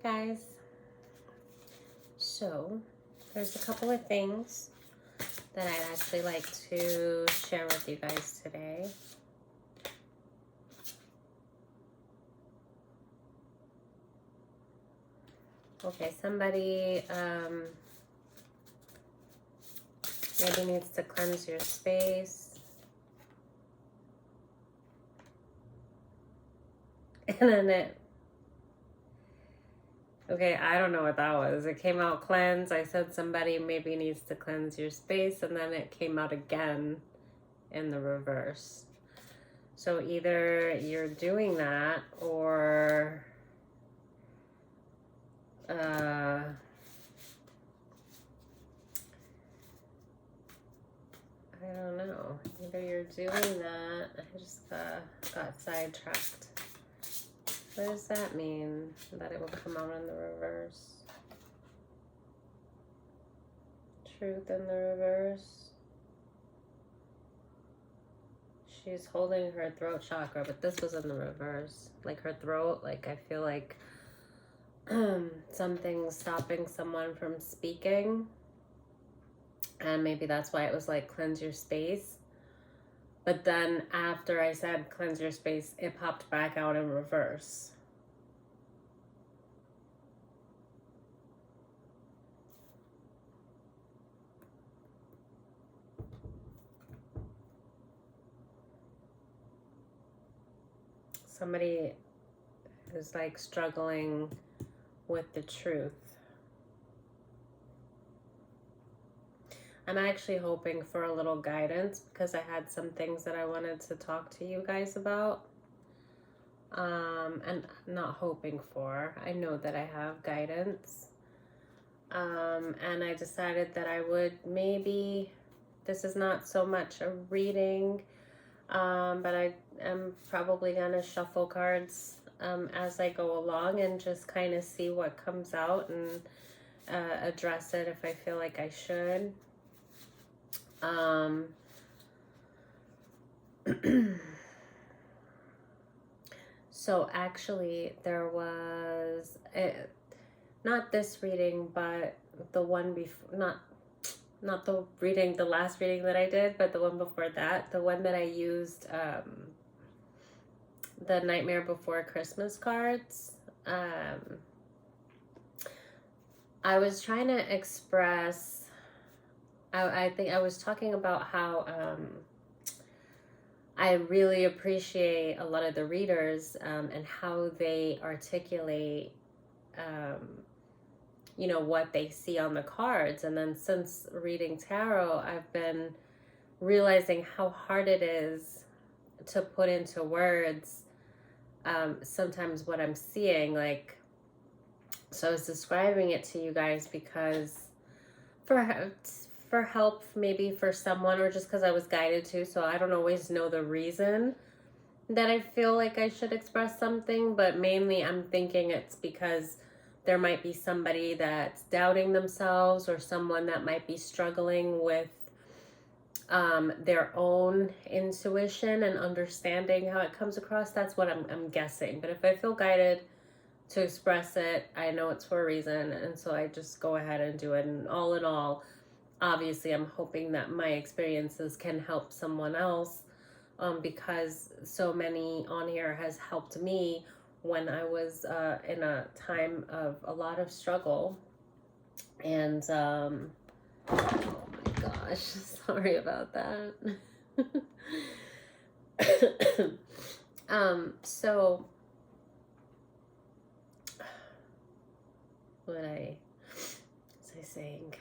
guys. So there's a couple of things that I'd actually like to share with you guys today. Okay, somebody maybe needs to cleanse your space. And then okay, I don't know what that was. It came out cleanse. I said somebody maybe needs to cleanse your space, and then it came out again in the reverse. So either you're doing that or I don't know. Either you're doing that. I just got sidetracked. What does that mean? That it will come out in the reverse? Truth in the reverse. She's holding her throat chakra, but this was in the reverse. Like her throat, like I feel like something's stopping someone from speaking. And maybe that's why it was like cleanse your space. But then after I said cleanse your space, it popped back out in reverse. Somebody is like struggling with the truth. I'm actually hoping for a little guidance because I had some things that I wanted to talk to you guys about. And not hoping for, I know that I have guidance. And I decided that I would maybe, this is not so much a reading, but I am probably gonna shuffle cards as I go along and just kind of see what comes out and address it if I feel like I should. So actually there was not this reading, but the one before, not the reading, the last reading that I did, but the one before that, the one that I used, the Nightmare Before Christmas cards. I was trying to express, I think I was talking about how I really appreciate a lot of the readers and how they articulate you know, what they see on the cards. And then since reading tarot, I've been realizing how hard it is to put into words sometimes what I'm seeing. Like, so I was describing it to you guys because for help, maybe for someone, or just because I was guided to, so I don't always know the reason that I feel like I should express something, but mainly I'm thinking it's because there might be somebody that's doubting themselves or someone that might be struggling with their own intuition and understanding how it comes across. That's what I'm guessing. But if I feel guided to express it, I know it's for a reason, and so I just go ahead and do it. And all in all, obviously I'm hoping that my experiences can help someone else, because so many on here has helped me when I was in a time of a lot of struggle. And oh my gosh, sorry about that. So what was I saying?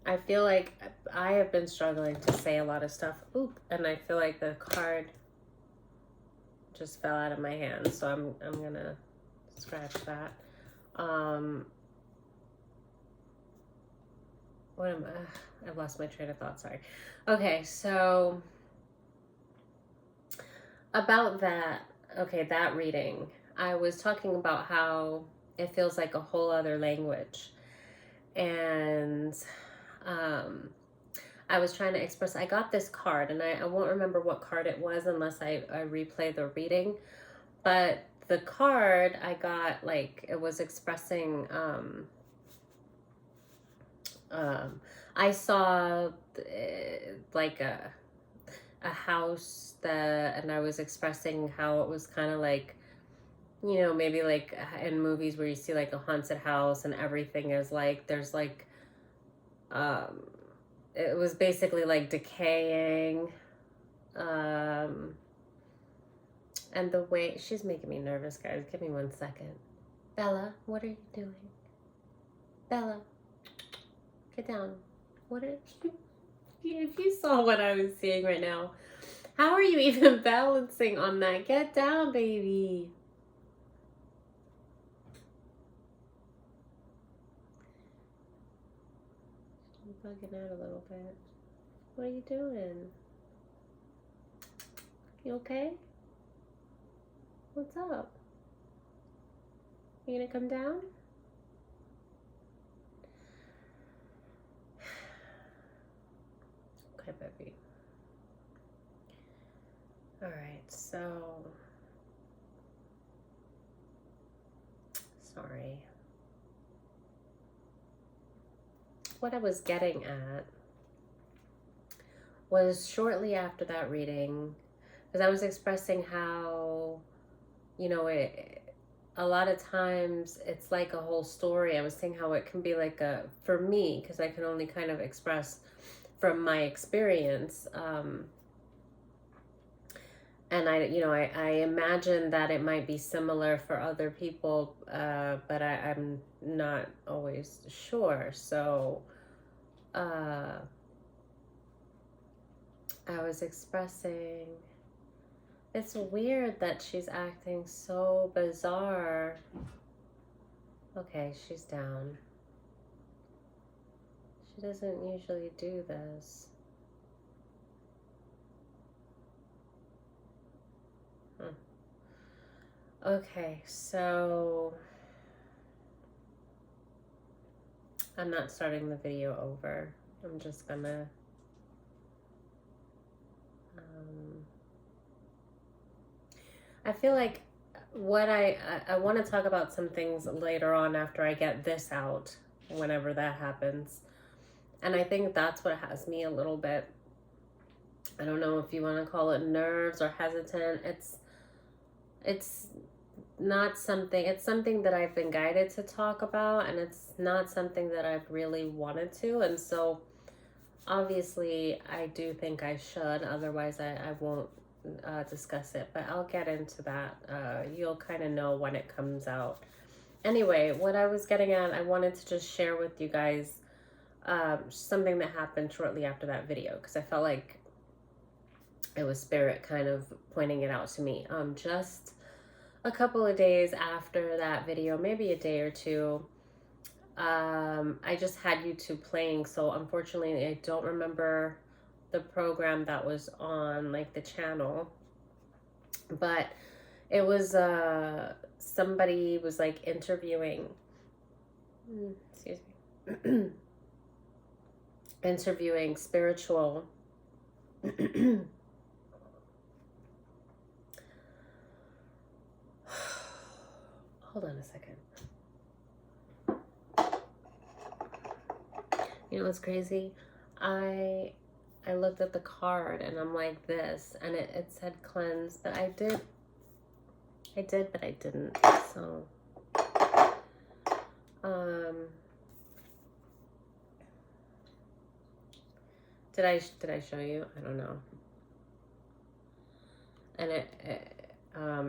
I feel like I have been struggling to say a lot of stuff. Oop, and I feel like the card just fell out of my hand, so I'm gonna scratch that. What am I? I've lost my train of thought. Sorry. Okay, so about that. Okay, that reading. I was talking about how it feels like a whole other language, and I was trying to express, I got this card, and I won't remember what card it was unless I replay the reading. But the card I got, like, it was expressing, I saw like a house that, and I was expressing how it was kind of like, you know, maybe like in movies where you see like a haunted house and everything is like, there's like, um, it was basically like decaying. Um, and the way, she's making me nervous, guys. Give me 1 second. Bella, what are you doing? Bella, get down. What are you, if you saw what I was seeing right now, how are you even balancing on that? Get down, baby. I'm bugging out a little bit. What are you doing? You okay? What's up? You gonna come down? Okay, baby. All right, so sorry. What I was getting at was shortly after that reading, because I was expressing how, you know, a lot of times it's like a whole story. I was saying how it can be like a, for me, because I can only kind of express from my experience. And I imagine that it might be similar for other people, but I'm not always sure. So I was expressing, it's weird that she's acting so bizarre. Okay, she's down. She doesn't usually do this. Okay, so I'm not starting the video over. I'm just gonna I feel like what I want to talk about some things later on after I get this out, whenever that happens. And I think that's what has me a little bit, I don't know if you want to call it nerves or hesitant. It's not something, it's something that I've been guided to talk about, and it's not something that I've really wanted to. And so obviously I do think I should, otherwise I won't discuss it, but I'll get into that. You'll kind of know when it comes out. Anyway, what I was getting at, I wanted to just share with you guys something that happened shortly after that video, because I felt like it was spirit kind of pointing it out to me. Just a couple of days after that video, maybe a day or two, I just had YouTube playing, so unfortunately I don't remember the program that was on, like the channel, but it was somebody was like interviewing excuse me interviewing spiritual hold on a second. You know what's crazy? I looked at the card and I'm like this, and it said cleanse, but I did, but I didn't. So, did I show you? I don't know. And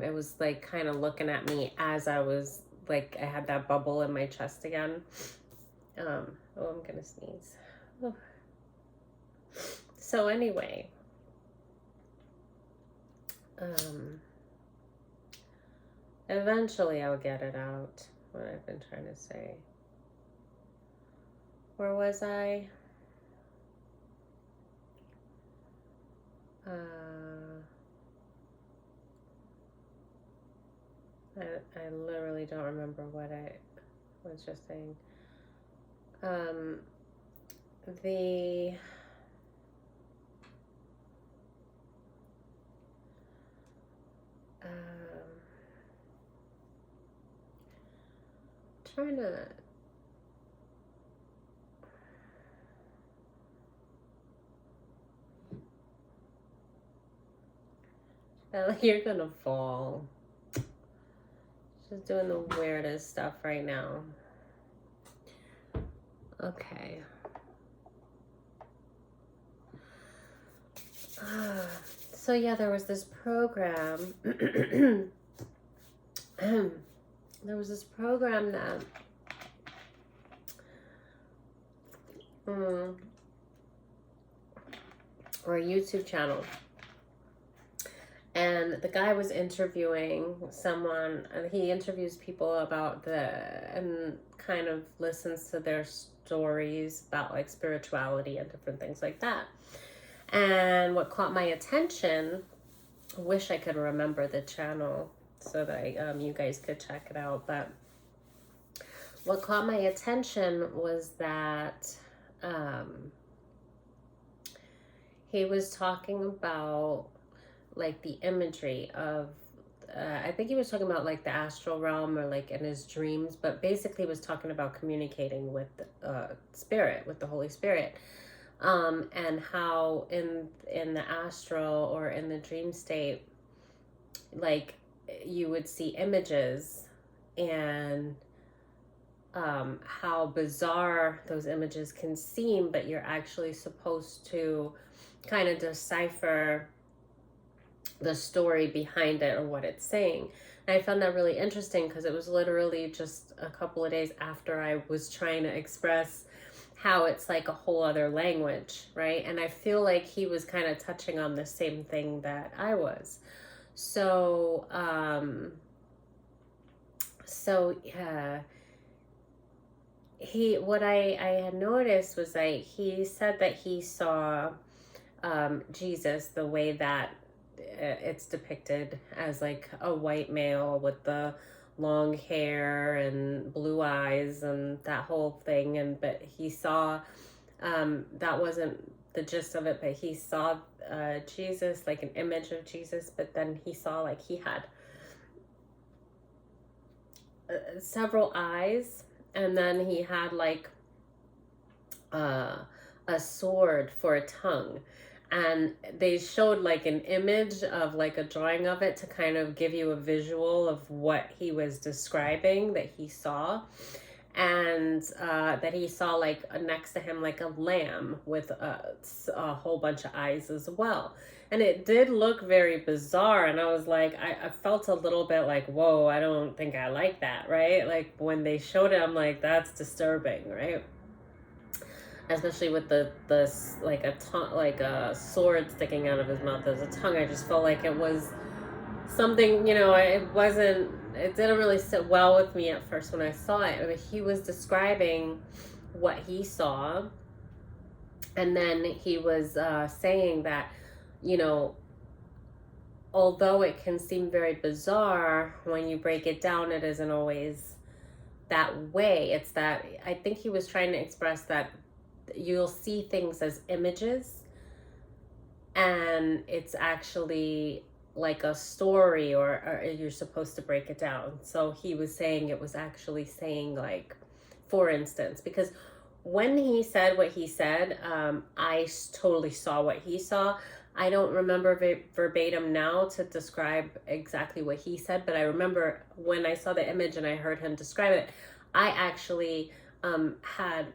it was like kind of looking at me as I was like, I had that bubble in my chest again. Oh, I'm gonna sneeze. Oh. So anyway, eventually I'll get it out, what I've been trying to say. Where was I? I literally don't remember what I was just saying. trying to... You're gonna fall. Just doing the weirdest stuff right now. Okay. So yeah, there was this program. There was this program that or a YouTube channel, and the guy was interviewing someone, and he interviews people about and kind of listens to their stories about like spirituality and different things like that. And what caught my attention, wish I could remember the channel so that you guys could check it out, but what caught my attention was that he was talking about like the imagery of I think he was talking about like the astral realm or like in his dreams, but basically was talking about communicating with spirit, with the Holy Spirit, and how in the astral or in the dream state, like you would see images, and how bizarre those images can seem, but you're actually supposed to kind of decipher the story behind it or what it's saying. And I found that really interesting because it was literally just a couple of days after I was trying to express how it's like a whole other language, right? And I feel like he was kind of touching on the same thing that I was. So, what I had noticed was like he said that he saw Jesus the way that it's depicted as like a white male with the long hair and blue eyes and that whole thing, and but he saw that wasn't the gist of it, but he saw Jesus, like an image of Jesus, but then he saw like he had several eyes, and then he had like a sword for a tongue. And they showed like an image of like a drawing of it to kind of give you a visual of what he was describing that he saw. And that he saw like next to him like a lamb with a whole bunch of eyes as well. And it did look very bizarre. And I was like, I felt a little bit like, whoa, I don't think I like that, right? Like when they showed it, I'm like, that's disturbing, right? Especially with the like a tongue, like a sword sticking out of his mouth as a tongue. I just felt like it was something, it didn't really sit well with me at first when I saw it. But he was describing what he saw, and then he was saying that, although it can seem very bizarre, when you break it down, it isn't always that way. It's that I think he was trying to express that you'll see things as images, and it's actually like a story, or you're supposed to break it down. So he was saying it was actually saying, like, for instance, because when he said what he said, I totally saw what he saw. I don't remember verbatim now to describe exactly what he said, but I remember when I saw the image and I heard him describe it, I actually had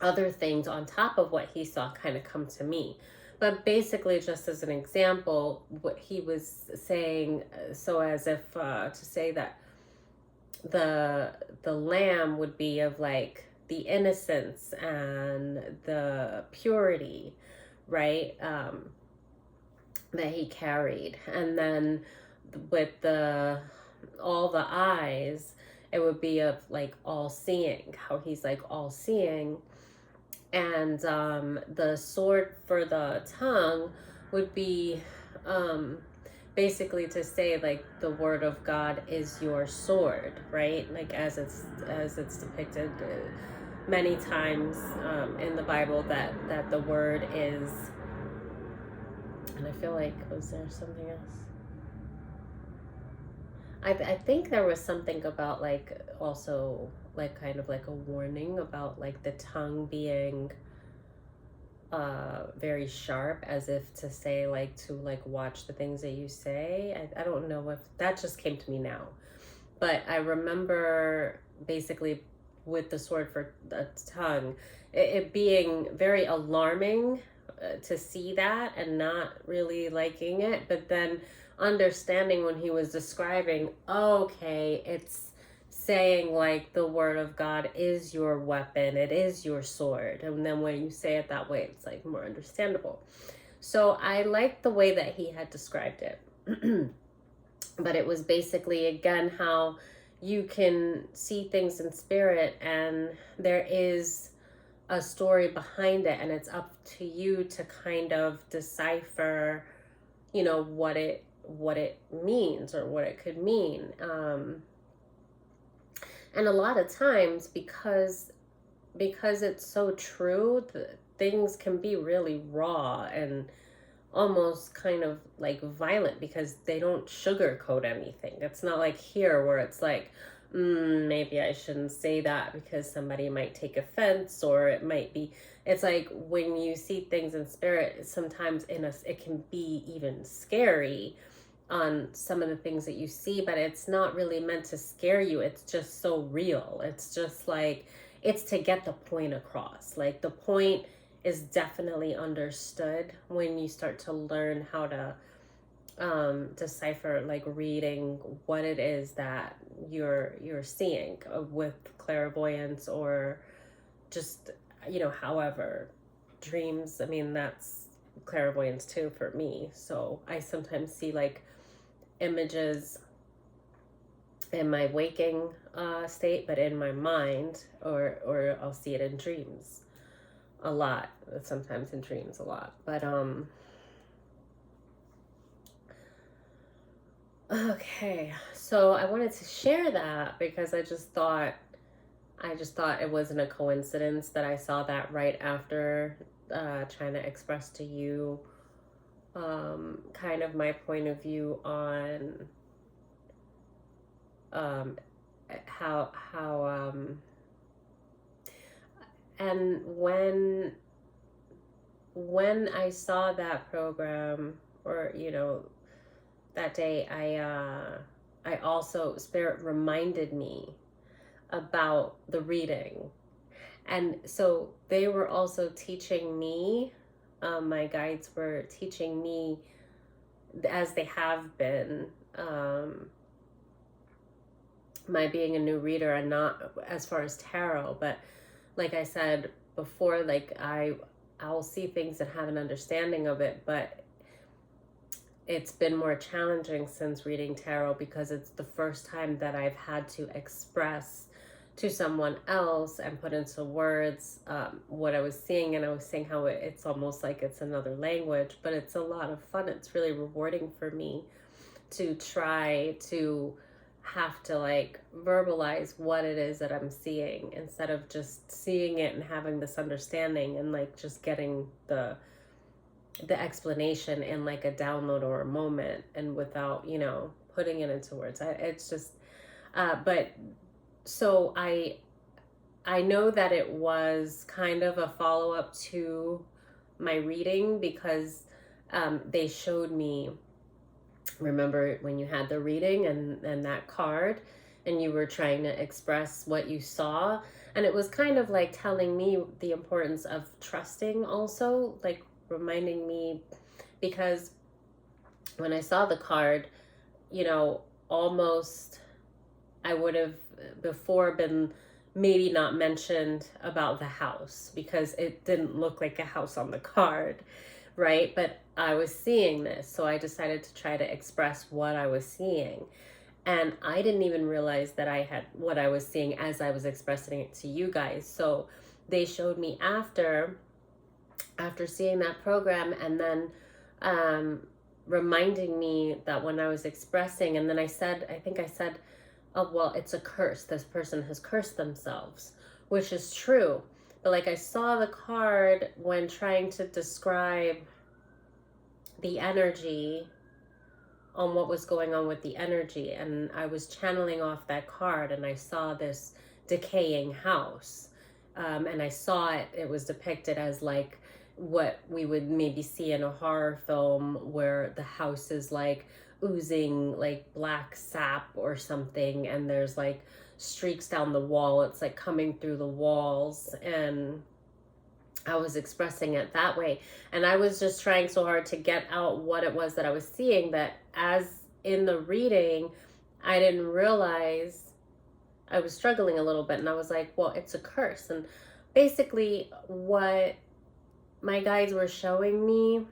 other things on top of what he saw kind of come to me. But basically, just as an example, what he was saying, so as if to say that the lamb would be of like the innocence and the purity, right, that he carried. And then with all the eyes, it would be of like all seeing, how he's like all seeing. And the sword for the tongue would be basically to say like the word of God is your sword, right? Like as it's depicted many times in the Bible that the word is. And I feel like, was there something else? I think there was something about like also like kind of like a warning about like the tongue being very sharp, as if to say like to like watch the things that you say. I don't know if that just came to me now, but I remember basically with the sword for the tongue, it being very alarming to see that and not really liking it, but then understanding when he was describing, okay, it's saying like the word of God is your weapon, it is your sword. And then when you say it that way, it's like more understandable. So I liked the way that he had described it. But it was basically, again, how you can see things in spirit and there is a story behind it, and it's up to you to kind of decipher, you know, what it means or what it could mean. And a lot of times, because it's so true, things can be really raw and almost kind of like violent because they don't sugarcoat anything. It's not like here where it's like, maybe I shouldn't say that because somebody might take offense, or it might be. It's like when you see things in spirit, sometimes it can be even scary on some of the things that you see, but it's not really meant to scare you. It's just so real. It's just like, it's to get the point across. Like the point is definitely understood when you start to learn how to decipher, like reading what it is that you're seeing with clairvoyance, or just, you know, however, dreams. I mean, that's clairvoyance too for me. So I sometimes see like images in my waking state, but in my mind, or I'll see it in dreams a lot, sometimes in dreams a lot. But okay, so I wanted to share that because I just thought it wasn't a coincidence that I saw that right after trying to express to you kind of my point of view on how and when I saw that program, or you know, that day, I also, spirit reminded me about the reading. And so they were also teaching me, my guides were teaching me, as they have been, my being a new reader, and not as far as tarot, but like I said before, like I'll see things and have an understanding of it, but it's been more challenging since reading tarot because it's the first time that I've had to express to someone else and put into words what I was seeing. And I was saying how it's almost like it's another language, but it's a lot of fun. It's really rewarding for me to try to have to like verbalize what it is that I'm seeing, instead of just seeing it and having this understanding and like just getting the explanation in like a download or a moment, and without, you know, putting it into words. It's just but so I know that it was kind of a follow-up to my reading, because they showed me, remember when you had the reading and that card, and you were trying to express what you saw, and it was kind of like telling me the importance of trusting, also like reminding me, because when I saw the card, you know, almost I would have before been maybe not mentioned about the house because it didn't look like a house on the card, right? But I was seeing this, so I decided to try to express what I was seeing. And I didn't even realize that I had what I was seeing as I was expressing it to you guys. So they showed me after seeing that program, and then reminding me that when I was expressing, and then I think I said, oh, well, it's a curse. This person has cursed themselves, which is true. But like I saw the card when trying to describe the energy on what was going on with the energy. And I was channeling off that card, and I saw this decaying house. And I saw it was depicted as like what we would maybe see in a horror film, where the house is like oozing like black sap or something, and there's like streaks down the wall. It's like coming through the walls, and I was expressing it that way. And I was just trying so hard to get out what it was that I was seeing, that as in the reading, I didn't realize I was struggling a little bit. And I was like, well, it's a curse. And basically what my guides were showing me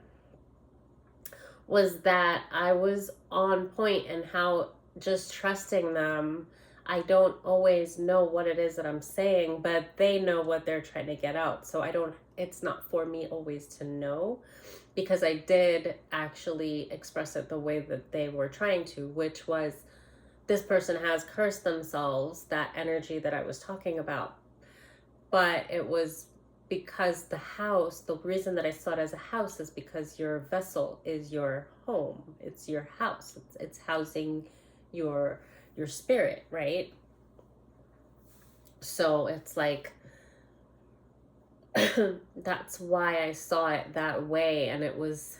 was that I was on point, and how just trusting them. I don't always know what it is that I'm saying, but they know what they're trying to get out. So it's not for me always to know, because I did actually express it the way that they were trying to, which was, this person has cursed themselves, that energy that I was talking about. But it was because the house, the reason that I saw it as a house is because your vessel is your home. It's your house. It's housing your spirit, right? So it's like, that's why I saw it that way. And it was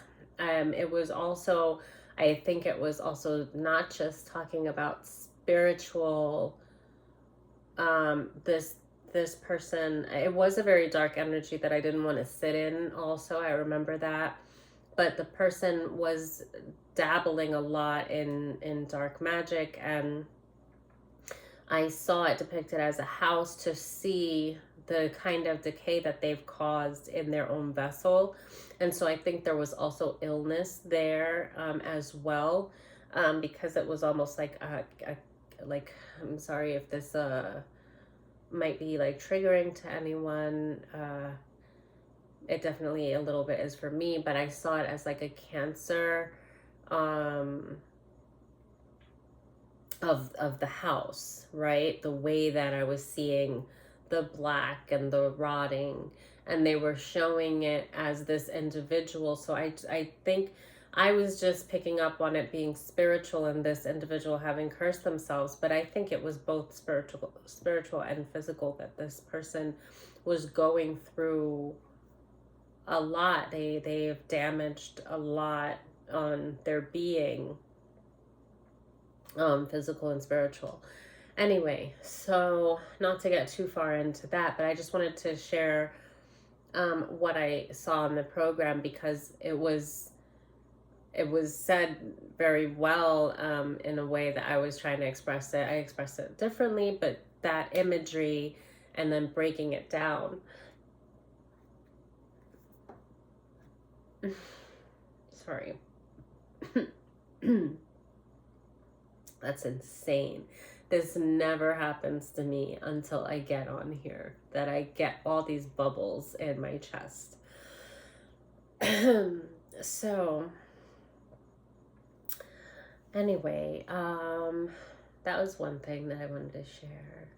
also, I think it was also not just talking about spiritual, this person, it was a very dark energy that I didn't want to sit in also. I remember that. But the person was dabbling a lot in dark magic, and I saw it depicted as a house to see the kind of decay that they've caused in their own vessel. And so I think there was also illness there, as well, because it was almost like like, I'm sorry if this might be like triggering to anyone. It definitely a little bit is for me, but I saw it as like a cancer of the house, right? The way that I was seeing the black and the rotting, and they were showing it as this individual. So I think I was just picking up on it being spiritual and this individual having cursed themselves, but I think it was both spiritual and physical, that this person was going through a lot. They've damaged a lot on their being, physical and spiritual. Anyway, so not to get too far into that, but I just wanted to share what I saw in the program, because it was said very well, in a way that I was trying to express it. I expressed it differently, but that imagery and then breaking it down. Sorry. That's insane. This never happens to me until I get on here, that I get all these bubbles in my chest. So anyway, that was one thing that I wanted to share.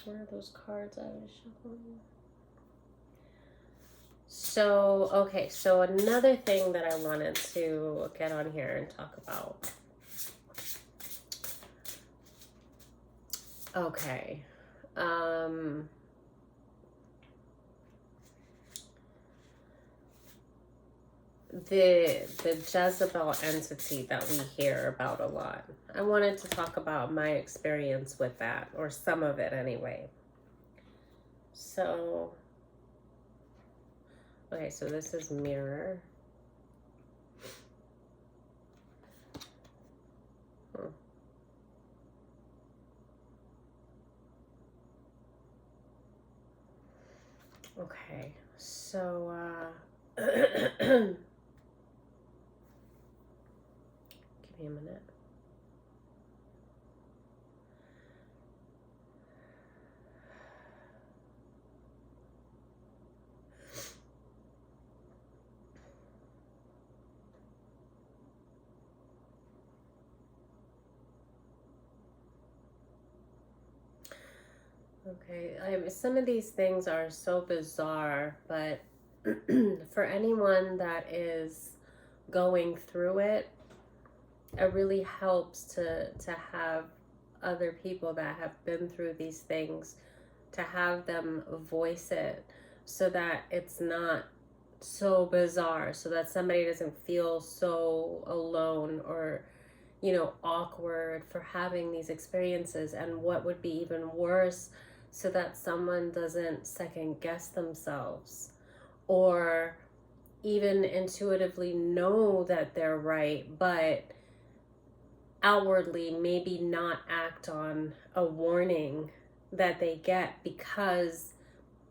What are those cards I was showing? So, okay, so another thing that I wanted to get on here and talk about. Okay. The Jezebel entity that we hear about a lot. I wanted to talk about my experience with that, or some of it anyway. So, okay, so this is mirror. Okay, so give me a minute. Okay, some of these things are so bizarre, but for anyone that is going through it, it really helps to have other people that have been through these things, to have them voice it so that it's not so bizarre, so that somebody doesn't feel so alone or, you know, awkward for having these experiences. And what would be even worse, so that someone doesn't second guess themselves or even intuitively know that they're right, but outwardly maybe not act on a warning that they get because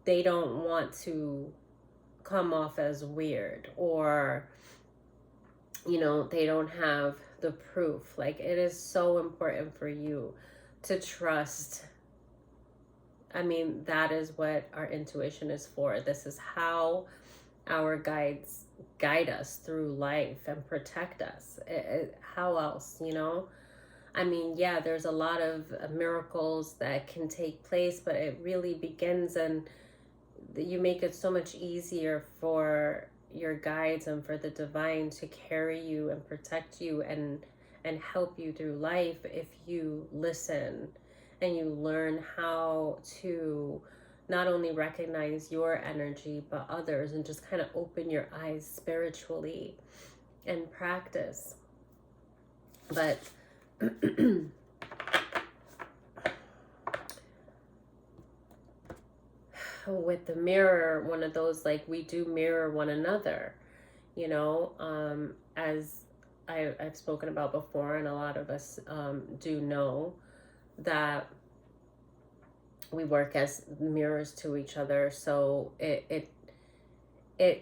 they don't want to come off as weird, or, you know, they don't have the proof. Like, it is so important for you to trust. I mean, that is what our intuition is for. This is how our guides guide us through life and protect us. How else, you know? I mean, yeah, there's a lot of miracles that can take place, but it really begins, and you make it so much easier for your guides and for the divine to carry you and protect you and help you through life if you listen and you learn how to not only recognize your energy but others, and just kind of open your eyes spiritually and practice. But with the mirror, one of those, like, we do mirror one another, you know, as I've spoken about before, and a lot of us do know that we work as mirrors to each other. So it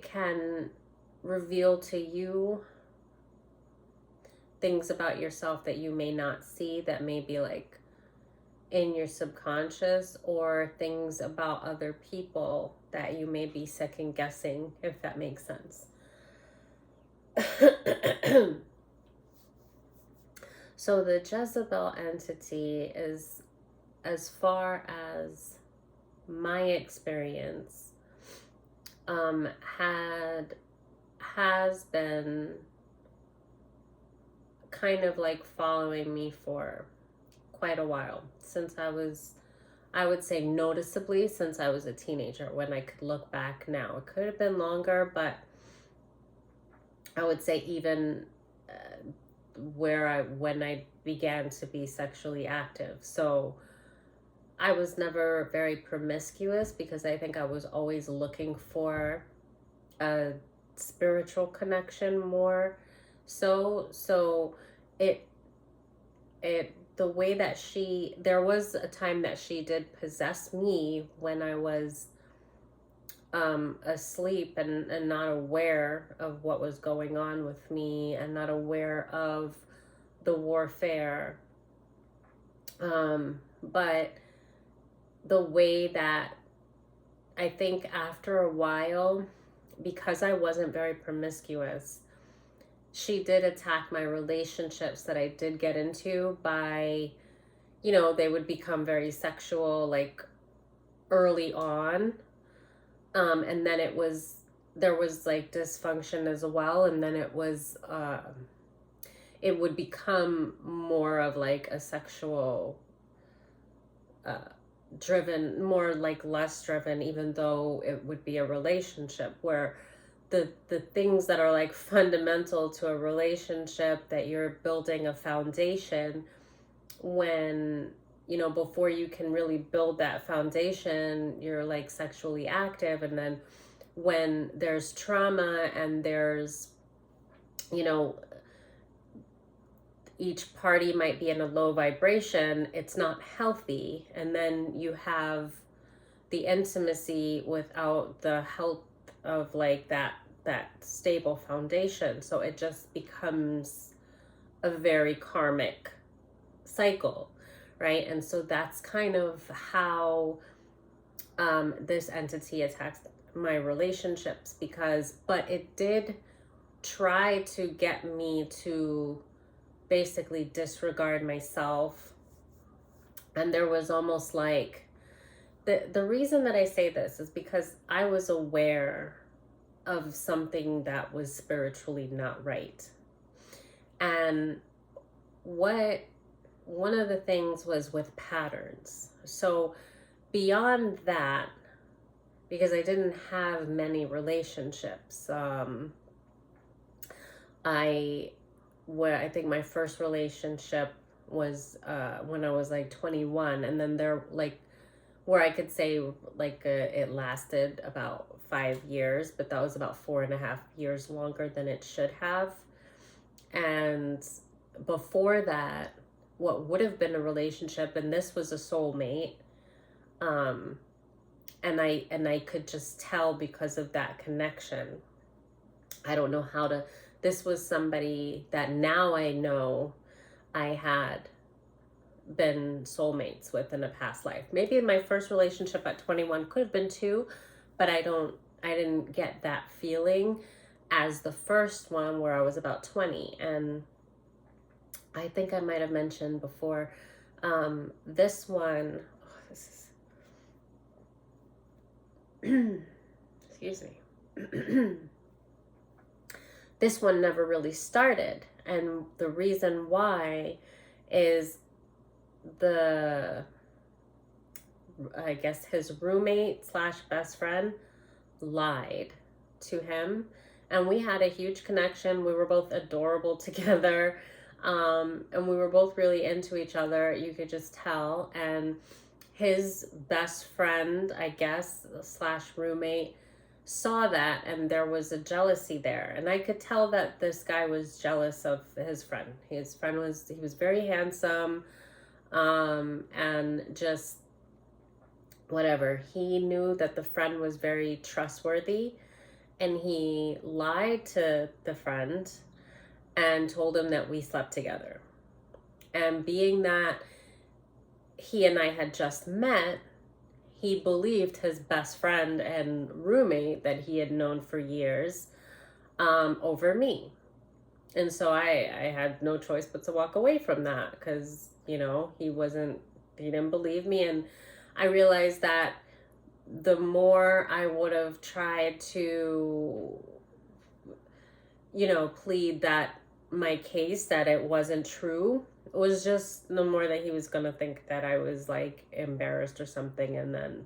can reveal to you things about yourself that you may not see, that may be like in your subconscious, or things about other people that you may be second guessing, if that makes sense. So the Jezebel entity is, as far as my experience, has been kind of like following me for quite a while, since I would say noticeably since I was a teenager. When I could look back now, it could have been longer, but I would say even when I began to be sexually active. So I was never very promiscuous, because I think I was always looking for a spiritual connection more. So it the way that there was a time that she did possess me when I was asleep and not aware of what was going on with me, and not aware of the warfare. But the way that, I think after a while, because I wasn't very promiscuous, she did attack my relationships that I did get into by, you know, they would become very sexual, like, early on. And then there was like dysfunction as well. And then it would become more of like a sexual, driven, more like less driven, even though it would be a relationship, where the things that are like fundamental to a relationship, that you're building a foundation, when, you know, before you can really build that foundation, you're like sexually active. And then when there's trauma and there's, you know, each party might be in a low vibration, it's not healthy. And then you have the intimacy without the help of like that stable foundation. So it just becomes a very karmic cycle, right? And so that's kind of how this entity attacks my relationships, but it did try to get me to basically disregard myself. And there was almost like, the reason that I say this is because I was aware of something that was spiritually not right. And one of the things was with patterns. So beyond that, because I didn't have many relationships, I think my first relationship was when I was like 21, and then there, like, where I could say like it lasted about 5 years, but that was about 4.5 years longer than it should have. And before that, what would have been a relationship, and this was a soulmate, and I could just tell because of that connection. I don't know how to. This was somebody that now I know I had been soulmates with in a past life. Maybe my first relationship at 21 could have been two, but I didn't get that feeling as the first one where I was about 20. And I think I might have mentioned before, this one, excuse me. This one never really started. And the reason why is I guess his roommate / best friend lied to him. And we had a huge connection. We were both adorable together. And we were both really into each other. You could just tell. And his best friend, I guess, / roommate, saw that, and there was a jealousy there. And I could tell that this guy was jealous of his friend. He was very handsome, and just whatever. He knew that the friend was very trustworthy, and he lied to the friend and told him that we slept together. And being that he and I had just met, he believed his best friend and roommate that he had known for years over me. And so I had no choice but to walk away from that, because, he didn't believe me. And I realized that the more I would have tried to, plead that my case, that it wasn't true, it was just the more that he was going to think that I was like embarrassed or something, and then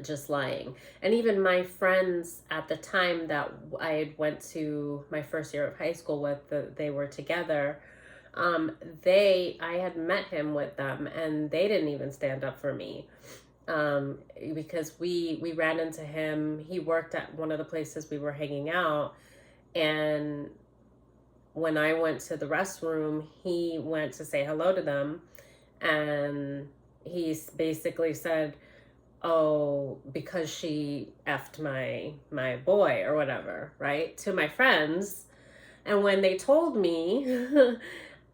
just lying. And even my friends at the time that I had went to my first year of high school with, they were together. I had met him with them, and they didn't even stand up for me, because we ran into him. He worked at one of the places we were hanging out, and when I went to the restroom, he went to say hello to them, and he basically said, "Oh, because she effed my boy," or whatever, right? To my friends. And when they told me,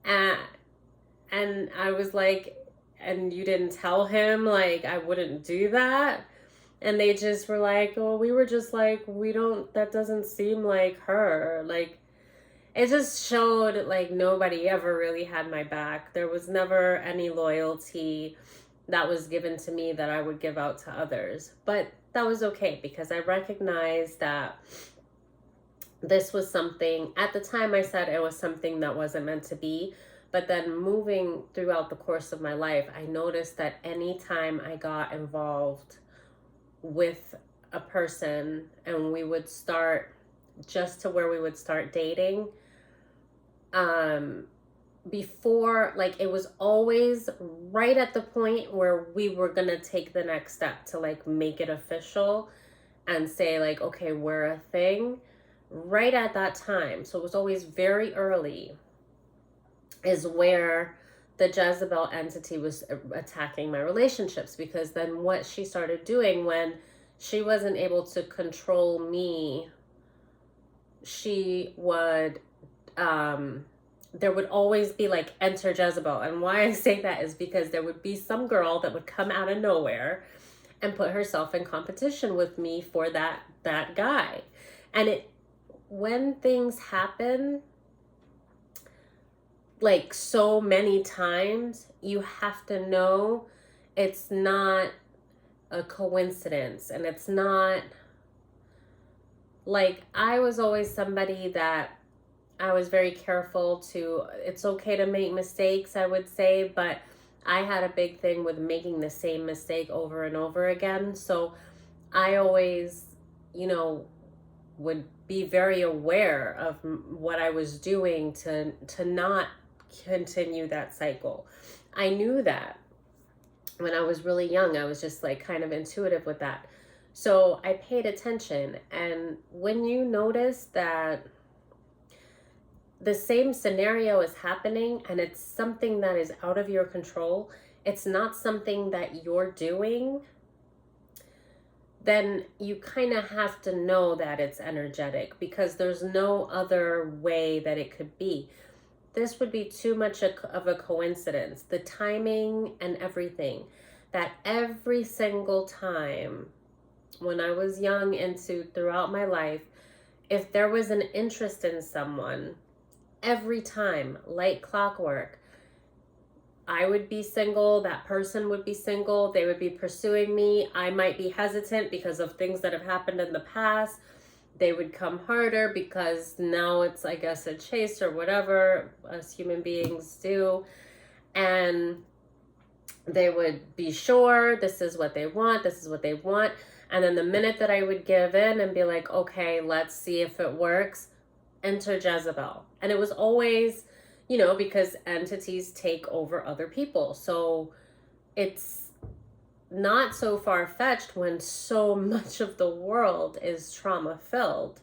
and I was like, "And you didn't tell him, like, I wouldn't do that?" And they just were like, "Oh, we were just like, that doesn't seem like her." Like, it just showed like nobody ever really had my back. There was never any loyalty that was given to me that I would give out to others. But that was okay, because I recognized that this was something, at the time I said it was something that wasn't meant to be. But then moving throughout the course of my life, I noticed that anytime I got involved with a person and we would start just to where we would start dating, before, like, it was always right at the point where we were gonna take the next step to like make it official and say like, okay, we're a thing, right at that time. So it was always very early is where the Jezebel entity was attacking my relationships. Because then what she started doing, when she wasn't able to control me, she would there would always be like, enter Jezebel. And why I say that is because there would be some girl that would come out of nowhere and put herself in competition with me for that guy. And when things happen like so many times, you have to know it's not a coincidence, and it's not like I was always somebody that I was very careful to, it's okay to make mistakes, I would say, but I had a big thing with making the same mistake over and over again. So I always, you know, would be very aware of what I was doing to not continue that cycle. I knew that when I was really young. I was just like kind of intuitive with that. So I paid attention. And when you notice that the same scenario is happening and it's something that is out of your control, it's not something that you're doing, then you kind of have to know that it's energetic, because there's no other way that it could be. This would be too much of a coincidence. The timing and everything, that every single time when I was young and throughout my life, if there was an interest in someone, every time, like clockwork, I would be single, that person would be single, they would be pursuing me. I might be hesitant because of things that have happened in the past. They would come harder because now it's, I guess, a chase or whatever us human beings do. And they would be sure this is what they want, this is what they want. And then the minute that I would give in and be like, okay, let's see if it works, enter Jezebel. And it was always, you know, because entities take over other people. So it's not so far-fetched when so much of the world is trauma-filled.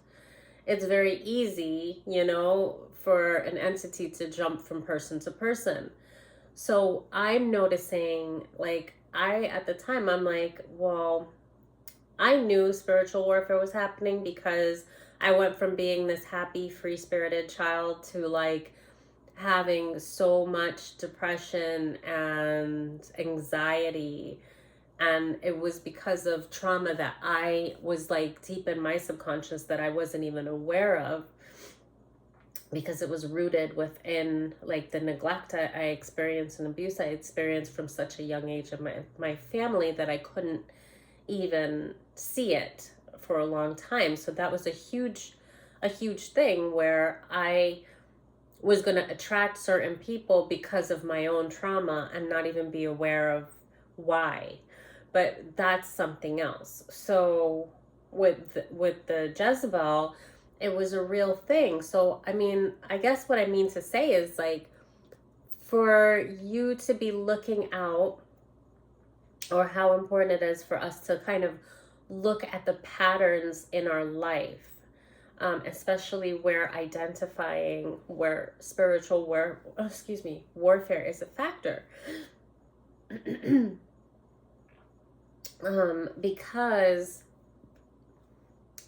It's very easy, you know, for an entity to jump from person to person. So I'm noticing, like, at the time, I'm like, well, I knew spiritual warfare was happening because I went from being this happy, free-spirited child to like having so much depression and anxiety. And it was because of trauma that I was like deep in my subconscious that I wasn't even aware of, because it was rooted within like the neglect I experienced and abuse I experienced from such a young age of my family that I couldn't even see it for a long time. So that was a huge thing where I was going to attract certain people because of my own trauma and not even be aware of why. But that's something else. So with the Jezebel, it was a real thing. So I mean, I guess what I mean to say is like, for you to be looking out, or how important it is for us to kind of look at the patterns in our life, especially where identifying where spiritual warfare is a factor. Because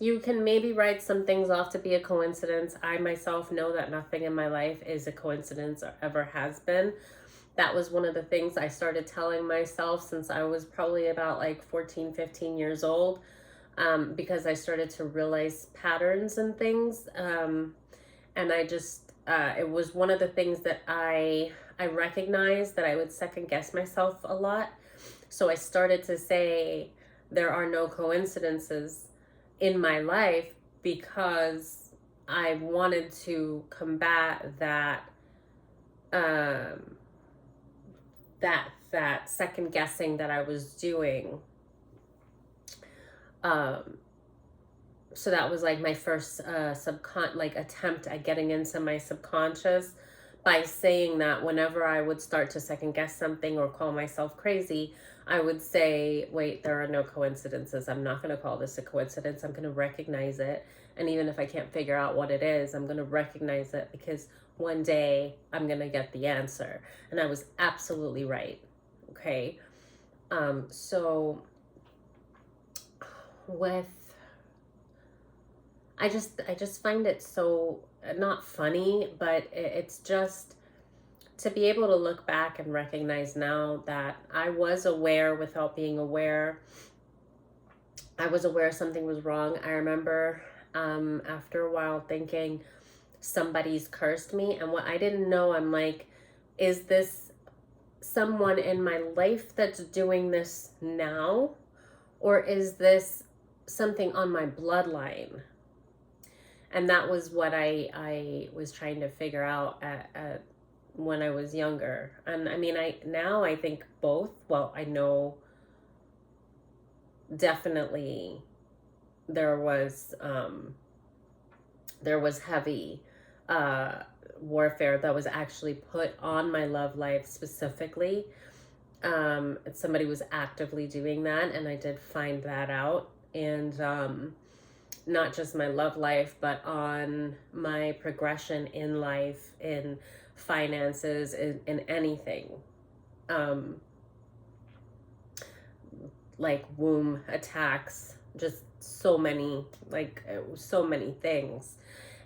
you can maybe write some things off to be a coincidence. I myself know that nothing in my life is a coincidence or ever has been. That was one of the things I started telling myself since I was probably about like 14, 15 years old, because I started to realize patterns and things. And I just, it was one of the things that I recognized that I would second guess myself a lot. So I started to say there are no coincidences in my life, because I wanted to combat that, that second guessing that I was doing. So that was like my first attempt at getting into my subconscious, by saying that whenever I would start to second guess something or call myself crazy, I would say, wait, there are no coincidences. I'm not going to call this a coincidence. I'm going to recognize it. And even if I can't figure out what it is, I'm going to recognize it, because one day I'm going to get the answer. And I was absolutely right. Okay. So I just find it so not funny, but it's just to be able to look back and recognize now that I was aware without being aware. I was aware something was wrong. I remember after a while thinking somebody's cursed me, and what I didn't know, I'm like, is this someone in my life that's doing this now, or is this something on my bloodline? And that was what I was trying to figure out at when I was younger. And I mean, I think both. Well, I know definitely there was heavy uh, warfare that was actually put on my love life specifically. Somebody was actively doing that, and I did find that out. And not just my love life, but on my progression in life, in finances, in anything. Um, like womb attacks, just so many, like so many things.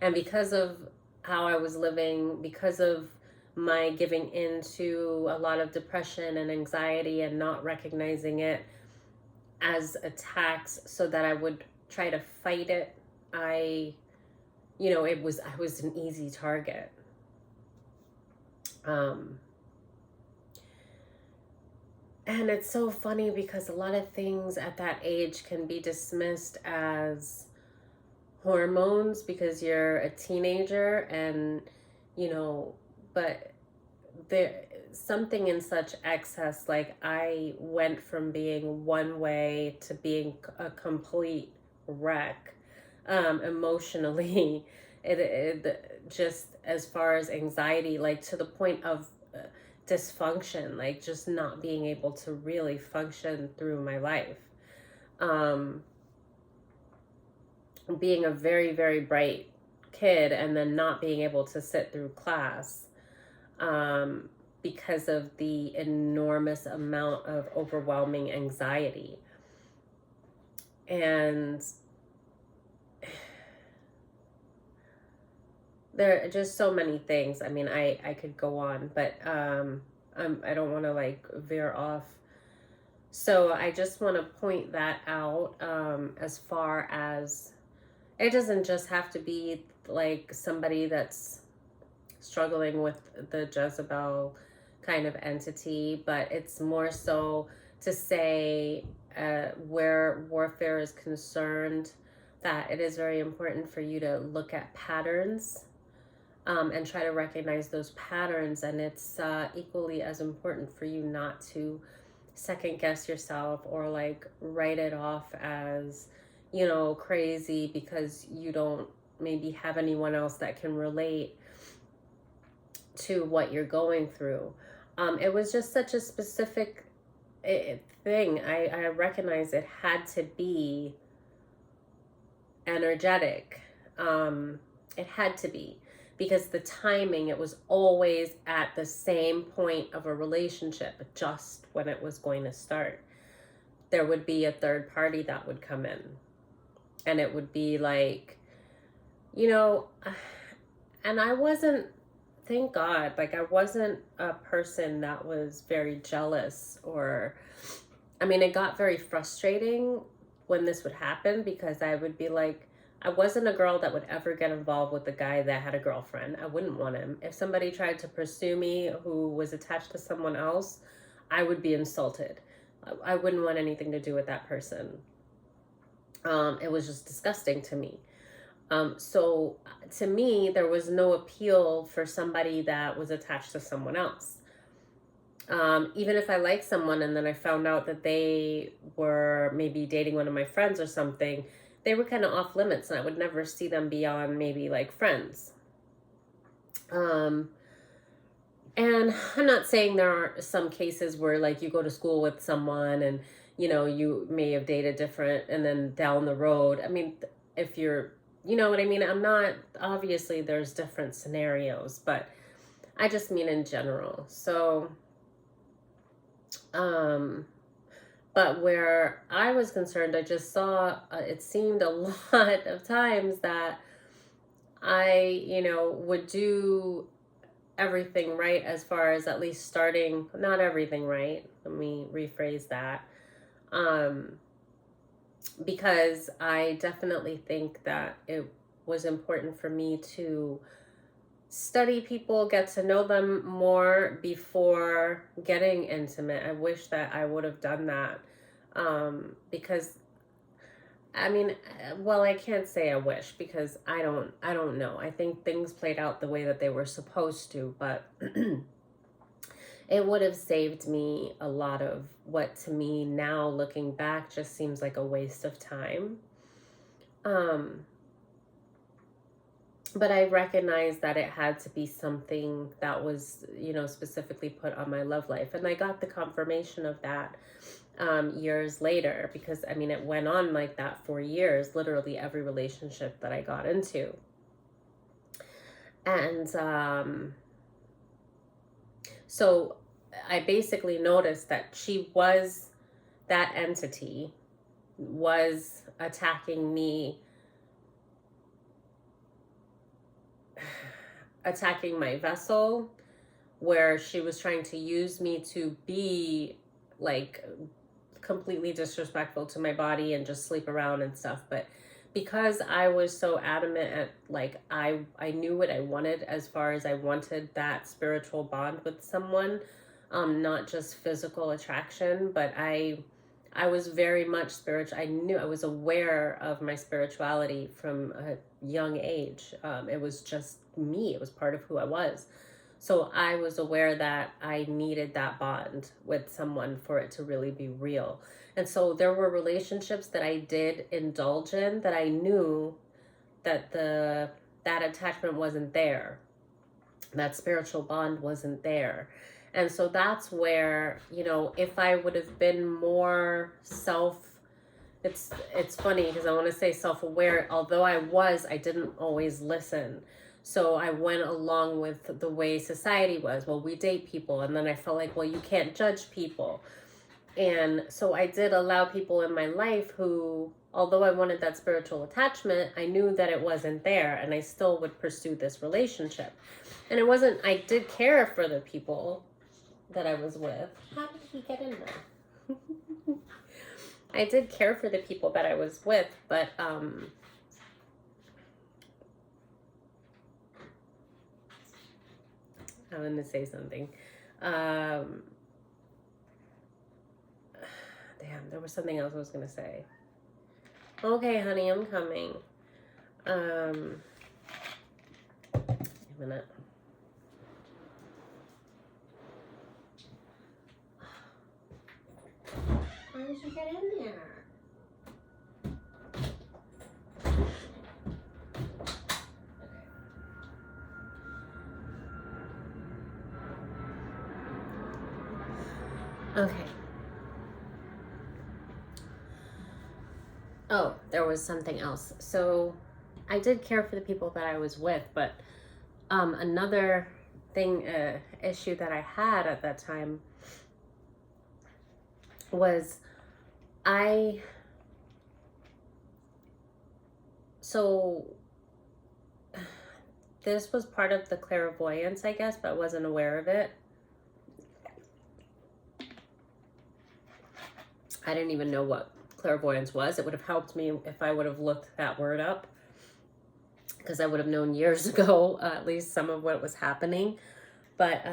And because of how I was living, because of my giving into a lot of depression and anxiety and not recognizing it as attacks so that I would try to fight it, I was an easy target. And it's so funny because a lot of things at that age can be dismissed as hormones because you're a teenager, and but there something in such excess, like I went from being one way to being a complete wreck, emotionally. It just, as far as anxiety, like to the point of dysfunction, like just not being able to really function through my life. Being a very, very bright kid and then not being able to sit through class because of the enormous amount of overwhelming anxiety. And there are just so many things. I mean, I could go on, but I don't want to like veer off. So I just want to point that out, as far as it doesn't just have to be like somebody that's struggling with the Jezebel kind of entity, but it's more so to say, where warfare is concerned, that it is very important for you to look at patterns, and try to recognize those patterns. And it's equally as important for you not to second guess yourself or like write it off as, crazy because you don't maybe have anyone else that can relate to what you're going through. It was just such a specific thing. I recognize it had to be energetic. It had to be, because the timing, it was always at the same point of a relationship, just when it was going to start. There would be a third party that would come in, and it would be like, and I wasn't, thank God, like I wasn't a person that was very jealous, or, I mean, it got very frustrating when this would happen, because I would be like, I wasn't a girl that would ever get involved with a guy that had a girlfriend. I wouldn't want him. If somebody tried to pursue me who was attached to someone else, I would be insulted. I wouldn't want anything to do with that person. It was just disgusting to me. So to me, there was no appeal for somebody that was attached to someone else. Even if I liked someone and then I found out that they were maybe dating one of my friends or something, they were kind of off limits, and I would never see them beyond maybe like friends. And I'm not saying there aren't some cases where like you go to school with someone and you may have dated different, and then down the road, I mean, if you're, you know what I mean? I'm not, obviously there's different scenarios, but I just mean in general. So, but where I was concerned, I just saw, it seemed a lot of times that I, would do everything right, as far as at least starting, not everything right. Let me rephrase that. Because I definitely think that it was important for me to study people, get to know them more before getting intimate. I wish that I would have done that, because I mean, well, I can't say I wish because I don't know. I think things played out the way that they were supposed to, but it would have saved me a lot of what to me now looking back just seems like a waste of time. Um, but I recognized that it had to be something that was, specifically put on my love life. And I got the confirmation of that years later, because I mean, it went on like that for years, literally every relationship that I got into. And so I basically noticed that that entity was attacking me, attacking my vessel, where she was trying to use me to be like completely disrespectful to my body and just sleep around and stuff. But because I was so adamant at like I knew what I wanted, as far as I wanted that spiritual bond with someone, not just physical attraction, but I was very much spiritual. I was aware of my spirituality from a young age. It was just me. It was part of who I was. So I was aware that I needed that bond with someone for it to really be real. And so there were relationships that I did indulge in that I knew that that attachment wasn't there. That spiritual bond wasn't there. And so that's where, if I would have been more it's funny because I want to say self-aware, although I didn't always listen. So I went along with the way society was. Well, we date people. And then I felt like, well, you can't judge people. And so I did allow people in my life who, although I wanted that spiritual attachment, I knew that it wasn't there. And I still would pursue this relationship. And I did care for the people that I was with. How did he get in there? I did care for the people that I was with, but I'm going to say something. Damn, there was something else I was going to say. Okay, honey, I'm coming. A minute. How did you get in there? Okay. Oh, there was something else. So I did care for the people that I was with, but another issue that I had at that time was this was part of the clairvoyance, I guess, but I wasn't aware of it. I didn't even know what clairvoyance was. It would have helped me if I would have looked that word up, because I would have known years ago at least some of what was happening. But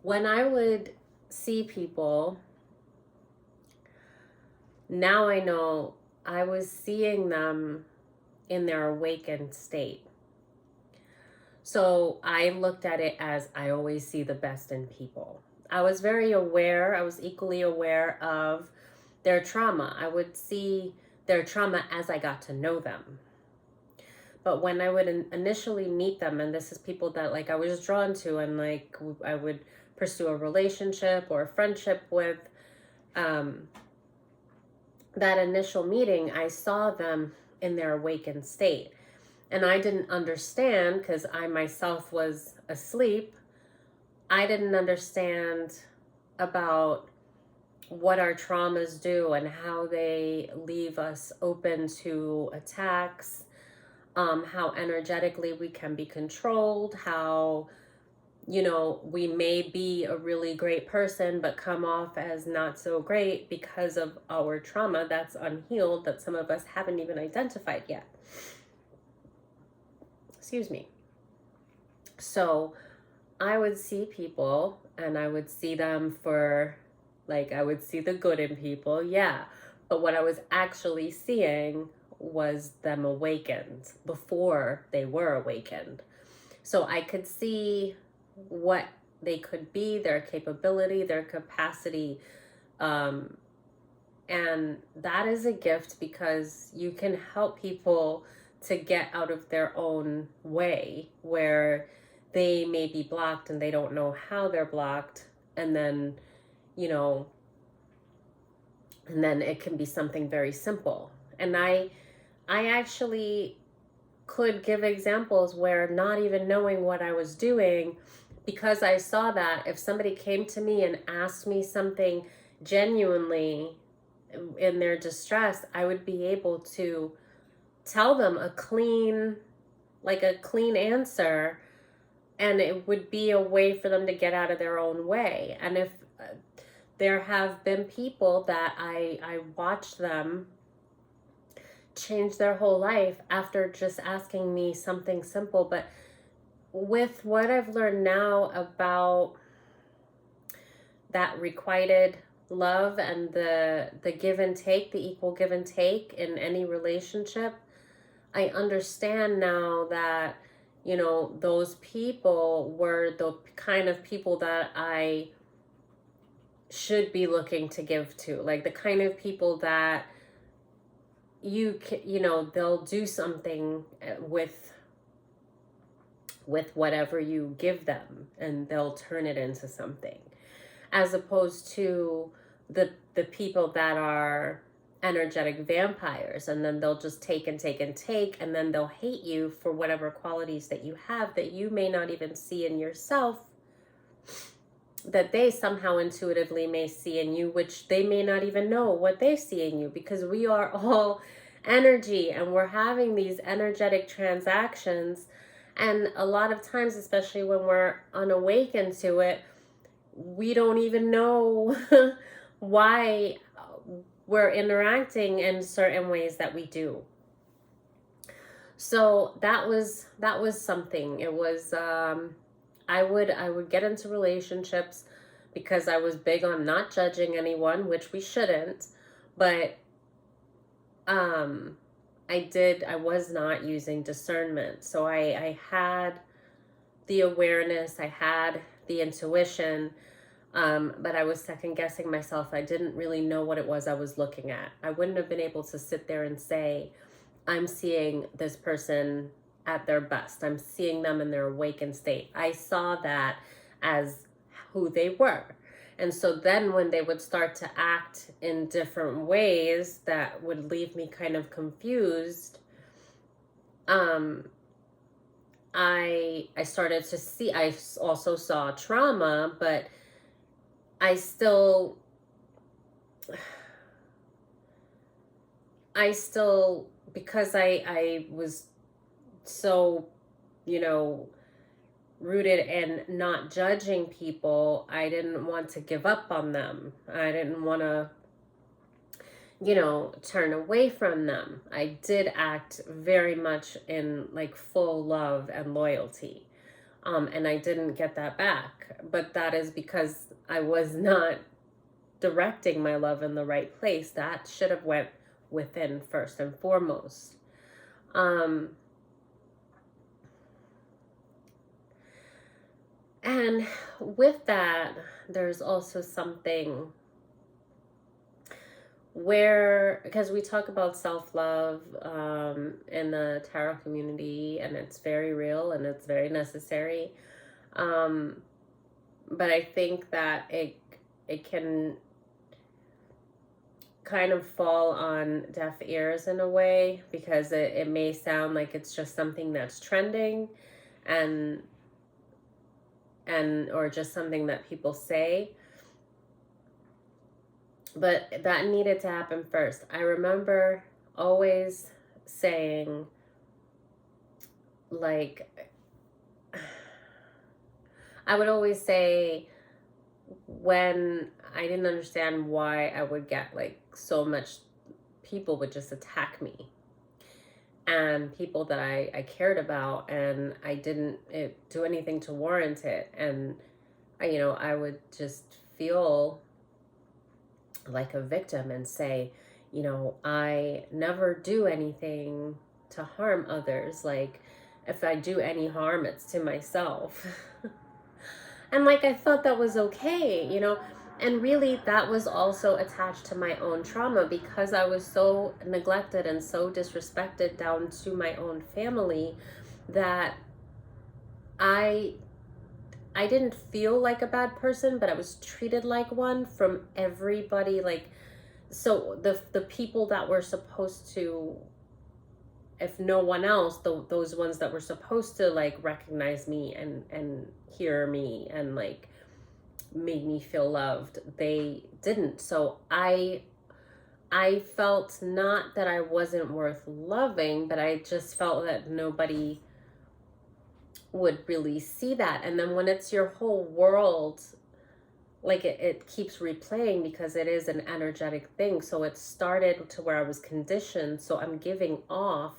when I would see people, now I know I was seeing them in their awakened state. So I looked at it as I always see the best in people. I was very aware. I was equally aware of their trauma. I would see their trauma as I got to know them. But when I would initially meet them, and this is people that like I was drawn to, and like I would pursue a relationship or a friendship with, that initial meeting, I saw them in their awakened state. And I didn't understand, because I myself was asleep. I didn't understand about what our traumas do and how they leave us open to attacks, how energetically we can be controlled, how, we may be a really great person but come off as not so great because of our trauma that's unhealed, that some of us haven't even identified yet. Excuse me. So I would see people and I would see them for Like, I would see the good in people, yeah. But what I was actually seeing was them awakened before they were awakened. So I could see what they could be, their capability, their capacity. Um, and that is a gift because you can help people to get out of their own way where they may be blocked and they don't know how they're blocked. And then, you know, and then it can be something very simple. And I actually could give examples where, not even knowing what I was doing, because I saw that if somebody came to me and asked me something genuinely in their distress, I would be able to tell them a clean answer, and it would be a way for them to get out of their own way. And if there have been people that I watched them change their whole life after just asking me something simple. But with what I've learned now about that requited love and the give and take, the equal give and take in any relationship, I understand now that, you know, those people were the kind of people that I should be looking to give to, like the kind of people that you know, they'll do something with whatever you give them, and they'll turn it into something, as opposed to the people that are energetic vampires, and then they'll just take and take and take, and then they'll hate you for whatever qualities that you have that you may not even see in yourself, that they somehow intuitively may see in you, which they may not even know what they see in you, because we are all energy and we're having these energetic transactions. And a lot of times, especially when we're unawakened to it, we don't even know why we're interacting in certain ways that we do. So that was something. It was I would get into relationships because I was big on not judging anyone, which we shouldn't, but I was not using discernment. So I had the awareness, I had the intuition, but I was second guessing myself. I didn't really know what it was I was looking at. I wouldn't have been able to sit there and say, I'm seeing this person at their best. I'm seeing them in their awakened state. I saw that as who they were. And so then when they would start to act in different ways that would leave me kind of confused, I started to see, I also saw trauma, but I still, because I was so, you know, rooted in not judging people, I didn't want to give up on them. I didn't want to, you know, turn away from them. I did act very much in like full love and loyalty. And I didn't get that back. But that is because I was not directing my love in the right place. That should have went within first and foremost. And with that, there's also something where, because we talk about self-love in the tarot community, and it's very real and it's very necessary. But I think that it can kind of fall on deaf ears in a way, because it may sound like it's just something that's trending and or just something that people say. But that needed to happen first. I remember always saying, like, I would always say when I didn't understand why I would get like so much, people would just attack me, and people that I cared about, and I didn't do anything to warrant it. And I would just feel like a victim and say, I never do anything to harm others. Like, if I do any harm, it's to myself. And like, I thought that was okay. And really, that was also attached to my own trauma because I was so neglected and so disrespected down to my own family that I I didn't feel like a bad person, but I was treated like one from everybody. Like, so the people that were supposed to, if no one else, those ones that were supposed to like recognize me and hear me and like made me feel loved, they didn't. So I felt not that I wasn't worth loving, but I just felt that nobody would really see that. And then when it's your whole world, like it keeps replaying because it is an energetic thing. So it started to where I was conditioned. So I'm giving off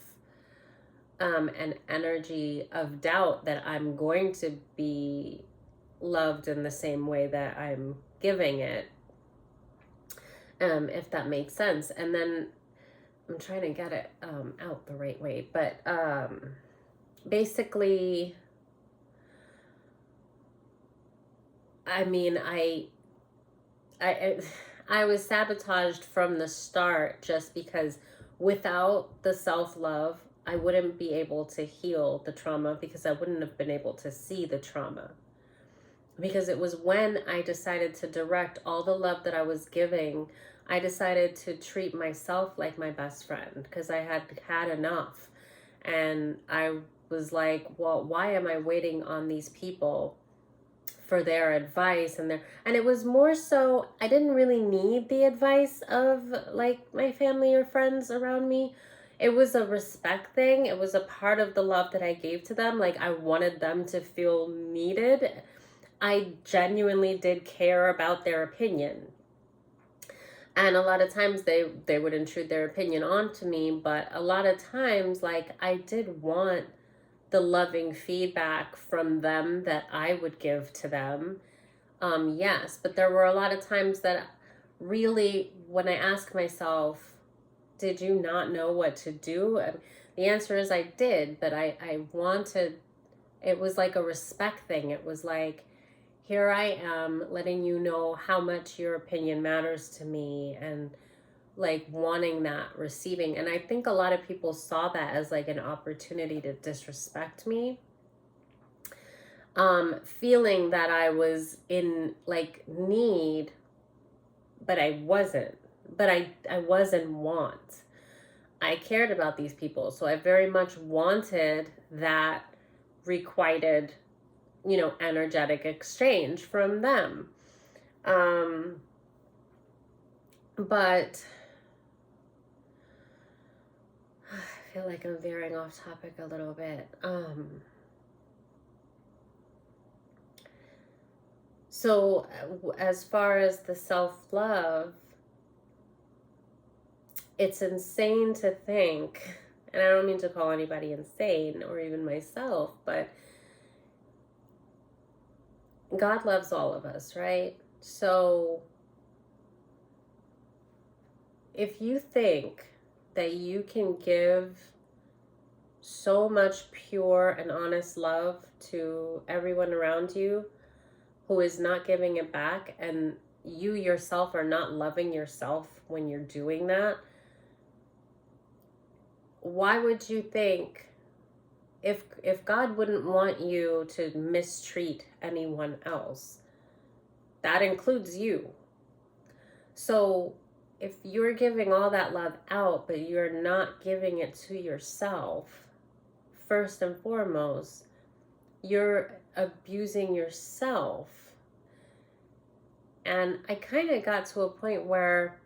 an energy of doubt that I'm going to be loved in the same way that I'm giving it. If that makes sense. And then I'm trying to get it out the right way. But basically, I mean, I was sabotaged from the start just because without the self-love, I wouldn't be able to heal the trauma because I wouldn't have been able to see the trauma. Because it was when I decided to direct all the love that I was giving, I decided to treat myself like my best friend because I had had enough. And I was like, well, why am I waiting on these people for their advice and it was more so I didn't really need the advice of like my family or friends around me. It was a respect thing. It was a part of the love that I gave to them. Like, I wanted them to feel needed. I genuinely did care about their opinion. And a lot of times they would intrude their opinion onto me, but a lot of times, like, I did want the loving feedback from them that I would give to them. Yes, but there were a lot of times that really, when I ask myself, did you not know what to do? The answer is I did, but I wanted, it was like a respect thing. It was like, here I am letting you know how much your opinion matters to me, and like wanting that receiving. And I think a lot of people saw that as like an opportunity to disrespect me, feeling that I was in like need, but I wasn't. But I was in want. I cared about these people, so I very much wanted that requited, energetic exchange from them. But I feel like I'm veering off topic a little bit. So as far as the self-love, it's insane to think, and I don't mean to call anybody insane or even myself, but God loves all of us, right? So if you think that you can give so much pure and honest love to everyone around you who is not giving it back, and you yourself are not loving yourself when you're doing that, why would you think, if God wouldn't want you to mistreat anyone else, that includes you. So if you're giving all that love out, but you're not giving it to yourself, first and foremost, you're abusing yourself. And I kind of got to a point where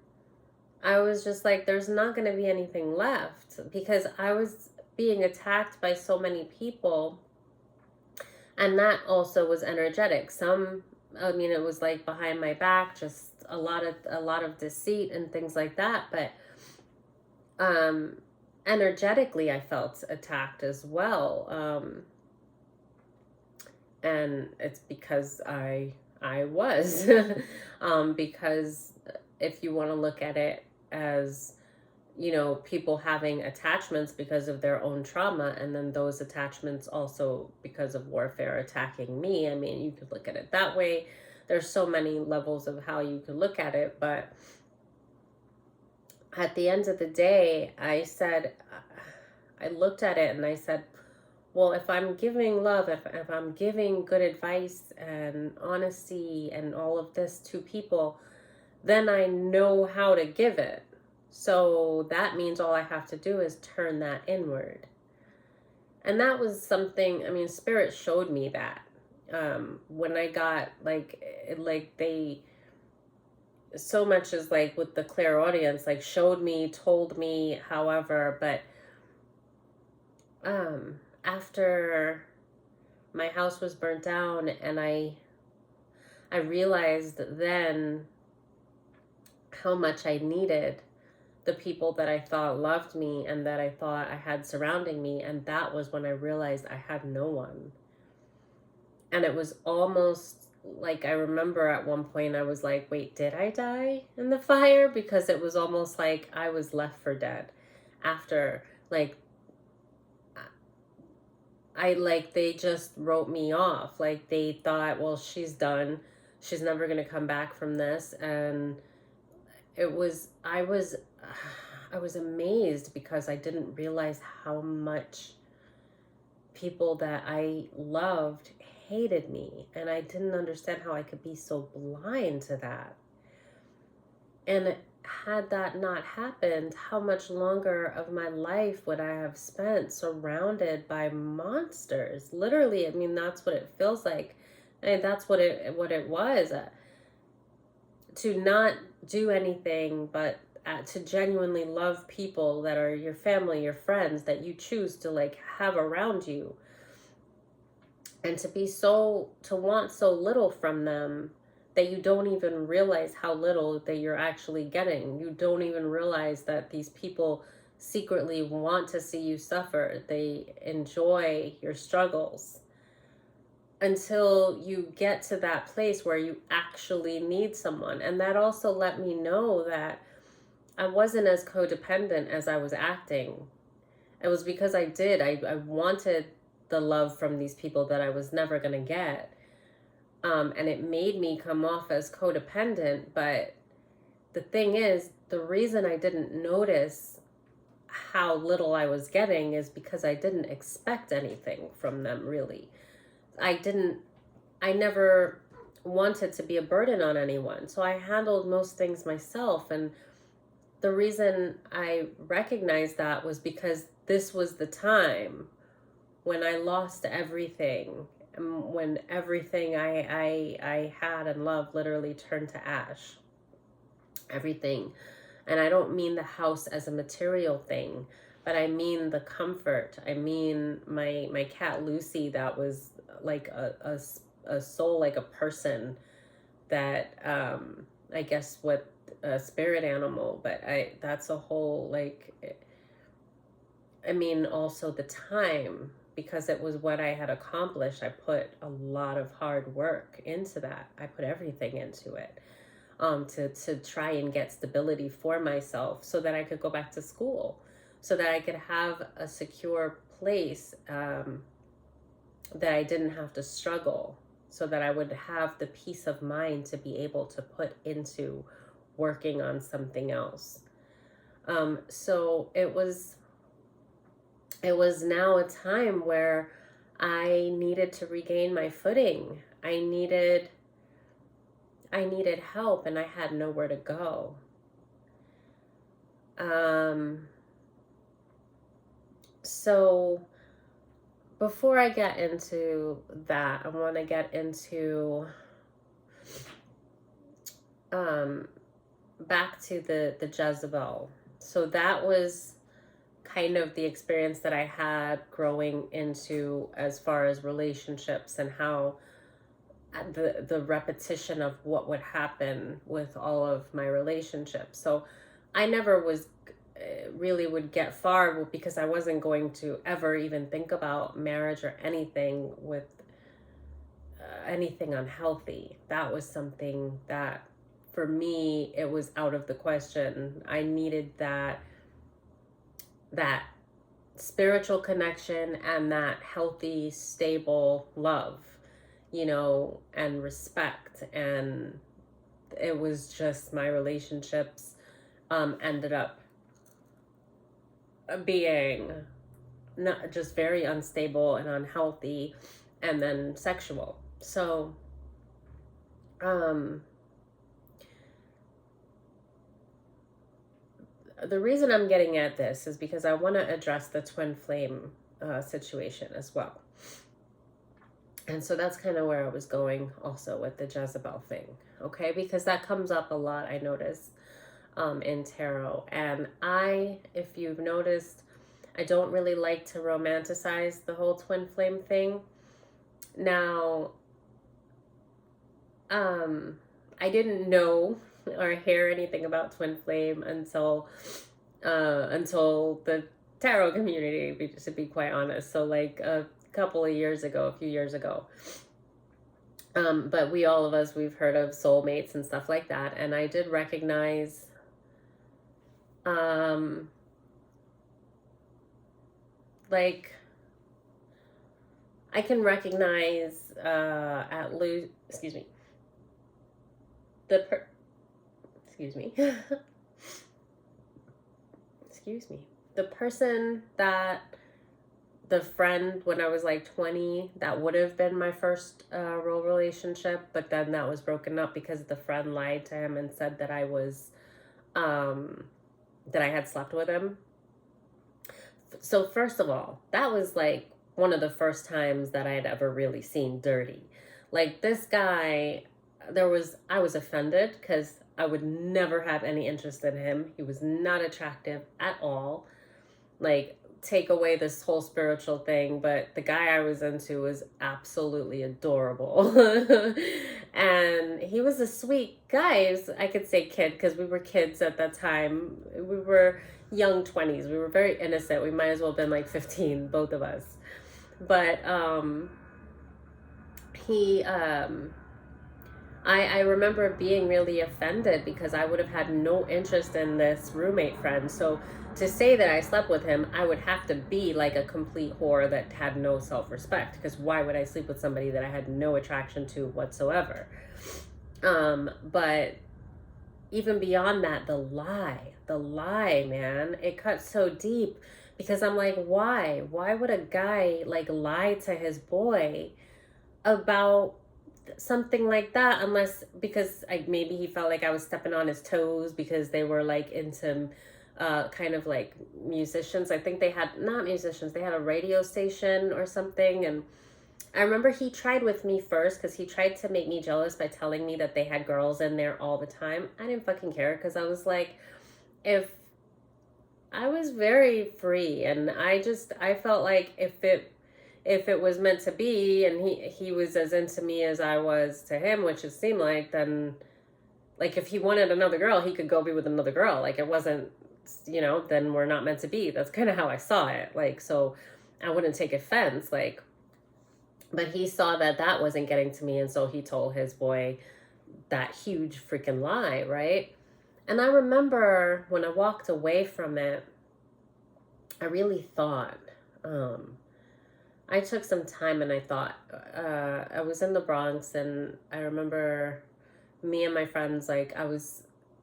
I was just like, there's not going to be anything left, because I was being attacked by so many people, and that also was energetic. It was like behind my back, just a lot of deceit and things like that, but energetically I felt attacked as well, and it's because I was because if you want to look at it as, people having attachments because of their own trauma, and then those attachments also because of warfare attacking me. I mean, you could look at it that way. There's so many levels of how you could look at it, but at the end of the day, I looked at it and I said, well, if I'm giving love, if I'm giving good advice and honesty and all of this to people, then I know how to give it. So that means all I have to do is turn that inward. And that was something, I mean, Spirit showed me that. When I got they, so much as like with the clairaudience, like showed me, told me, however, but after my house was burnt down, and I realized then how much I needed the people that I thought loved me and that I thought I had surrounding me. And that was when I realized I had no one. And it was almost like, I remember at one point I was like, wait, did I die in the fire? Because it was almost like I was left for dead after, like, they just wrote me off. Like, they thought, well, she's done. She's never going to come back from this. And I was amazed because I didn't realize how much people that I loved hated me. And I didn't understand how I could be so blind to that. And had that not happened, how much longer of my life would I have spent surrounded by monsters? Literally, I mean, that's what it feels like. And that's what it was. To not do anything but to genuinely love people that are your family, your friends, that you choose to like have around you, and to want so little from them that you don't even realize how little that you're actually getting. You don't even realize that these people secretly want to see you suffer. They enjoy your struggles, until you get to that place where you actually need someone. And that also let me know that I wasn't as codependent as I was acting. It was because I wanted the love from these people that I was never going to get. And it made me come off as codependent. But the thing is, the reason I didn't notice how little I was getting is because I didn't expect anything from them, really. I never wanted to be a burden on anyone. So I handled most things myself. And the reason I recognized that was because this was the time when I lost everything, when everything I had and loved literally turned to ash. Everything. And I don't mean the house as a material thing, but I mean the comfort. I mean my cat Lucy, that was like a soul, like a person, that I guess what a spirit animal, but that's a whole, like, I mean, also the time, because it was what I had accomplished. I put a lot of hard work into that. I put everything into it, to try and get stability for myself so that I could go back to school, so that I could have a secure place, that I didn't have to struggle, so that I would have the peace of mind to be able to put into working on something else. So it was now a time where I needed to regain my footing. I needed help, and I had nowhere to go. So before I get into that, I want to get into back to the Jezebel. So that was kind of the experience that I had growing into, as far as relationships, and how the repetition of what would happen with all of my relationships. So I never was really would get far, because I wasn't going to ever even think about marriage or anything with anything unhealthy. That was something that for me, it was out of the question. I needed that spiritual connection and that healthy, stable love, and respect. And it was just my relationships ended up being not just very unstable and unhealthy, and then sexual. So the reason I'm getting at this is because I want to address the twin flame situation as well. And so that's kind of where I was going also with the Jezebel thing, okay? Because that comes up a lot, I notice, in tarot. And if you've noticed, I don't really like to romanticize the whole twin flame thing. Now, I didn't know or hear anything about twin flame until the tarot community, to be quite honest. So like a few years ago. But all of us, we've heard of soulmates and stuff like that. And I did recognize, like, I can recognize, excuse me, the person that, the friend when I was like 20, that would have been my first real relationship, but then that was broken up because the friend lied to him and said that I was, that I had slept with him. So first of all, that was like one of the first times that I had ever really seen dirty. Like this guy, I was offended because I would never have any interest in him. He was not attractive at all. Like, take away this whole spiritual thing, but the guy I was into was absolutely adorable. And he was a sweet guy. I could say kid because we were kids at that time. We were young 20s. We were very innocent. We might as well have been like 15, both of us. But I remember being really offended because I would have had no interest in this roommate friend. So to say that I slept with him, I would have to be like a complete whore that had no self-respect, because why would I sleep with somebody that I had no attraction to whatsoever? But even beyond that, the lie, man, it cuts so deep, because I'm like, why would a guy like lie to his boy about something like that, unless because maybe he felt like I was stepping on his toes because they were like into kind of like musicians. I think they had, not musicians, they had a radio station or something. And I remember he tried with me first because he tried to make me jealous by telling me that they had girls in there all the time. I didn't fucking care, because I was like, I was very free, and I felt like if it was meant to be, and he was as into me as I was to him, which it seemed like, then like if he wanted another girl, he could go be with another girl. Like it wasn't, then we're not meant to be. That's kind of how I saw it. Like, so I wouldn't take offense, like, but he saw that wasn't getting to me, and so he told his boy that huge freaking lie, right? And I remember when I walked away from it, I really thought, I took some time and I thought, I was in the Bronx, and I remember me and my friends, like I was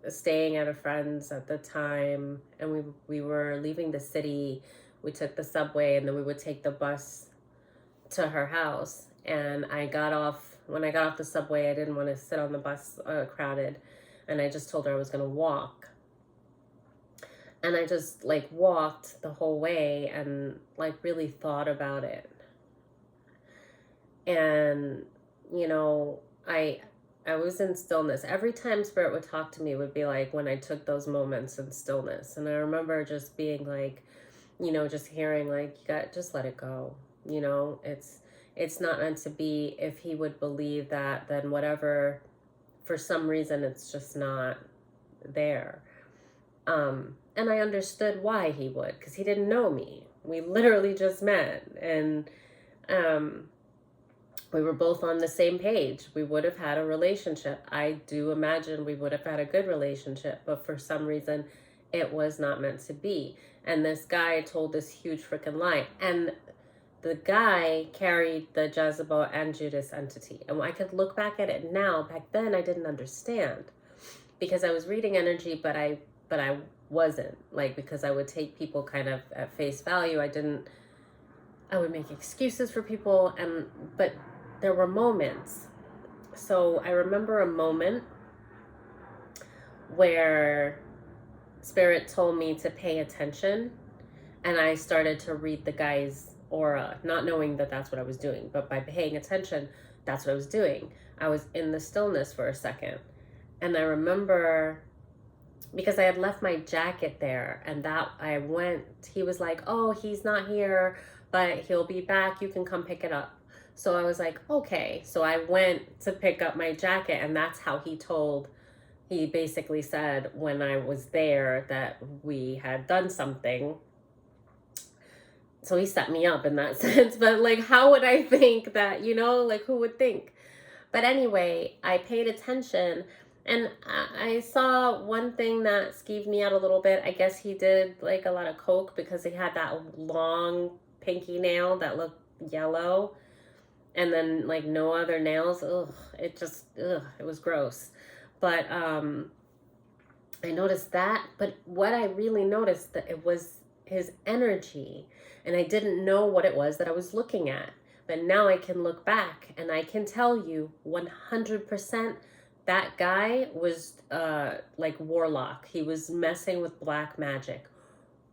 staying at a friend's at the time, and we were leaving the city. We took the subway, and then we would take the bus to her house. And when I got off the subway, I didn't want to sit on the bus crowded, and I just told her I was going to walk. And I just like walked the whole way and like really thought about it. And, I was in stillness. Every time Spirit would talk to me would be like when I took those moments in stillness. And I remember just being like, just hearing like, just let it go. It's not meant to be. If he would believe that, then whatever, for some reason, it's just not there. And I understood why he would, because he didn't know me. We literally just met. And we were both on the same page. We would have had a relationship. I do imagine we would have had a good relationship, but for some reason, it was not meant to be. And this guy told this huge freaking lie. And the guy carried the Jezebel and Judas entity. And I could look back at it now. Back then, I didn't understand because I was reading energy, but I wasn't, like, because I would take people kind of at face value. I would make excuses for people, but there were moments. So I remember a moment where Spirit told me to pay attention, and I started to read the guy's aura, not knowing that that's what I was doing, but by paying attention, that's what I was doing. I was in the stillness for a second, and I remember, because I had left my jacket there, and he was like, oh, he's not here, but he'll be back, you can come pick it up. So I was like, okay. So I went to pick up my jacket, and that's how he basically said when I was there that we had done something. So he set me up in that sense. But like, how would I think that, like, who would think? But anyway, I paid attention, and I saw one thing that skeeved me out a little bit. I guess he did like a lot of coke, because he had that long pinky nail that looked yellow, and then like no other nails. It was gross. But I noticed that. But what I really noticed, that it was his energy, and I didn't know what it was that I was looking at. But now I can look back, and I can tell you 100% that guy was like warlock. He was messing with black magic.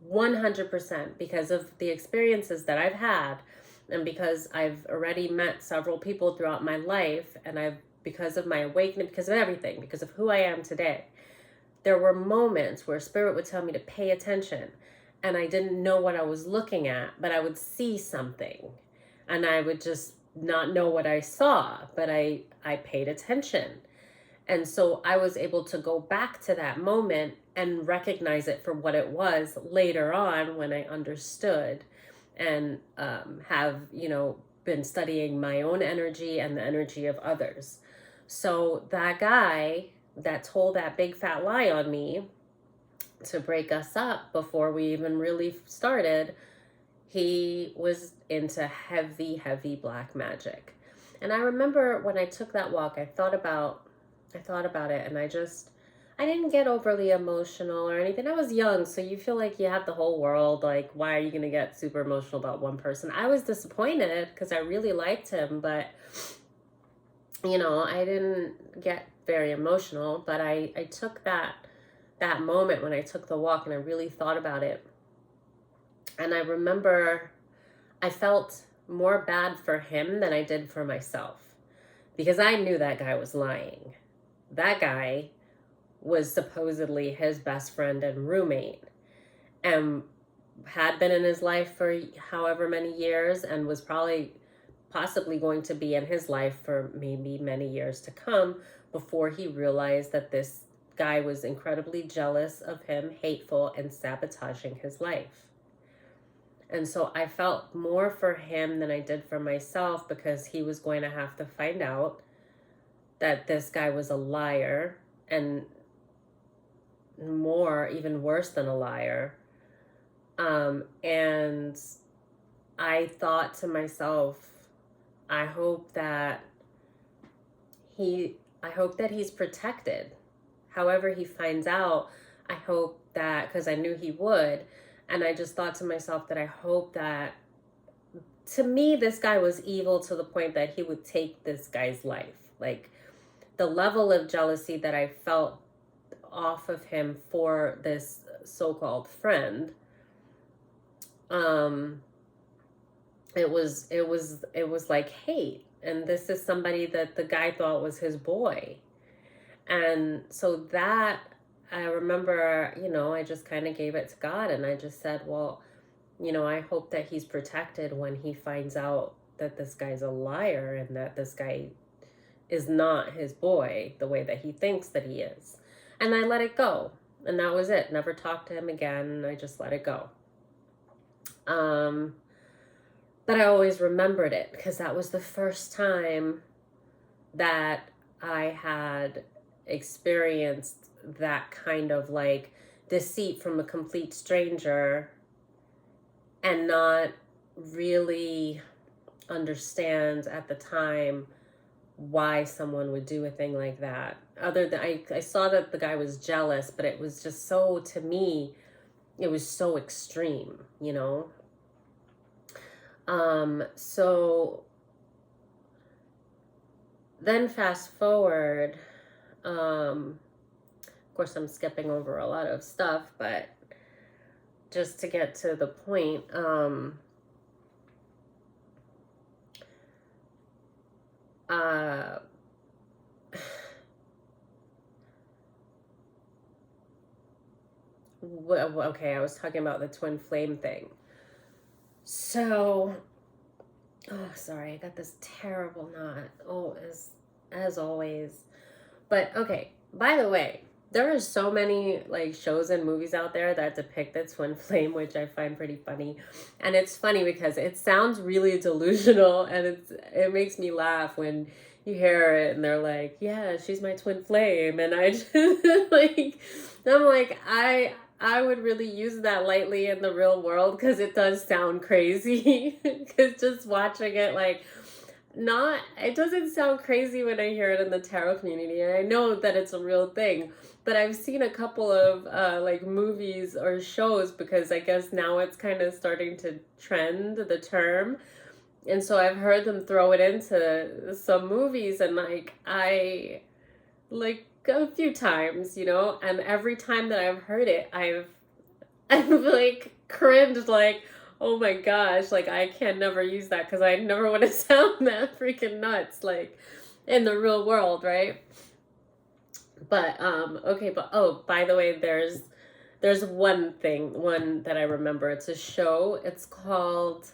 100%, because of the experiences that I've had, and because I've already met several people throughout my life, and because of my awakening, because of everything, because of who I am today, there were moments where Spirit would tell me to pay attention, and I didn't know what I was looking at, but I would see something, and I would just not know what I saw, but I paid attention. And so I was able to go back to that moment and recognize it for what it was later on, when I understood and have, been studying my own energy and the energy of others. So that guy that told that big fat lie on me to break us up before we even really started, he was into heavy, heavy black magic. And I remember when I took that walk, I thought about it, and I didn't get overly emotional or anything. I was young, so you feel like you have the whole world. Like, why are you going to get super emotional about one person? I was disappointed because I really liked him, but, I didn't get very emotional. But I took that moment when I took the walk, and I really thought about it. And I remember I felt more bad for him than I did for myself, because I knew that guy was lying. That guy was supposedly his best friend and roommate, and had been in his life for however many years, and was possibly going to be in his life for maybe many years to come, before he realized that this guy was incredibly jealous of him, hateful, and sabotaging his life. And so I felt more for him than I did for myself, because he was going to have to find out that this guy was a liar, and even worse than a liar. And I thought to myself, I hope that he's protected. However he finds out, I hope that, because I knew he would, and I just thought to myself that I hope that, to me, this guy was evil to the point that he would take this guy's life. Like, the level of jealousy that I felt off of him for this so-called friend, it was like hate. And this is somebody that the guy thought was his boy. And so that, I remember, I just kind of gave it to God, and I just said, well, I hope that he's protected when he finds out that this guy's a liar, and that this guy is not his boy the way that he thinks that he is. And I let it go. And that was it. Never talked to him again. I just let it go. But I always remembered it because that was the first time that I had experienced that kind of like deceit from a complete stranger and not really understand at the time why someone would do a thing like that. Other than I saw that the guy was jealous, but it was just so, to me, it was so extreme, you know? So then fast forward, of course I'm skipping over a lot of stuff, but just to get to the point, okay, I was talking about the twin flame thing. So, oh, sorry, I got this terrible knot. Oh, as always. But okay, by the way, there are so many like shows and movies out there that depict the twin flame, which I find pretty funny. And it's funny because it sounds really delusional, and it makes me laugh when you hear it and they're like, "Yeah, she's my twin flame," and I just like, I'm like, I would really use that lightly in the real world because it does sound crazy. Because just watching it, like, not, it doesn't sound crazy when I hear it in the tarot community, and I know that it's a real thing. But I've seen a couple of like movies or shows, because I guess now it's kind of starting to trend, the term, and so I've heard them throw it into some movies, and like I like a few times, you know, and every time that I've heard it, I've like cringed, like, oh my gosh, like I can never use that because I never want to sound that freaking nuts, like in the real world, right? But okay, but oh, by the way, there's one that I remember. It's a show. It's called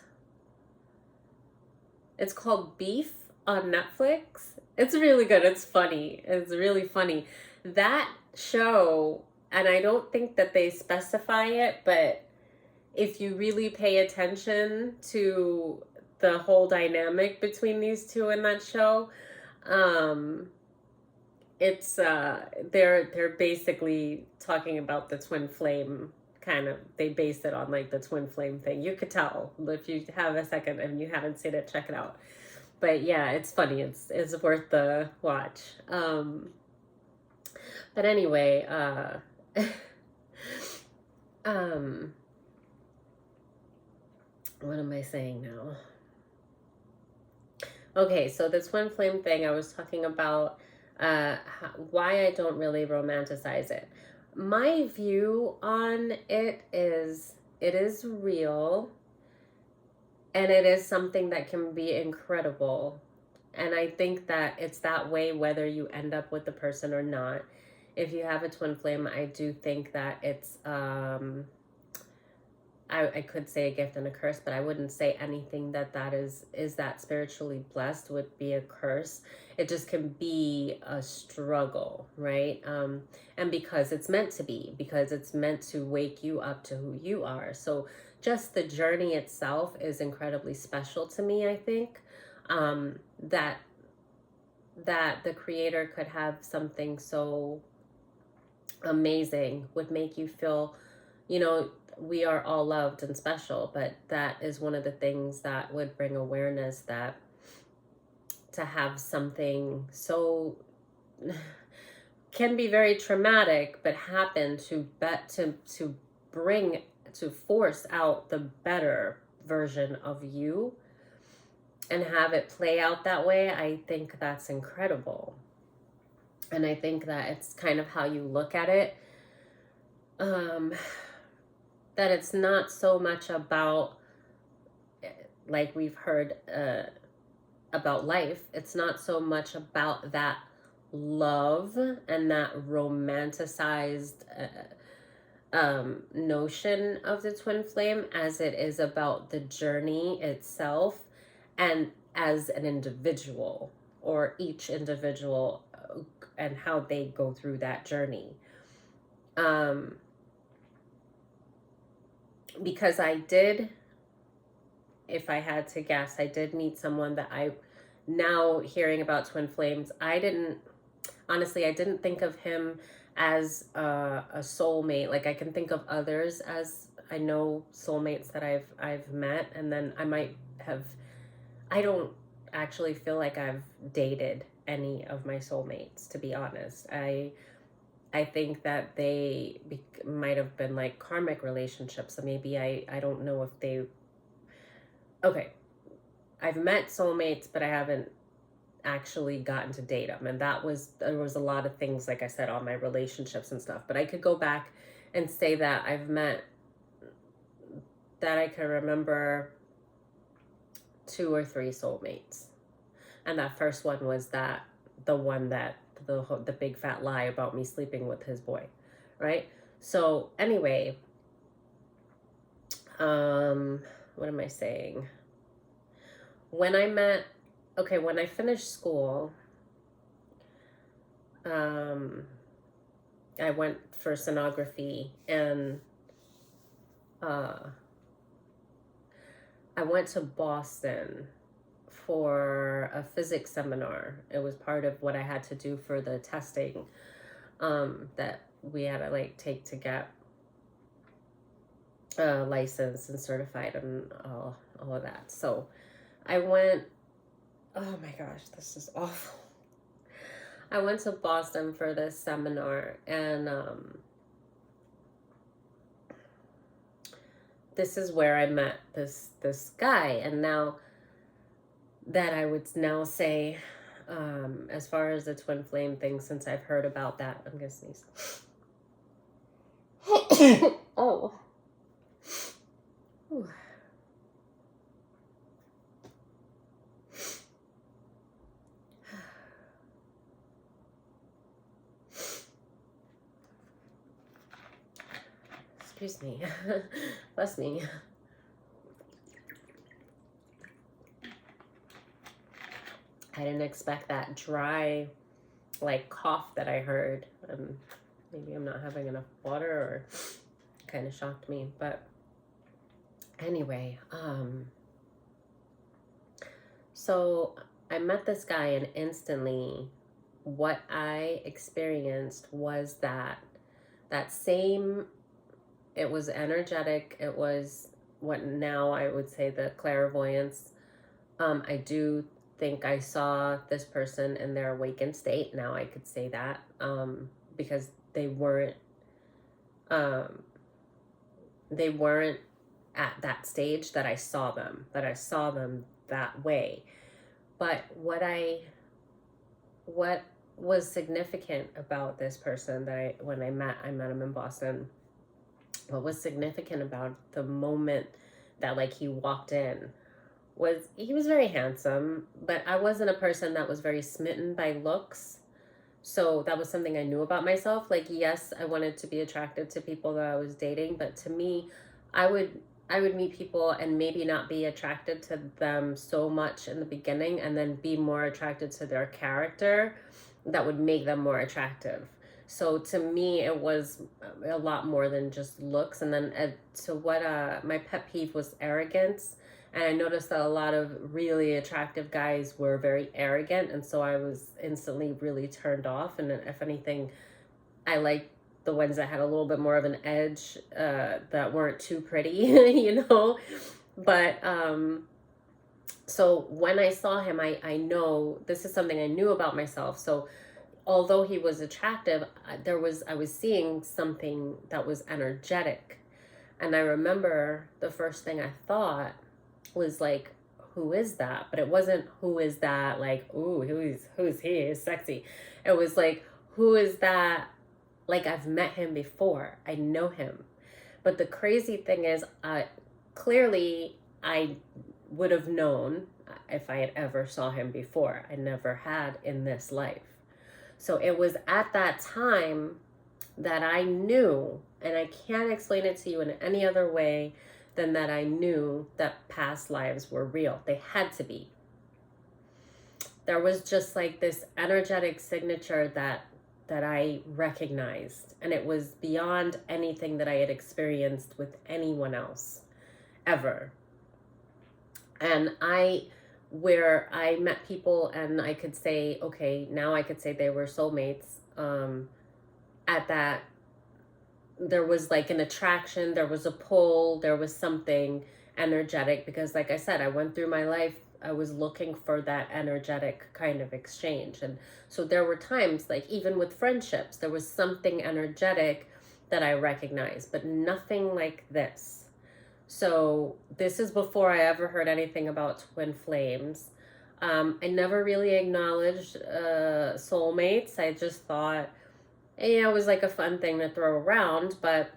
Beef on Netflix. It's really good. It's funny. It's really funny. That show, and I don't think that they specify it, but if you really pay attention to the whole dynamic between these two in that show, um, it's they're basically talking about the twin flame, kind of. They base it on like the twin flame thing. You could tell if you have a second and you haven't seen it, check it out. But yeah, it's funny. It's worth the watch. But anyway, um, what am I saying now? Okay, so the twin flame thing, I was talking about why I don't really romanticize it. My view on it is real, and it is something that can be incredible. And I think that it's that way whether you end up with the person or not. If you have a twin flame, I do think that it's I could say a gift and a curse, but I wouldn't say anything that is that spiritually blessed would be a curse. It just can be a struggle, right? And because it's meant to be, because it's meant to wake you up to who you are. So just the journey itself is incredibly special to me, I think. That the creator could have something so amazing would make you feel, you know, we are all loved and special. But that is one of the things that would bring awareness, that to have something so can be very traumatic, but happen to bring, to force out the better version of you and have it play out that way. I think that's incredible. And I think that it's kind of how you look at it. That it's not so much about, like we've heard about life, it's not so much about that love and that romanticized notion of the twin flame, as it is about the journey itself, and as an individual, or each individual, and how they go through that journey. Because I did if I had to guess, I did meet someone that now hearing about twin flames, I didn't think of him as a soulmate. Like I can think of others as I know soulmates that I've met, and then I don't actually feel like I've dated any of my soulmates, to be honest. I think that they might have been like karmic relationships. So maybe I don't know if they. Okay, I've met soulmates, but I haven't actually gotten to date them, and there was a lot of things, like I said, on my relationships and stuff. But I could go back and say that I've met, that I can remember 2 or 3 soulmates, and that first one was the one that the big fat lie about me sleeping with his boy, right? So anyway, what am I saying? When I finished school, I went for sonography, and I went to Boston for a physics seminar. It was part of what I had to do for the testing that we had to like take to get licensed and certified and all of that. So I went, oh my gosh, this is awful. I went to Boston for this seminar, and this is where I met this guy. And now that I would now say, as far as the twin flame thing, since I've heard about that, I'm gonna sneeze. Oh. Ooh. Excuse me. Bless me. I didn't expect that dry, like, cough that I heard. Maybe I'm not having enough water, or kind of shocked me. But anyway, so I met this guy, and instantly what I experienced was that same, it was energetic. It was what now I would say the clairvoyance. I do think I saw this person in their awakened state. Now I could say that, because they weren't at that stage that I saw them that way. But what was significant about this person that when I met him in Boston, what was significant about the moment that like he walked in was he was very handsome, but I wasn't a person that was very smitten by looks. So that was something I knew about myself. Like, yes, I wanted to be attracted to people that I was dating, but to me, I would meet people and maybe not be attracted to them so much in the beginning, and then be more attracted to their character that would make them more attractive. So to me, it was a lot more than just looks. And then to what my pet peeve was arrogance. And I noticed that a lot of really attractive guys were very arrogant. And so I was instantly really turned off. And if anything, I liked the ones that had a little bit more of an edge, that weren't too pretty, you know. But so when I saw him, I know this is something I knew about myself. So although he was attractive, I was seeing something that was energetic. And I remember the first thing I thought was like, who is that? But it wasn't who is that like, ooh, who's he? He's sexy. It was like, who is that? Like, I've met him before. I know him. But the crazy thing is, clearly I would have known if I had ever saw him before. I never had in this life. So it was at that time that I knew, and I can't explain it to you in any other way than that I knew that past lives were real. They had to be. There was just like this energetic signature that I recognized, and it was beyond anything that I had experienced with anyone else ever. And where I met people and I could say, okay, now I could say they were soulmates. At that, there was like an attraction, there was a pull, there was something energetic, because like I said, I went through my life, I was looking for that energetic kind of exchange. And so there were times, like even with friendships, there was something energetic that I recognized, but nothing like this. So this is before I ever heard anything about twin flames. I never really acknowledged soulmates. I just thought, it was like a fun thing to throw around. But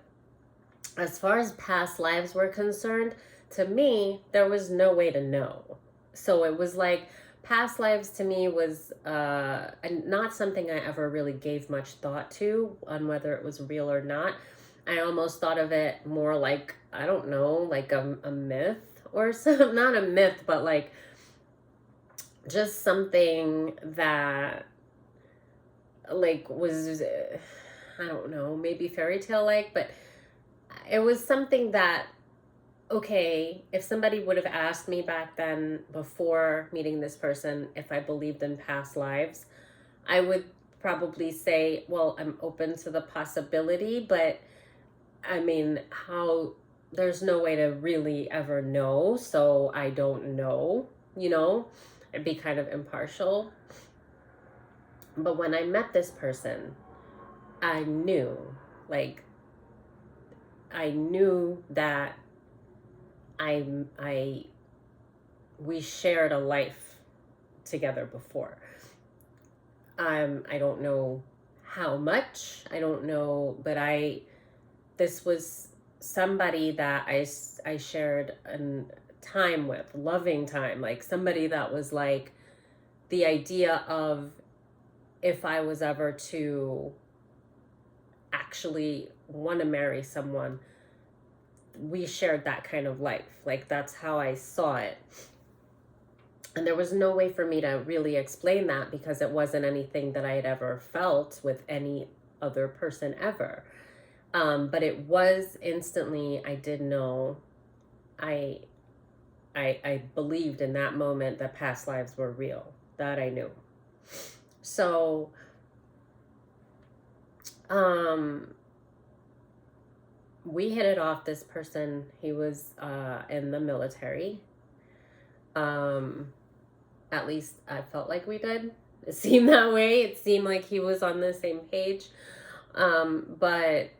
as far as past lives were concerned, to me, there was no way to know. So it was like past lives to me was not something I ever really gave much thought to on whether it was real or not. I almost thought of it more like, I don't know, like a myth or something. Not a myth, but like just something that like was, I don't know, maybe fairy tale like, but it was something that, okay, if somebody would have asked me back then, before meeting this person, if I believed in past lives, I would probably say, well, I'm open to the possibility, but I mean, how, there's no way to really ever know, so I don't know, I'd be kind of impartial. But when I met this person, I knew, like, I knew that I we shared a life together before. I don't know how much, I don't know, but this was somebody that I shared a time with, loving time, like somebody that was like the idea of, if I was ever to actually want to marry someone, we shared that kind of life. Like that's how I saw it. And there was no way for me to really explain that, because it wasn't anything that I had ever felt with any other person ever. But it was instantly, I did know, I believed in that moment that past lives were real. That I knew. So, we hit it off. This person, he was in the military. At least I felt like we did. It seemed that way. It seemed like he was on the same page. But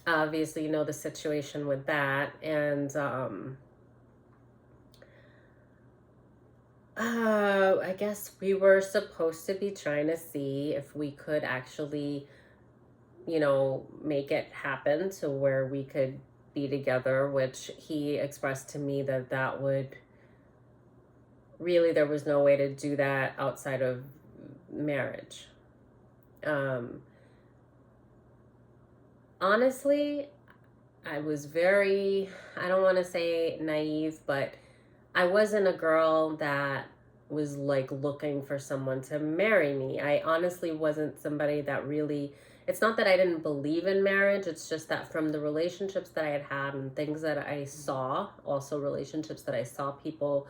obviously, the situation with that. And I guess we were supposed to be trying to see if we could actually, make it happen to where we could be together, which he expressed to me that would really, there was no way to do that outside of marriage. Honestly, I was very, I don't want to say naive, but I wasn't a girl that was like looking for someone to marry me. I honestly wasn't somebody that really, it's not that I didn't believe in marriage, it's just that from the relationships that I had had and things that I saw, also relationships that I saw people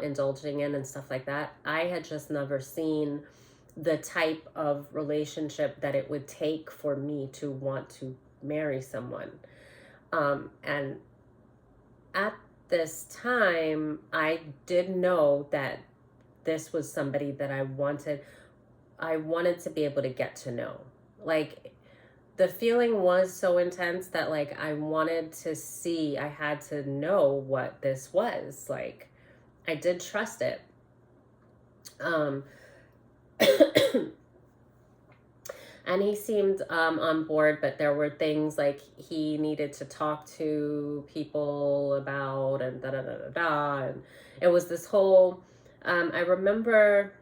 indulging in and stuff like that, I had just never seen the type of relationship that it would take for me to want to marry someone. And at this time, I did know that this was somebody that I wanted to be able to get to know. Like, the feeling was so intense that like I wanted to see, I had to know what this was. Like, I did trust it. And he seemed on board, but there were things like he needed to talk to people about, and da da da da da. And it was this whole, I remember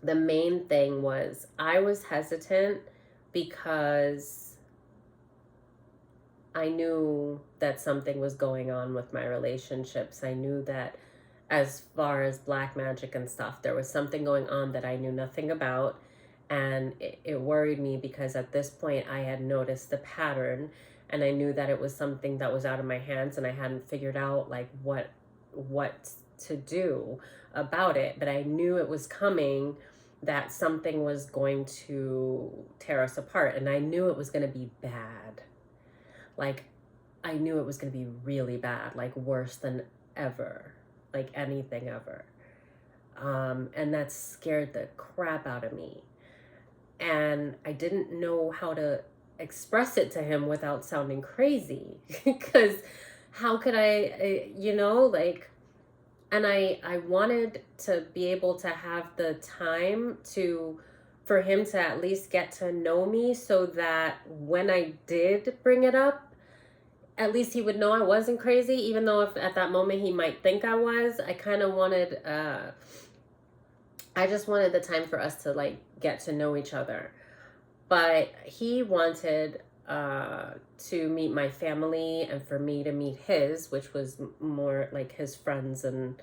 the main thing was I was hesitant because I knew that something was going on with my relationships. I knew that as far as black magic and stuff, there was something going on that I knew nothing about. And it worried me because at this point I had noticed the pattern. and I knew that it was something that was out of my hands, and I hadn't figured out like what to do about it, but I knew it was coming, that something was going to tear us apart, and I knew it was going to be bad. Like, I knew it was going to be really bad, like worse than ever, like anything ever. And that scared the crap out of me. And I didn't know how to express it to him without sounding crazy. Because how could I, like, and I wanted to be able to have the time for him to at least get to know me, so that when I did bring it up, at least he would know I wasn't crazy, even though if at that moment he might think I was. I kind of wanted, I just wanted the time for us to like get to know each other. But he wanted to meet my family and for me to meet his, which was more like his friends and,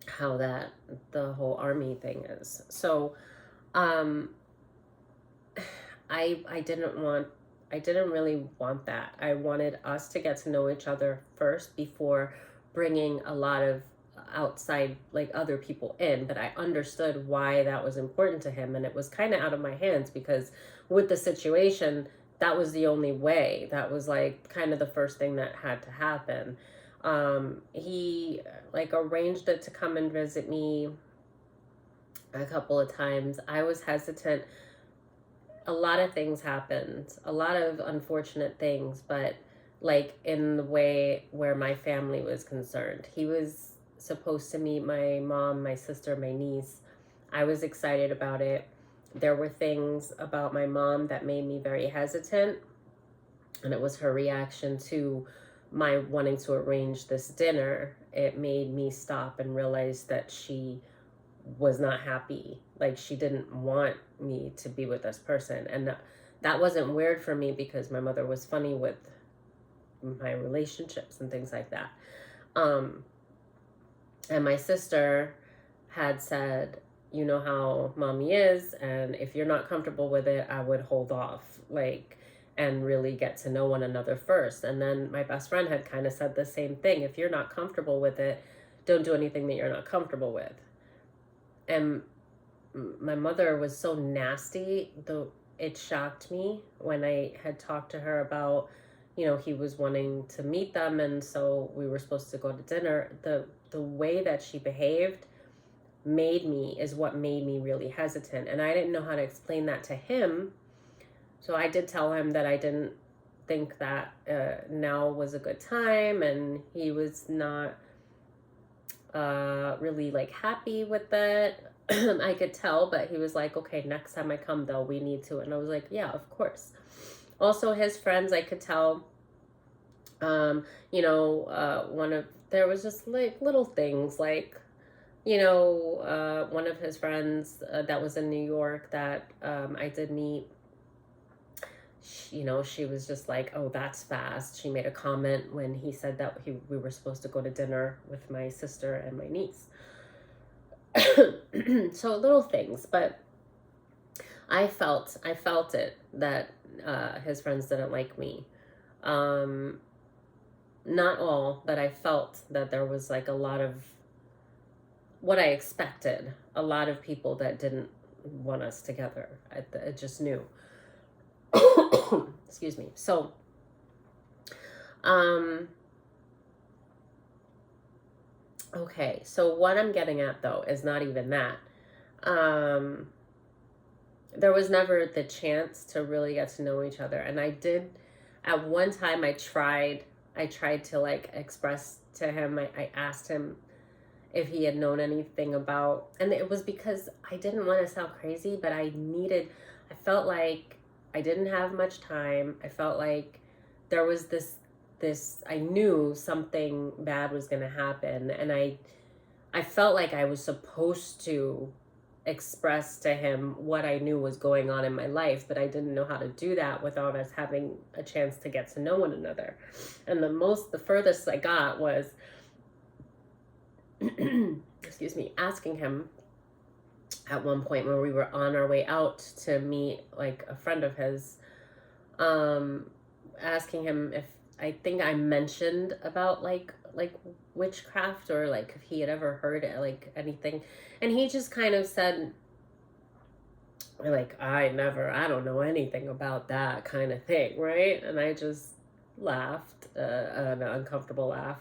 how the whole army thing is. So I didn't really want that. I wanted us to get to know each other first before bringing a lot of outside, like other people in. But I understood why that was important to him, and it was kind of out of my hands because with the situation, that was the only way. That was like kind of the first thing that had to happen. He like arranged it to come and visit me a couple of times. I was hesitant. A lot of things happened, a lot of unfortunate things, but like in the way where my family was concerned. He was supposed to meet my mom, my sister, my niece. I was excited about it. There were things about my mom that made me very hesitant, and it was her reaction to my wanting to arrange this dinner. It made me stop and realize that she was not happy. Like, she didn't want me to be with this person. And that wasn't weird for me because my mother was funny with my relationships and things like that. And my sister had said, you know how mommy is, and if you're not comfortable with it, I would hold off, like, and really get to know one another first. And then my best friend had kind of said the same thing. If you're not comfortable with it, don't do anything that you're not comfortable with. And my mother was so nasty, though it shocked me when I had talked to her about, he was wanting to meet them, and so we were supposed to go to dinner. The way that she behaved is what made me really hesitant, and I didn't know how to explain that to him. So I did tell him that I didn't think that now was a good time, and he was not really like happy with it. I could tell, but he was like, okay, next time I come though, we need to. And I was like, yeah, of course. Also, his friends, I could tell, there was just like little things like, one of his friends that was in New York that I did meet, she was just like, oh, that's fast. She made a comment when he said that we were supposed to go to dinner with my sister and my niece. So little things, but I felt it that his friends didn't like me. Not all, but I felt that there was like a lot of what I expected. A lot of people that didn't want us together. I just knew. Excuse me. So, okay, so what I'm getting at though is not even that. There was never the chance to really get to know each other. And I did, at one time I tried to like express to him, I asked him if he had known anything about, and it was because I didn't want to sound crazy, but I felt like I didn't have much time. I felt like there was this, I knew something bad was going to happen. And I felt like I was supposed to express to him what I knew was going on in my life, but I didn't know how to do that without us having a chance to get to know one another. And the furthest I got was, excuse me, asking him at one point when we were on our way out to meet like a friend of his, um, asking him if I think I mentioned about like witchcraft, or like if he had ever heard it, like anything, and he just kind of said like, I don't know anything about that kind of thing, right? And I just laughed, an uncomfortable laugh.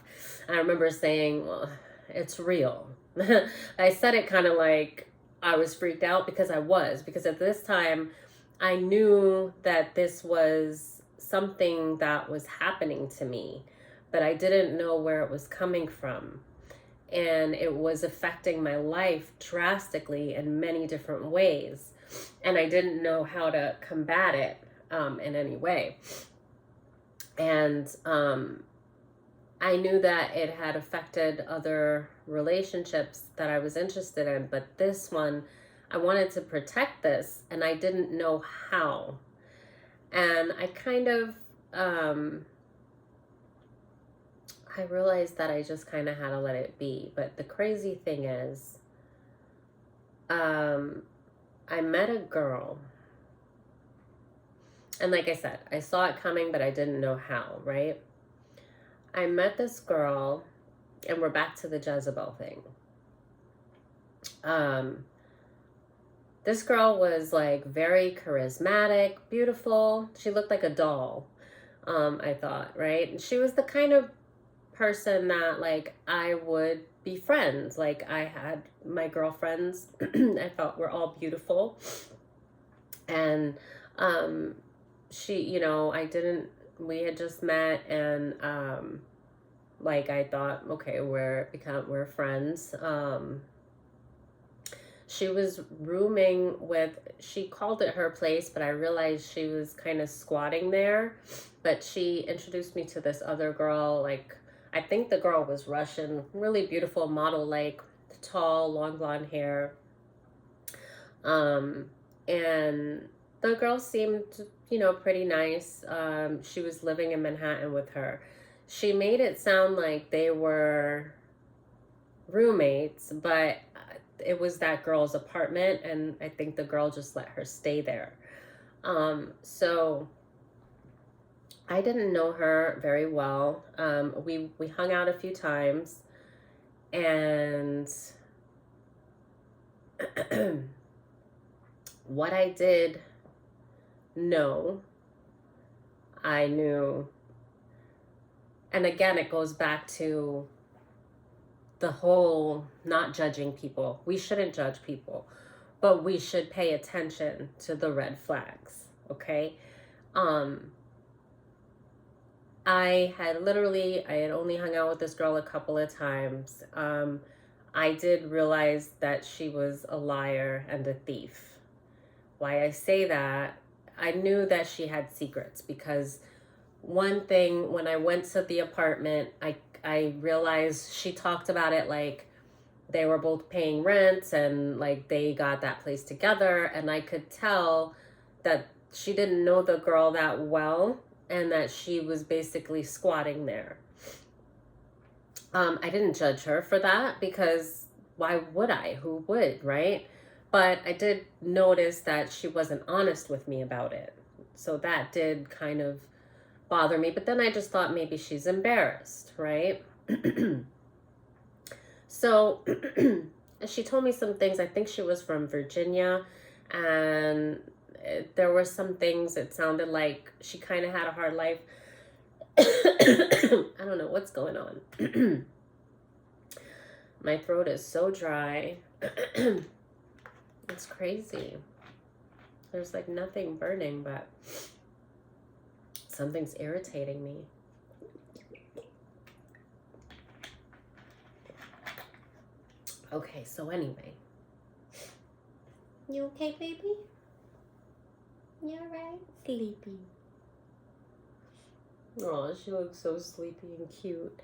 I remember saying, well, it's real. I said it kind of like I was freaked out, because I was, because at this time I knew that this was something that was happening to me, but I didn't know where it was coming from. And it was affecting my life drastically in many different ways. And I didn't know how to combat it in any way. And I knew that it had affected other relationships that I was interested in, but this one, I wanted to protect this, and I didn't know how. And I kind of, I realized that I just kind of had to let it be. But the crazy thing is, I met a girl, and like I said, I saw it coming, but I didn't know how, right? I met this girl, and we're back to the Jezebel thing. This girl was like very charismatic, beautiful. She looked like a doll, I thought, right? And she was the kind of person that like I would be friends. Like I had my girlfriends, I felt were all beautiful. And she, we had just met, and like I thought, okay, we're friends. She was rooming with, she called it her place, but I realized she was kind of squatting there. But she introduced me to this other girl, like, I think the girl was Russian, really beautiful model, like tall, long blonde hair. And the girl seemed, pretty nice. She was living in Manhattan with her. She made it sound like they were roommates, but it was that girl's apartment, and I think the girl just let her stay there. So I didn't know her very well. We hung out a few times, and what I did know, I knew, and again, it goes back to the whole not judging people. We shouldn't judge people, but we should pay attention to the red flags, okay? I had only hung out with this girl a couple of times. I did realize that she was a liar and a thief. Why I say that, I knew that she had secrets, because one thing, when I went to the apartment, I realized she talked about it like they were both paying rent, and like they got that place together, and I could tell that she didn't know the girl that well, and that she was basically squatting there. I didn't judge her for that, because why would I? Who would, right? But I did notice that she wasn't honest with me about it. So that did kind of bother me. But then I just thought maybe she's embarrassed, right? So she told me some things. I think she was from Virginia, and there were some things, it sounded like she kind of had a hard life. I don't know what's going on. My throat is so dry. It's crazy. There's like nothing burning, but something's irritating me. Okay, so anyway. You okay, baby? You alright? Sleepy. Oh, she looks so sleepy and cute.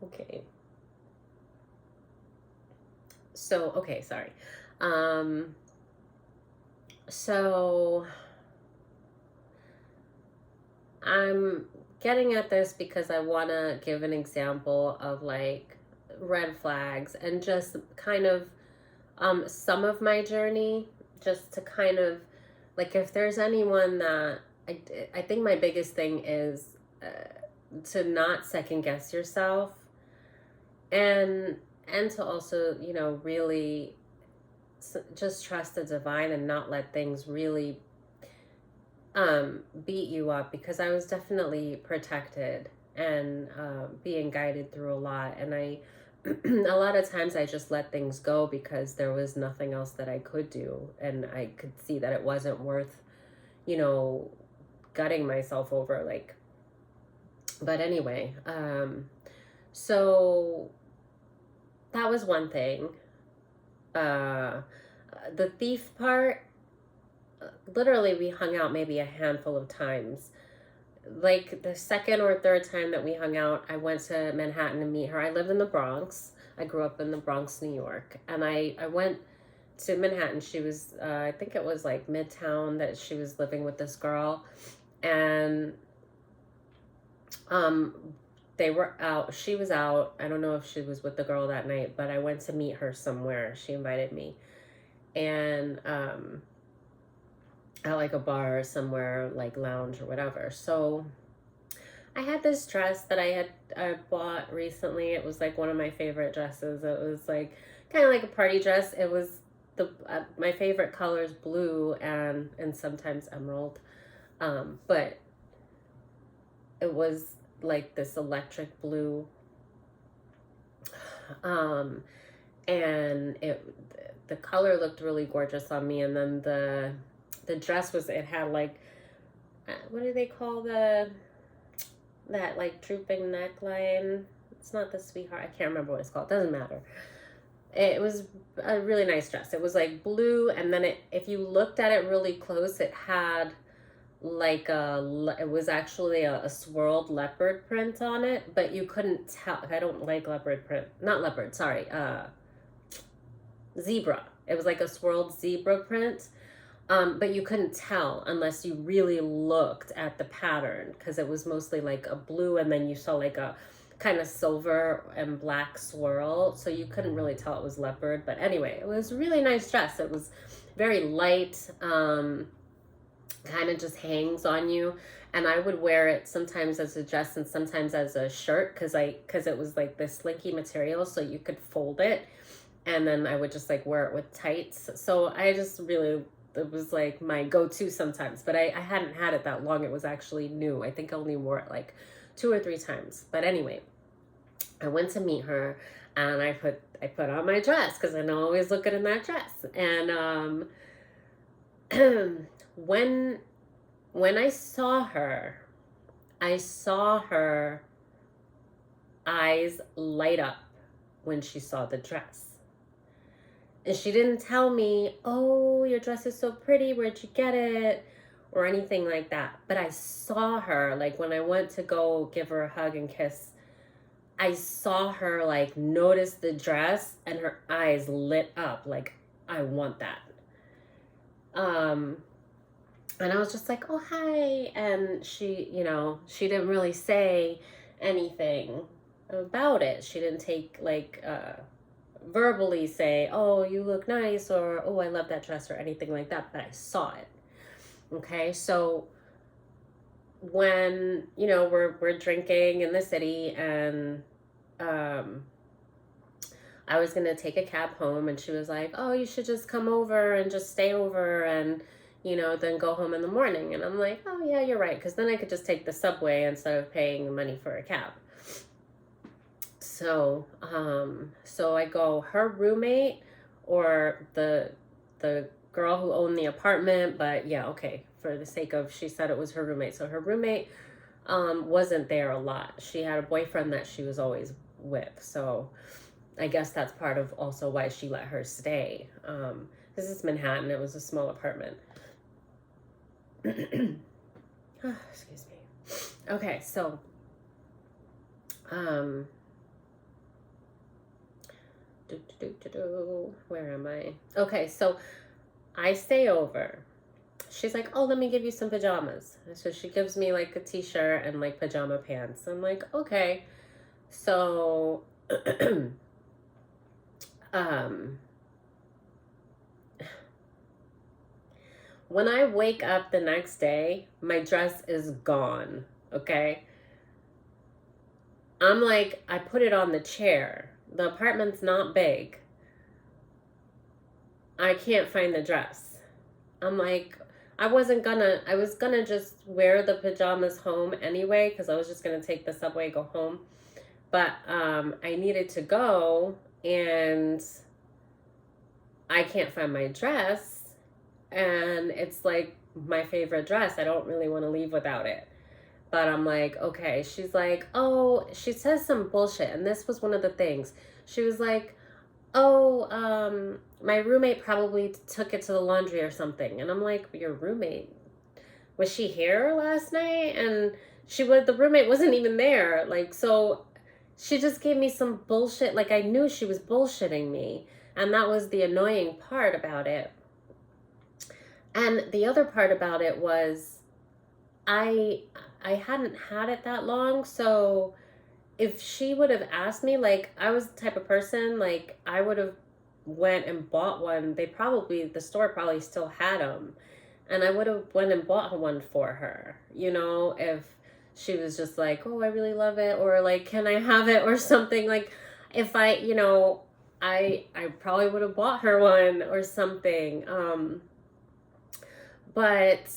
Okay. So, okay, sorry. So I'm getting at this because I want to give an example of like red flags, and just kind of some of my journey, just to kind of like, if there's anyone that I think my biggest thing is to not second guess yourself, and to also, you know, really just trust the divine and not let things really beat you up, because I was definitely protected and being guided through a lot, and I a lot of times I just let things go because there was nothing else that I could do, and I could see that it wasn't worth, you know, gutting myself over, like. But anyway, so that was one thing. uh the thief part, literally we hung out maybe a handful of times. Like the second or third time that we hung out, I went to Manhattan to meet her. I lived in the Bronx. I grew up in the Bronx, New York. And I went to Manhattan. She was, I think it was like Midtown that she was living with this girl. And um, they were out. She was out. I don't know if she was with the girl that night, but I went to meet her somewhere. She invited me. And at like a bar somewhere, like lounge or whatever. So I had this dress that I bought recently. It was like one of my favorite dresses. It was like kind of like a party dress. It was the my favorite color is blue and sometimes emerald. But it was like this electric blue. And the color looked really gorgeous on me, and then the dress was, it had like, what do they call that like drooping neckline? It's not the sweetheart. I can't remember what it's called. Doesn't matter. It was a really nice dress. It was like blue, and then if you looked at it really close, it had like it was actually a swirled leopard print on it, but you couldn't tell. I don't like leopard print. Not leopard, sorry. Zebra. It was like a swirled zebra print. But you couldn't tell unless you really looked at the pattern, because it was mostly like a blue, and then you saw like a kind of silver and black swirl, so you couldn't really tell it was leopard. But anyway, it was a really nice dress. It was very light, kind of just hangs on you, and I would wear it sometimes as a dress and sometimes as a shirt, because it was like this slinky material, so you could fold it, and then I would just like wear it with tights. So I just really, it was like my go-to sometimes, but I hadn't had it that long. It was actually new. I think I only wore it like 2 or 3 times. But anyway, I went to meet her, and I put on my dress, because I always look good in that dress. And when I saw her eyes light up when she saw the dress. And she didn't tell me, oh, your dress is so pretty, where'd you get it? Or anything like that. But I saw her, like when I went to go give her a hug and kiss, I saw her like notice the dress, and her eyes lit up like, I want that. And I was just like, oh, hi. And she, you know, she didn't really say anything about it. She didn't take like, verbally say, oh, you look nice, or oh, I love that dress, or anything like that, but I saw it. Okay, so when, you know, we're drinking in the city, and I was gonna take a cab home, and she was like, oh, you should just come over and just stay over, and you know, then go home in the morning. And I'm like, oh yeah, you're right, because then I could just take the subway instead of paying money for a cab. So, so I go, her roommate, or the girl who owned the apartment, but yeah, okay, for the sake of, she said it was her roommate. So her roommate, wasn't there a lot. She had a boyfriend that she was always with. So I guess that's part of also why she let her stay. This is Manhattan. It was a small apartment. Oh, excuse me. Okay, so, where am I? Okay, so I stay over. She's like, oh, let me give you some pajamas. So she gives me like a t-shirt and like pajama pants. I'm like, okay. So When I wake up the next day, my dress is gone, okay? I'm like, I put it on the chair. The apartment's not big. I can't find the dress. I'm like, I was gonna just wear the pajamas home anyway, because I was just gonna take the subway, go home. But I needed to go, and I can't find my dress. And it's like my favorite dress. I don't really want to leave without it. But I'm like, okay. She's like, oh, she says some bullshit. And this was one of the things. She was like, oh, my roommate probably took it to the laundry or something. And I'm like, your roommate? Was she here last night? And the roommate wasn't even there. Like, so she just gave me some bullshit. Like, I knew she was bullshitting me. And that was the annoying part about it. And the other part about it was I hadn't had it that long, so if she would have asked me, like, I was the type of person, like, I would have went and bought one. The store probably still had them, and I would have went and bought one for her, if she was just like, oh, I really love it, or like, can I have it, or something. Like, if I probably would have bought her one or something. But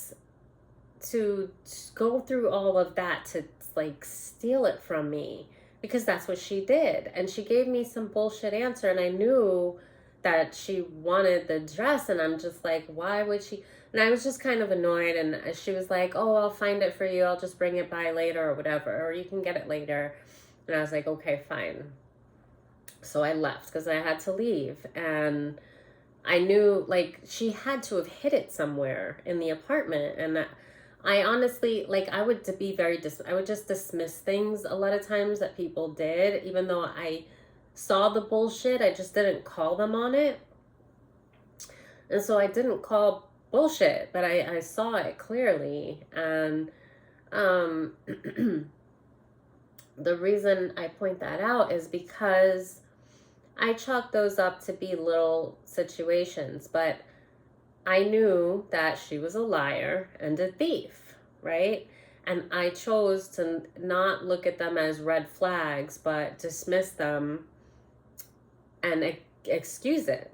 to go through all of that to like steal it from me, because that's what she did. And she gave me some bullshit answer, and I knew that she wanted the dress, and I'm just like, why would she? And I was just kind of annoyed, and she was like, oh, I'll find it for you, I'll just bring it by later or whatever, or you can get it later. And I was like, okay, fine. So I left because I had to leave, and I knew, like, she had to have hid it somewhere in the apartment. And I honestly, like, I would I would just dismiss things a lot of times that people did, even though I saw the bullshit. I just didn't call them on it. And so I didn't call bullshit, but I saw it clearly. And the reason I point that out is because I chalk those up to be little situations, but I knew that she was a liar and a thief, right? And I chose to not look at them as red flags, but dismiss them and excuse it.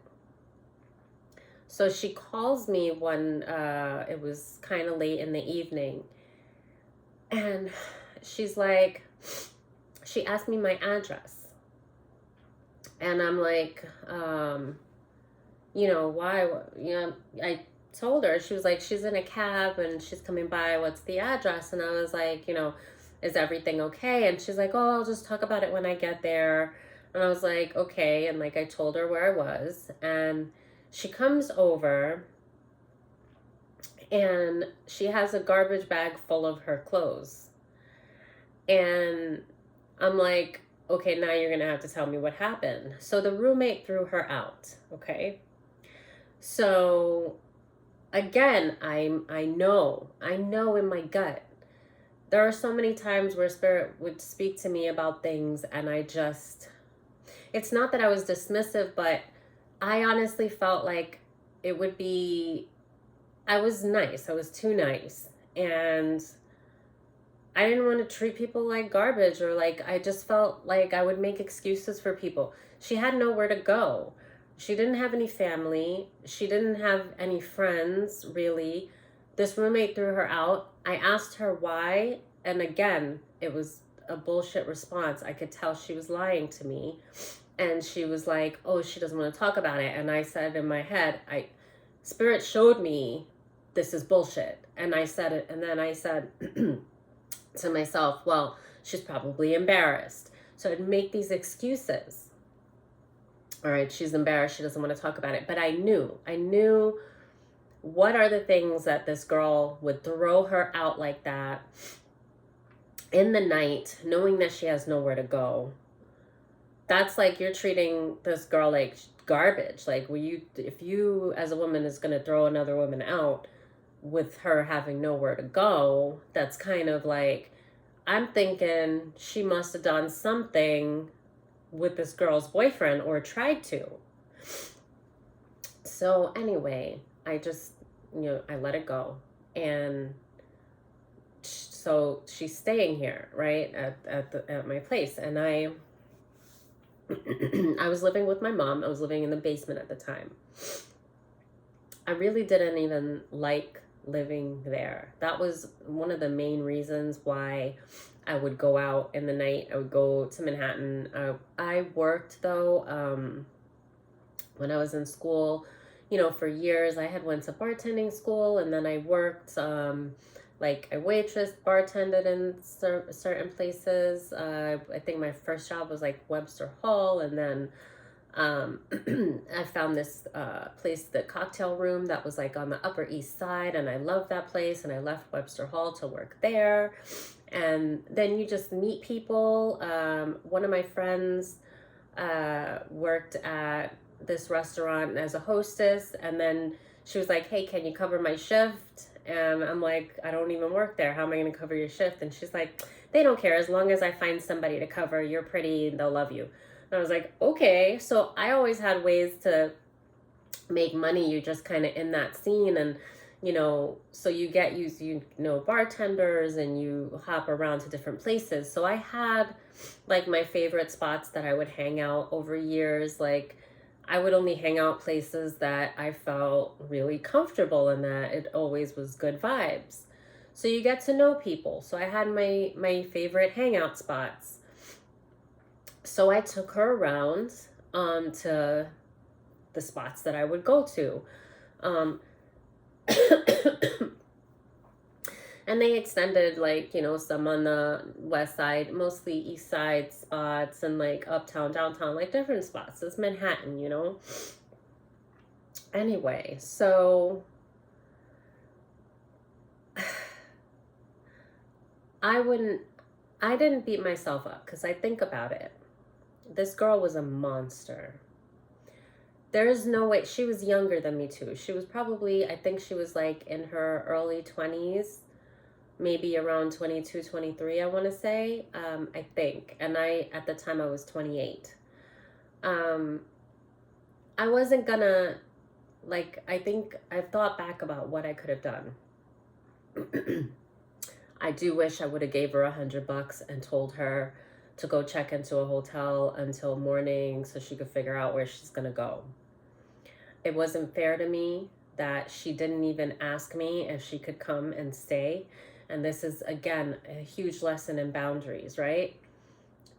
So she calls me it was kind of late in the evening, and she's like, she asked me my address. And I'm like, why? I told her. She was like, she's in a cab and she's coming by. What's the address? And I was like, is everything okay? And she's like, oh, I'll just talk about it when I get there. And I was like, okay. And like, I told her where I was. And she comes over and she has a garbage bag full of her clothes. And I'm like, okay, now you're going to have to tell me what happened. So the roommate threw her out, okay? So again, I know in my gut. There are so many times where Spirit would speak to me about things, and it's not that I was dismissive, but I honestly felt like I was nice. I was too nice. And I didn't want to treat people like garbage, or like, I just felt like I would make excuses for people. She had nowhere to go. She didn't have any family. She didn't have any friends, really. This roommate threw her out. I asked her why, and again, it was a bullshit response. I could tell she was lying to me. And she was like, oh, she doesn't want to talk about it. And I said in my head, Spirit showed me this is bullshit. And I said it, and then I said to myself, well, she's probably embarrassed. So I'd make these excuses. All right, she's embarrassed. She doesn't want to talk about it. But I knew what are the things that this girl would throw her out like that in the night, knowing that she has nowhere to go. That's like, you're treating this girl like garbage. Like, if you as a woman is going to throw another woman out with her having nowhere to go, that's kind of like, I'm thinking she must have done something with this girl's boyfriend, or tried to. So anyway, I just I let it go. And so she's staying here, right, at my place. And I was living with my mom. I was living in the basement at the time. I really didn't even like living there. That was one of the main reasons why I would go out in the night. I would go to Manhattan. I worked though, when I was in school, for years. I had went to bartending school, and then I worked, like I waitress, bartended in certain places. I think my first job was like Webster Hall, and then I found this place, the cocktail room, that was like on the Upper East Side, and I loved that place, and I left Webster Hall to work there. And then you just meet people. One of my friends worked at this restaurant as a hostess, and then she was like, hey, can you cover my shift? And I'm like, I don't even work there. How am I going to cover your shift? And she's like, they don't care. As long as I find somebody to cover, you're pretty, they'll love you. And I was like, okay. So I always had ways to make money. You just kind of in that scene, and so you get used, bartenders, and you hop around to different places. So I had like my favorite spots that I would hang out over years. Like I would only hang out places that I felt really comfortable in, that it always was good vibes. So you get to know people. So I had my favorite hangout spots. So I took her around to the spots that I would go to. And they extended, like, some on the west side, mostly east side spots, and like uptown, downtown, like different spots. It's Manhattan, Anyway, so I didn't beat myself up, because I think about it. This girl was a monster. There is no way. She was younger than me too. She was probably, I think she was like in her early 20s, maybe around 22, 23, I want to say, I think. And at the time, I was 28. I wasn't gonna, like, I think I've thought back about what I could have done. I do wish I would have gave her $100 and told her to go check into a hotel until morning so she could figure out where she's gonna go. It wasn't fair to me that she didn't even ask me if she could come and stay. And this is, again, a huge lesson in boundaries, right?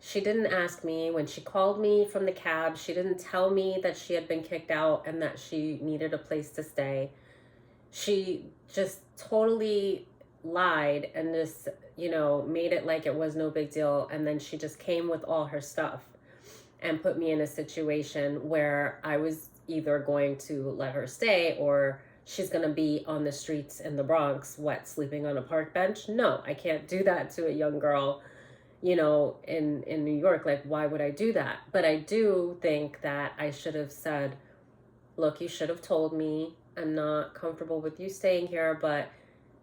She didn't ask me. When she called me from the cab, she didn't tell me that she had been kicked out and that she needed a place to stay. She just totally lied and just, made it like it was no big deal. And then she just came with all her stuff and put me in a situation where I was either going to let her stay, or she's going to be on the streets in the Bronx, sleeping on a park bench. No, I can't do that to a young girl, in New York. Like, why would I do that? But I do think that I should have said, look, you should have told me, I'm not comfortable with you staying here, but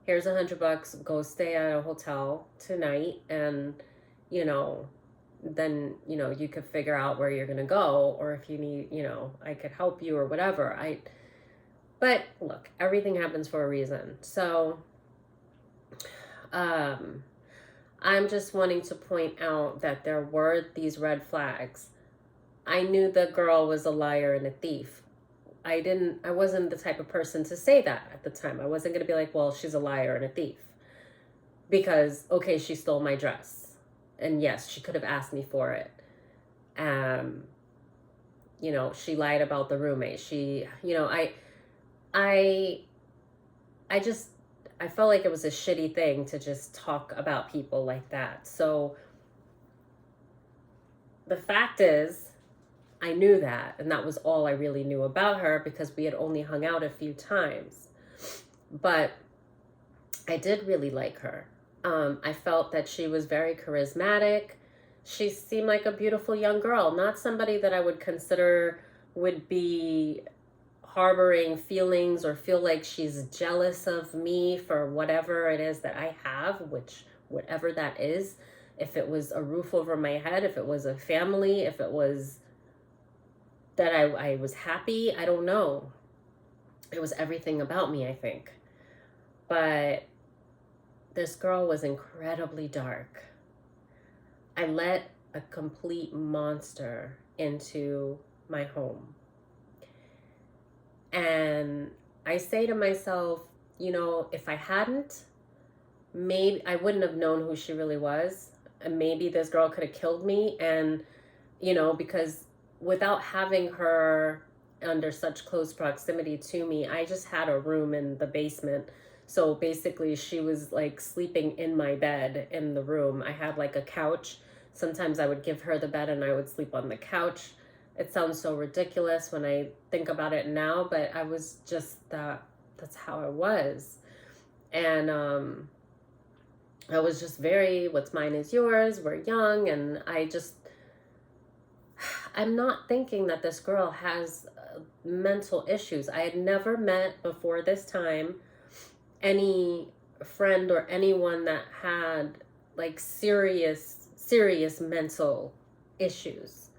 here's $100, go stay at a hotel tonight, and, then, you could figure out where you're going to go, or if you need, I could help you or whatever. But look, everything happens for a reason. So, I'm just wanting to point out that there were these red flags. I knew the girl was a liar and a thief. I wasn't the type of person to say that at the time. I wasn't going to be like, well, she's a liar and a thief. Because, okay, she stole my dress. And yes, she could have asked me for it. She lied about the roommate. I felt like it was a shitty thing to just talk about people like that. So the fact is, I knew that, and that was all I really knew about her, because we had only hung out a few times. But I did really like her. I felt that she was very charismatic. She seemed like a beautiful young girl, not somebody that I would consider would be harboring feelings or feel like she's jealous of me for whatever it is that I have, whatever that is. If it was a roof over my head, if it was a family, if it was that I was happy, I don't know. It was everything about me, I think. But this girl was incredibly dark. I let a complete monster into my home. And I say to myself, if I hadn't, maybe I wouldn't have known who she really was. And maybe this girl could have killed me. And, because without having her under such close proximity to me, I just had a room in the basement. So basically, she was like sleeping in my bed in the room. I had like a couch. Sometimes I would give her the bed and I would sleep on the couch. It sounds so ridiculous when I think about it now, but I was just that's how I was. And I was just very, what's mine is yours. We're young. And I'm not thinking that this girl has mental issues. I had never met before this time any friend or anyone that had like serious mental issues.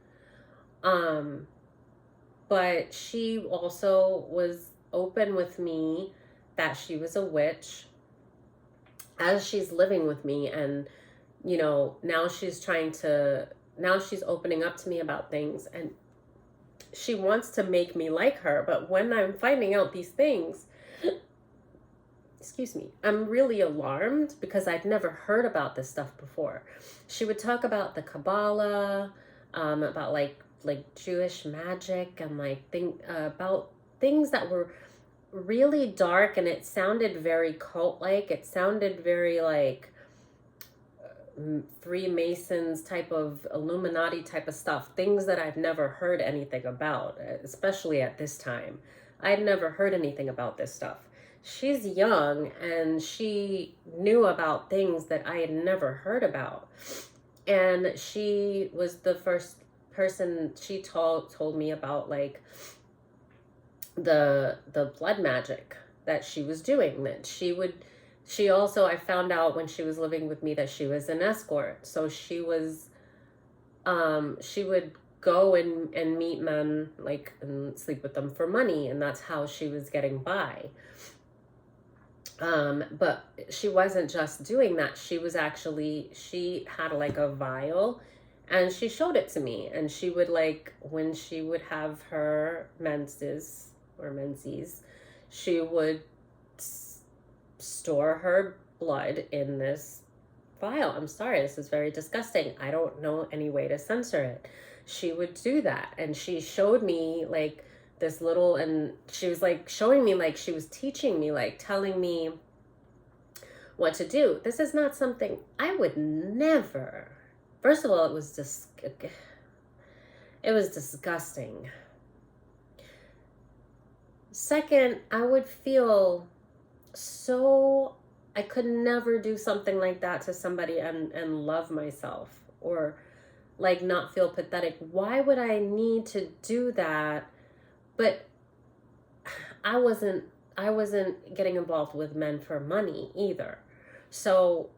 But she also was open with me that she was a witch as she's living with me. And, now she's opening up to me about things, and she wants to make me like her. But when I'm finding out these things, excuse me, I'm really alarmed because I'd never heard about this stuff before. She would talk about the Kabbalah, about like Jewish magic, and about things that were really dark, and it sounded very cult-like. It sounded very like Freemasons type of Illuminati type of stuff, things that I've never heard anything about, especially at this time. I'd never heard anything about this stuff. She's young and she knew about things that I had never heard about. And she was the first person. She told me about like the blood magic that she was doing, that she also, I found out when she was living with me that she was an escort. So she would go and meet men, like, and sleep with them for money, and that's how she was getting by. But she wasn't just doing that. She had like a vial, and she showed it to me. And she would, like, when she would have her menses, she would store her blood in this vial. I'm sorry, this is very disgusting. I don't know any way to censor it. She would do that, and she showed me like this little, and she was like showing me, like she was teaching me, like telling me what to do. This is not something I would never. First of all, it was disgusting. Second, I would feel so, I could never do something like that to somebody and love myself, or like not feel pathetic. Why would I need to do that? But I wasn't getting involved with men for money either. So,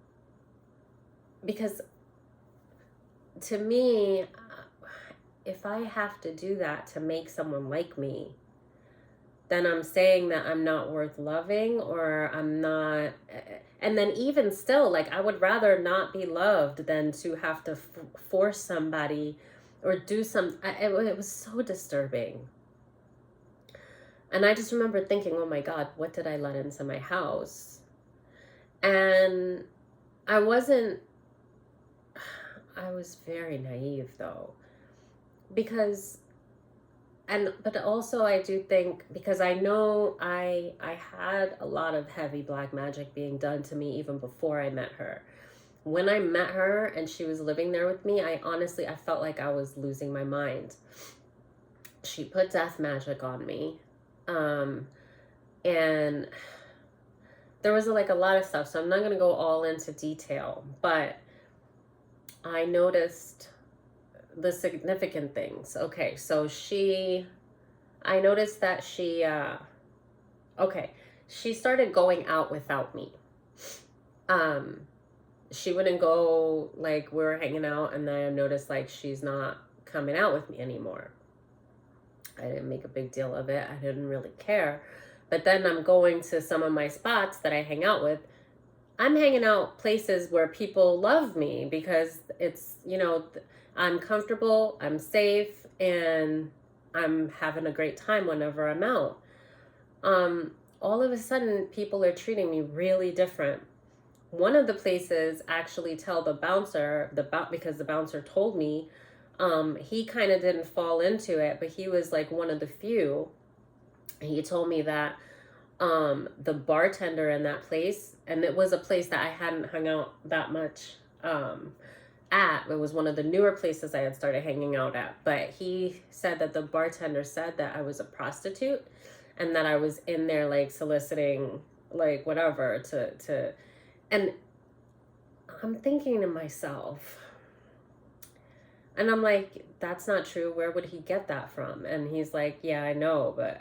because to me, if I have to do that to make someone like me, then I'm saying that I'm not worth loving, or I'm not. And then even still, like, I would rather not be loved than to have to force somebody or do some. It was so disturbing. And I just remember thinking, oh my God, what did I let into my house? And I was very naive though, but also I do think, because I know I had a lot of heavy black magic being done to me even before I met her. When I met her and she was living there with me, I felt like I was losing my mind. She put death magic on me. And there was like a lot of stuff, so I'm not going to go all into detail, but I noticed the significant things. Okay, so I noticed that she started going out without me. She wouldn't go, like, we were hanging out, and then I noticed, like, she's not coming out with me anymore. I didn't make a big deal of it. I didn't really care. But then I'm going to some of my spots that I hang out with. I'm hanging out places where people love me because it's, I'm comfortable, I'm safe, and I'm having a great time whenever I'm out. Um, all of a sudden, people are treating me really different. One of the places actually tell the bouncer, because the bouncer told me, he kind of didn't fall into it, but he was like one of the few. He told me that the bartender in that place, and it was a place that I hadn't hung out that much at. It was one of the newer places I had started hanging out at. But he said that the bartender said that I was a prostitute and that I was in there like soliciting like whatever to and I'm thinking to myself, and I'm like, that's not true. Where would he get that from? And he's like, yeah, I know, but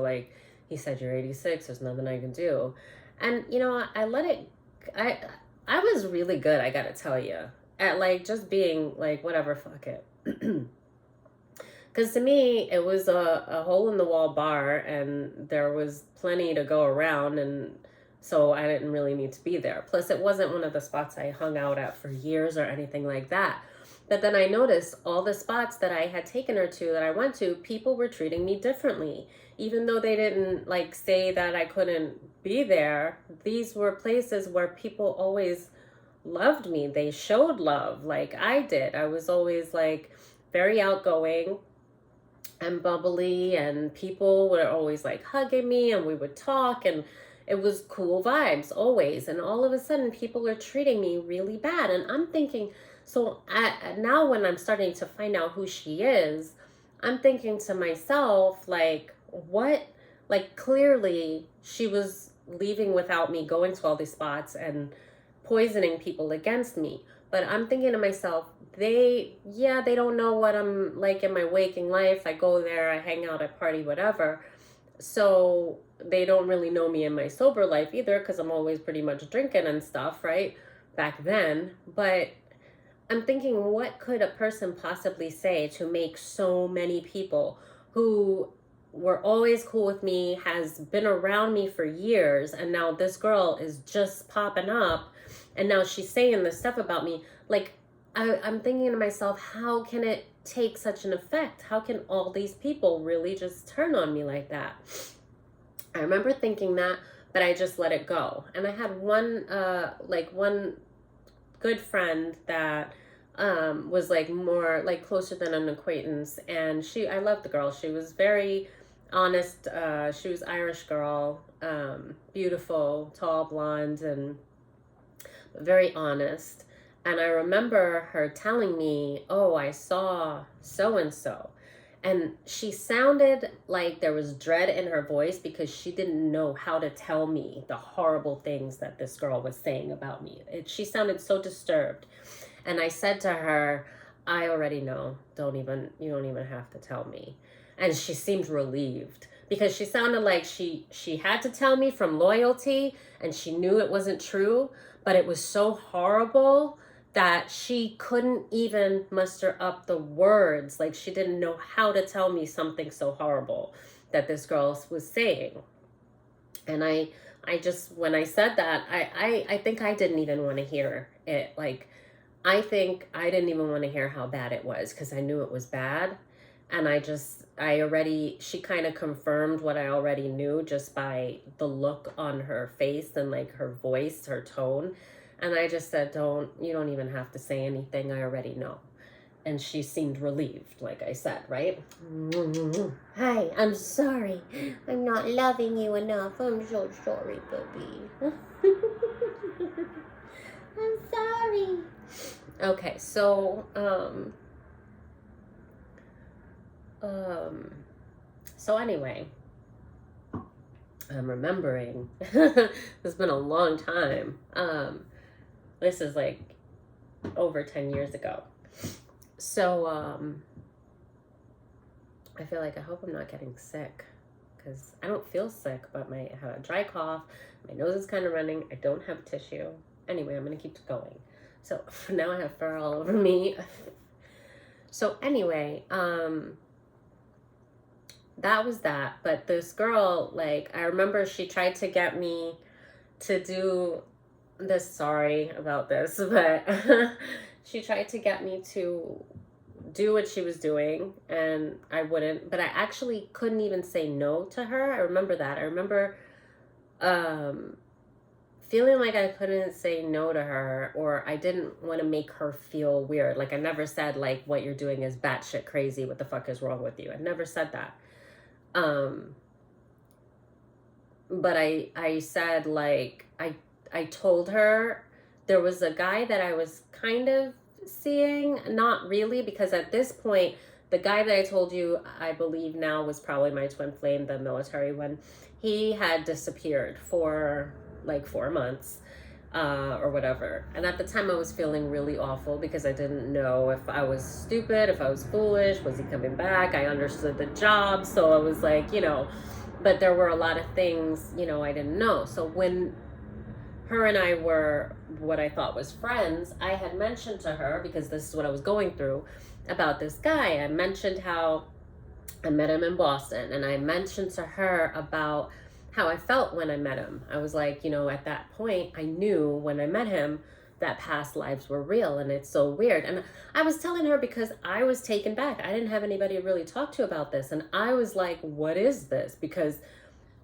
like, he said, you're 86. There's nothing I can do. And, I let it, I was really good, I gotta tell you, at like just being like, whatever, fuck it. Because to me, it was a hole in the wall bar and there was plenty to go around. And so I didn't really need to be there. Plus, it wasn't one of the spots I hung out at for years or anything like that. But then I noticed all the spots that I had taken her to, that I went to, people were treating me differently. Even though they didn't like say that I couldn't be there, these were places where people always loved me. They showed love like I did. I was always like very outgoing and bubbly, and people were always like hugging me, and we would talk, and it was cool vibes always. And all of a sudden people are treating me really bad, and I'm thinking, so now when I'm starting to find out who she is, I'm thinking to myself, like, what? Like, clearly she was leaving without me, going to all these spots and poisoning people against me. But I'm thinking to myself, they don't know what I'm like in my waking life. I go there, I hang out, I party, whatever. So they don't really know me in my sober life either, because I'm always pretty much drinking and stuff, right? Back then. But I'm thinking, what could a person possibly say to make so many people who were always cool with me, has been around me for years, and now this girl is just popping up, and now she's saying this stuff about me? Like, I'm thinking to myself, how can it take such an effect? How can all these people really just turn on me like that? I remember thinking that, but I just let it go. And I had one good friend that was like more like closer than an acquaintance, and I loved the girl. She was very honest. She was Irish girl, beautiful, tall, blonde, and very honest. And I remember her telling me, oh, I saw so-and-so. And she sounded like there was dread in her voice, because she didn't know how to tell me the horrible things that this girl was saying about me. She sounded so disturbed. And I said to her, I already know. You don't even have to tell me. And she seemed relieved, because she sounded like she had to tell me from loyalty, and she knew it wasn't true, but it was so horrible that she couldn't even muster up the words. Like, she didn't know how to tell me something so horrible that this girl was saying. And I just, when I said that, I think I didn't even want to hear it. Like, I think I didn't even want to hear how bad it was, because I knew it was bad. And she kind of confirmed what I already knew just by the look on her face and like her voice, her tone. And I just said, you don't even have to say anything. I already know. And she seemed relieved, like I said, right? Hi, I'm sorry. I'm not loving you enough. I'm so sorry, baby. I'm sorry. Okay, so, so anyway, I'm remembering, it's been a long time. This is like over 10 years ago. So, I feel like, I hope I'm not getting sick, because I don't feel sick, but I have a dry cough. My nose is kind of running. I don't have tissue. Anyway, I'm going to keep going. So now I have fur all over me. So anyway, that was that. But this girl, like, I remember she tried to get me to do this. Sorry about this, but she tried to get me to do what she was doing, and I wouldn't. But I actually couldn't even say no to her. I remember that. I remember um feeling like I couldn't say no to her, or I didn't want to make her feel weird. Like, I never said, like, what you're doing is batshit crazy. What the fuck is wrong with you? I never said that. Um, but I said, like, I told her there was a guy that I was kind of seeing, not really, because at this point, the guy that I told you, I believe now was probably my twin flame, the military one, he had disappeared for like 4 months or whatever. And at the time I was feeling really awful because I didn't know if I was stupid, if I was foolish, was he coming back? I understood the job. So I was like, but there were a lot of things, I didn't know. So when her and I were what I thought was friends, I had mentioned to her, because this is what I was going through, about this guy. I mentioned how I met him in Boston, and I mentioned to her about how I felt when I met him. I was like, at that point, I knew when I met him that past lives were real, and it's so weird. And I was telling her because I was taken back. I didn't have anybody to really talk to about this, and I was like, what is this? Because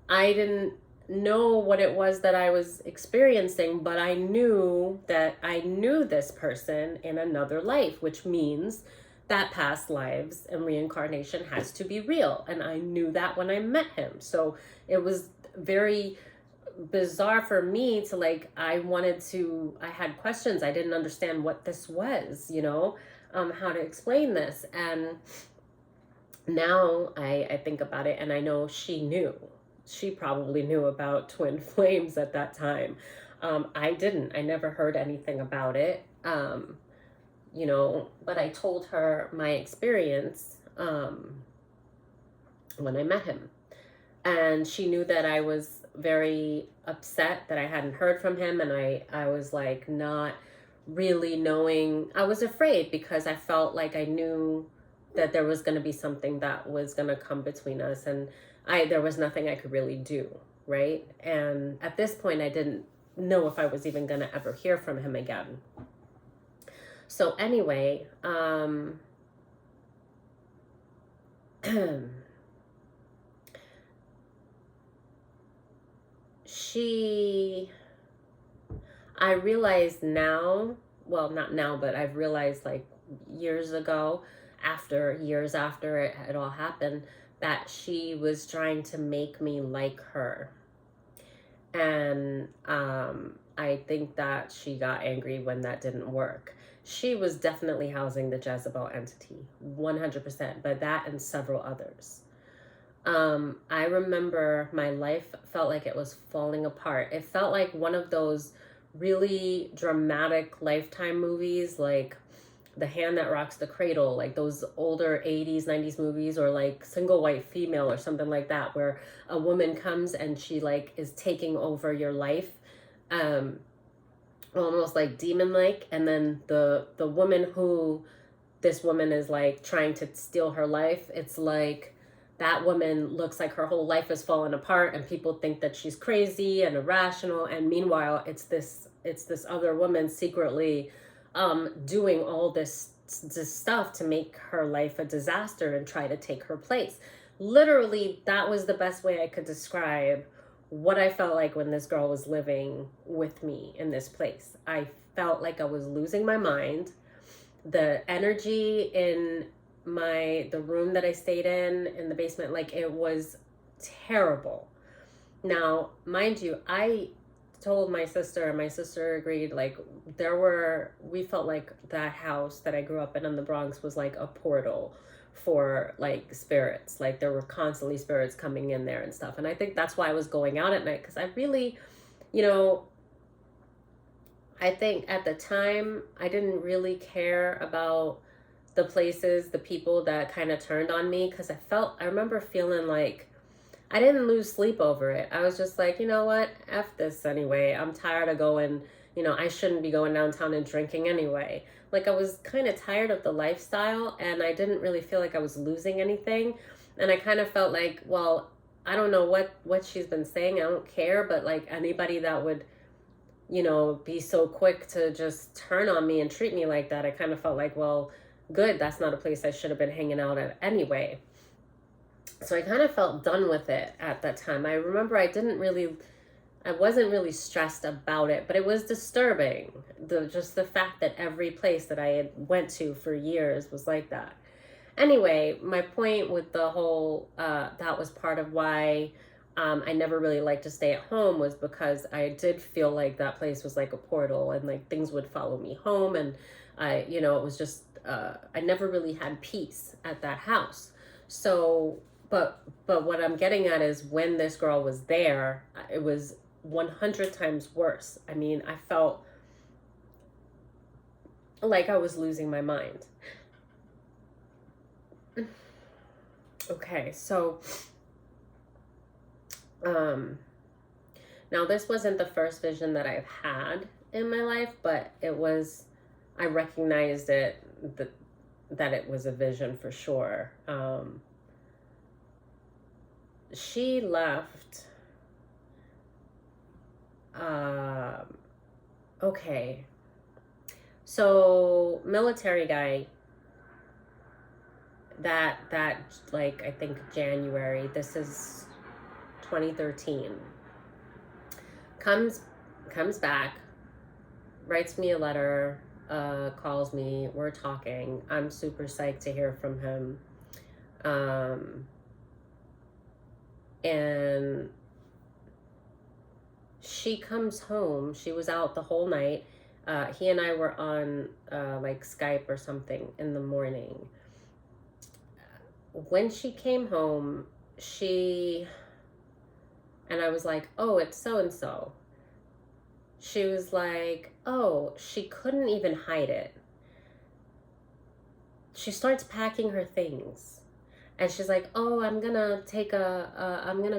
I didn't know what it was that I was experiencing, but I knew that I knew this person in another life, which means that past lives and reincarnation has to be real. And I knew that when I met him. So it was very bizarre for me to, like, I had questions. I didn't understand what this was, how to explain this. And now I think about it, and I know she knew. She probably knew about twin flames at that time. I didn't. I never heard anything about it. But I told her my experience when I met him. And she knew that I was very upset that I hadn't heard from him. And I was like, not really knowing. I was afraid because I felt like I knew that there was going to be something that was going to come between us. And there was nothing I could really do, right? And at this point, I didn't know if I was even going to ever hear from him again. So anyway, I realized now, well, not now, but I've realized like years ago, years after it all happened, that she was trying to make me like her. And I think that she got angry when that didn't work. She was definitely housing the Jezebel entity, 100%, but that and several others. I remember my life felt like it was falling apart. It felt like one of those really dramatic Lifetime movies, like The Hand That Rocks the Cradle, like those older 80s, 90s movies, or like Single White Female or something like that, where a woman comes and she like is taking over your life, almost like demon-like, and then this woman is like trying to steal her life. It's like that woman looks like her whole life is falling apart, and people think that she's crazy and irrational, and meanwhile it's this other woman secretly doing all this stuff to make her life a disaster and try to take her place. Literally, that was the best way I could describe what I felt like when this girl was living with me in this place. I felt like I was losing my mind. The energy in the room that I stayed in the basement, like, it was terrible. Now, mind you, I told my sister, and my sister agreed, like, we felt like that house that I grew up in the Bronx was like a portal for like spirits. Like, there were constantly spirits coming in there and stuff. And I think that's why I was going out at night, because I really, I think at the time I didn't really care about the places, the people that kind of turned on me, because I remember feeling like I didn't lose sleep over it. I was just like, you know what? F this anyway. I'm tired of going, I shouldn't be going downtown and drinking anyway. Like, I was kind of tired of the lifestyle, and I didn't really feel like I was losing anything. And I kind of felt like, well, I don't know what she's been saying. I don't care, but like anybody that would, you know, be so quick to just turn on me and treat me like that, I kind of felt like, well, good, that's not a place I should have been hanging out at anyway. So I kind of felt done with it at that time. I remember I wasn't really stressed about it, but it was disturbing. Just the fact that every place that I had went to for years was like that. Anyway, my point with the whole, that was part of why I never really liked to stay at home, was because I did feel like that place was like a portal, and like things would follow me home. And it was just, I never really had peace at that house. So, but what I'm getting at is, when this girl was there, it was 100 times worse. I mean, I felt like I was losing my mind. Okay, so now this wasn't the first vision that I've had in my life, but I recognized that it was a vision for sure. She left. Okay. So military guy, that like, I think January, this is 2013, comes back, writes me a letter, calls me, we're talking. I'm super psyched to hear from him. And she comes home. She was out the whole night. He and I were on like Skype or something in the morning. When she came home, and I was like, oh, it's so-and-so. She was like, oh, she couldn't even hide it. She starts packing her things. And she's like, oh, I'm gonna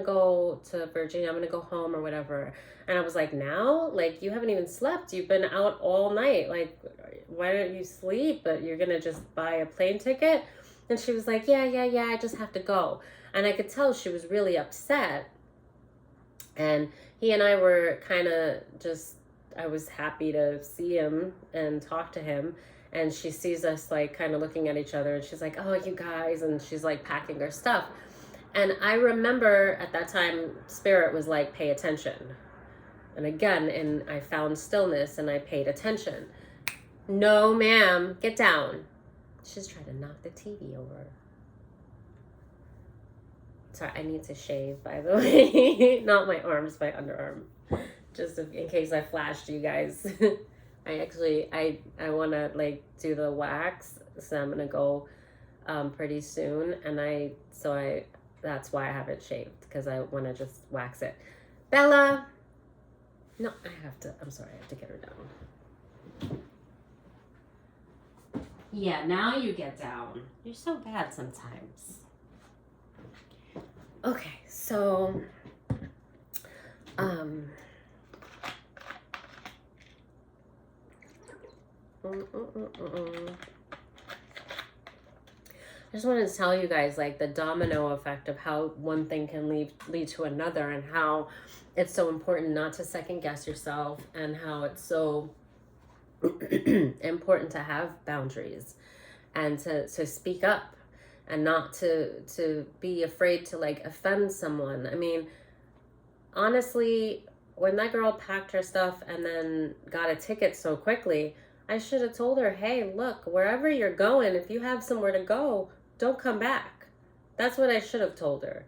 go to Virginia. I'm gonna go home or whatever. And I was like, now? Like, you haven't even slept. You've been out all night. Like, why don't you sleep? But you're gonna just buy a plane ticket? And she was like, yeah, I just have to go. And I could tell she was really upset. And he and I were kind of just, I was happy to see him and talk to him. And she sees us like kind of looking at each other, and she's like, oh, you guys, and she's like packing her stuff. And I remember at that time, Spirit was like, pay attention. And again, and I found stillness and I paid attention. No, ma'am, get down. She's trying to knock the TV over. Sorry, I need to shave, by the way. Not my arms, my underarm. Just in case I flashed you guys. I want to like do the wax, so I'm gonna go pretty soon, and that's why I haven't shaved, because I want to just wax it. Bella, no, I'm sorry, I have to get her down. Yeah, now you get down. You're so bad sometimes. Okay, so I just wanted to tell you guys, like, the domino effect of how one thing can lead to another, and how it's so important not to second guess yourself, and how it's so important to have boundaries, and to speak up, and not to be afraid to like offend someone. I mean, honestly, when that girl packed her stuff and then got a ticket so quickly, I should have told her, hey, look, wherever you're going, if you have somewhere to go, don't come back. That's what I should have told her.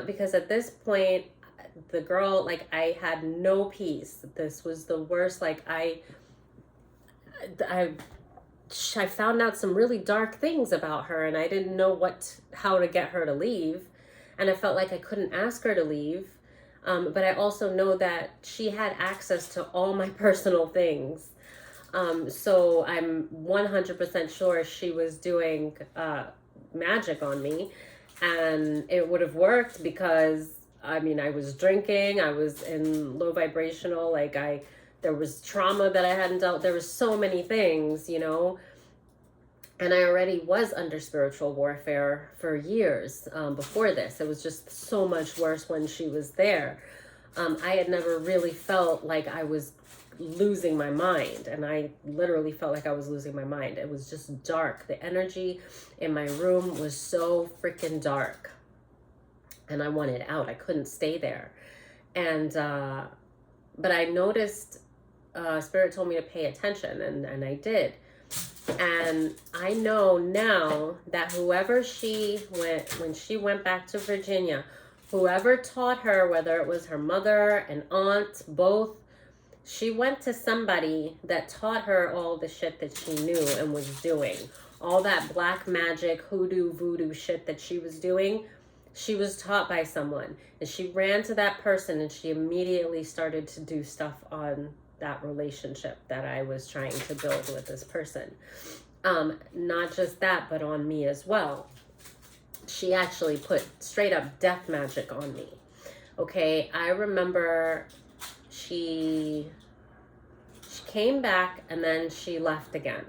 Because at this point, the girl, like, I had no peace. This was the worst. Like, I found out some really dark things about her, and I didn't know how to get her to leave. And I felt like I couldn't ask her to leave. But I also know that she had access to all my personal things. So I'm 100% sure she was doing magic on me, and it would have worked, because I mean, I was drinking, I was in low vibrational, like there was trauma that I hadn't dealt. There was so many things, And I already was under spiritual warfare for years before this. It was just so much worse when she was there. I had never really felt like I was losing my mind. And I literally felt like I was losing my mind. It was just dark. The energy in my room was so freaking dark. And I wanted out. I couldn't stay there. And, but I noticed, Spirit told me to pay attention, and I did. And I know now that whoever she went, when she went back to Virginia, whoever taught her, whether it was her mother, an aunt, both, she went to somebody that taught her all the shit that she knew and was doing. All that black magic, hoodoo, voodoo shit that she was doing, she was taught by someone. And she ran to that person and she immediately started to do stuff on that relationship that I was trying to build with this person. Not just that, but on me as well. She actually put straight up death magic on me. Okay, I remember she came back and then she left again.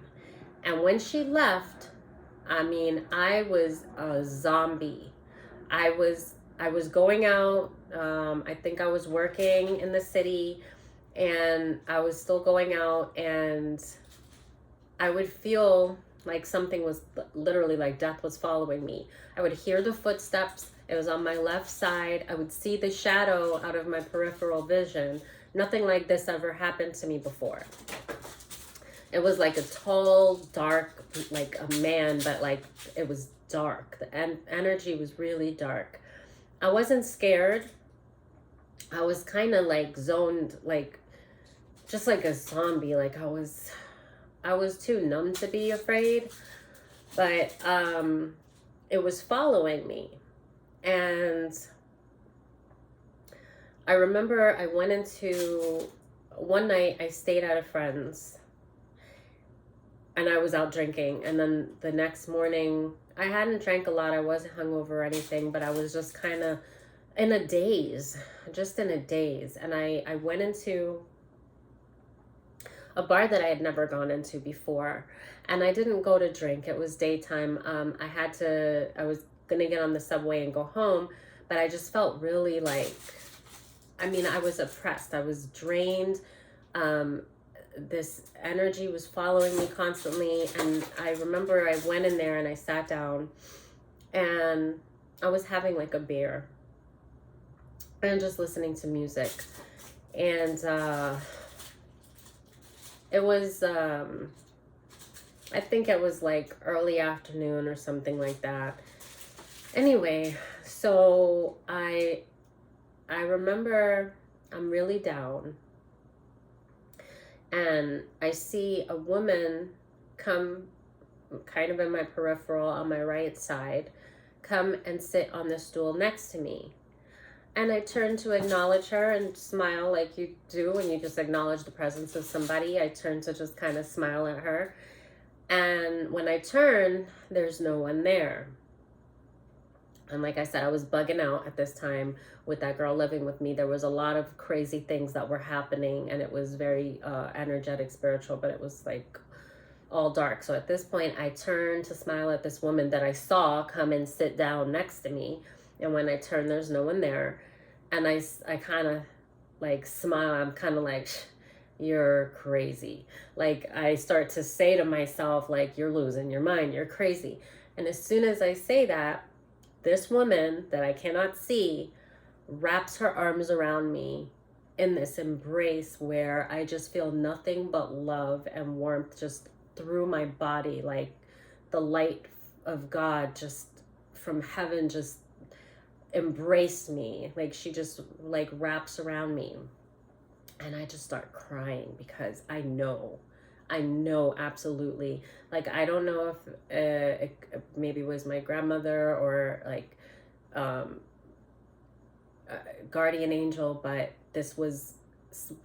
And when she left, I mean, I was a zombie. I was going out. I think I was working in the city, and I was still going out, and I would feel like something was literally like death was following me. I would hear the footsteps. It was on my left side. I would see the shadow out of my peripheral vision. Nothing like this ever happened to me before. It was like a tall, dark, like a man, but like it was dark. The energy was really dark. I wasn't scared. I was kind of like zoned, like just like a zombie. Like I was too numb to be afraid, but it was following me. And I remember I went into, one night I stayed at a friend's and I was out drinking, and then the next morning I hadn't drank a lot. I wasn't hungover or anything, but I was just kind of in a daze, and I went into a bar that I had never gone into before, and I didn't go to drink. It was daytime. I was gonna get on the subway and go home, but I just felt really like, I mean, I was oppressed. I was drained. This energy was following me constantly. And I remember I went in there and I sat down and I was having like a beer and just listening to music. And it was, I think it was like early afternoon or something like that. Anyway, so I remember I'm really down. And I see a woman come kind of in my peripheral on my right side, come and sit on the stool next to me. And I turned to acknowledge her and smile like you do when you just acknowledge the presence of somebody. I turned to just kind of smile at her. And when I turn, there's no one there. And like I said, I was bugging out at this time with that girl living with me. There was a lot of crazy things that were happening, and it was very energetic, spiritual, but it was like all dark. So at this point, I turned to smile at this woman that I saw come and sit down next to me. And when I turned, there's no one there. And I kind of like smile. I'm kind of like, you're crazy. Like I start to say to myself, like, you're losing your mind. You're crazy. And as soon as I say that, this woman that I cannot see wraps her arms around me in this embrace where I just feel nothing but love and warmth just through my body, like the light of God just from heaven just embraced me. Like she just like wraps around me, and I just start crying because I know absolutely. Like I don't know if it maybe was my grandmother or like guardian angel, but this was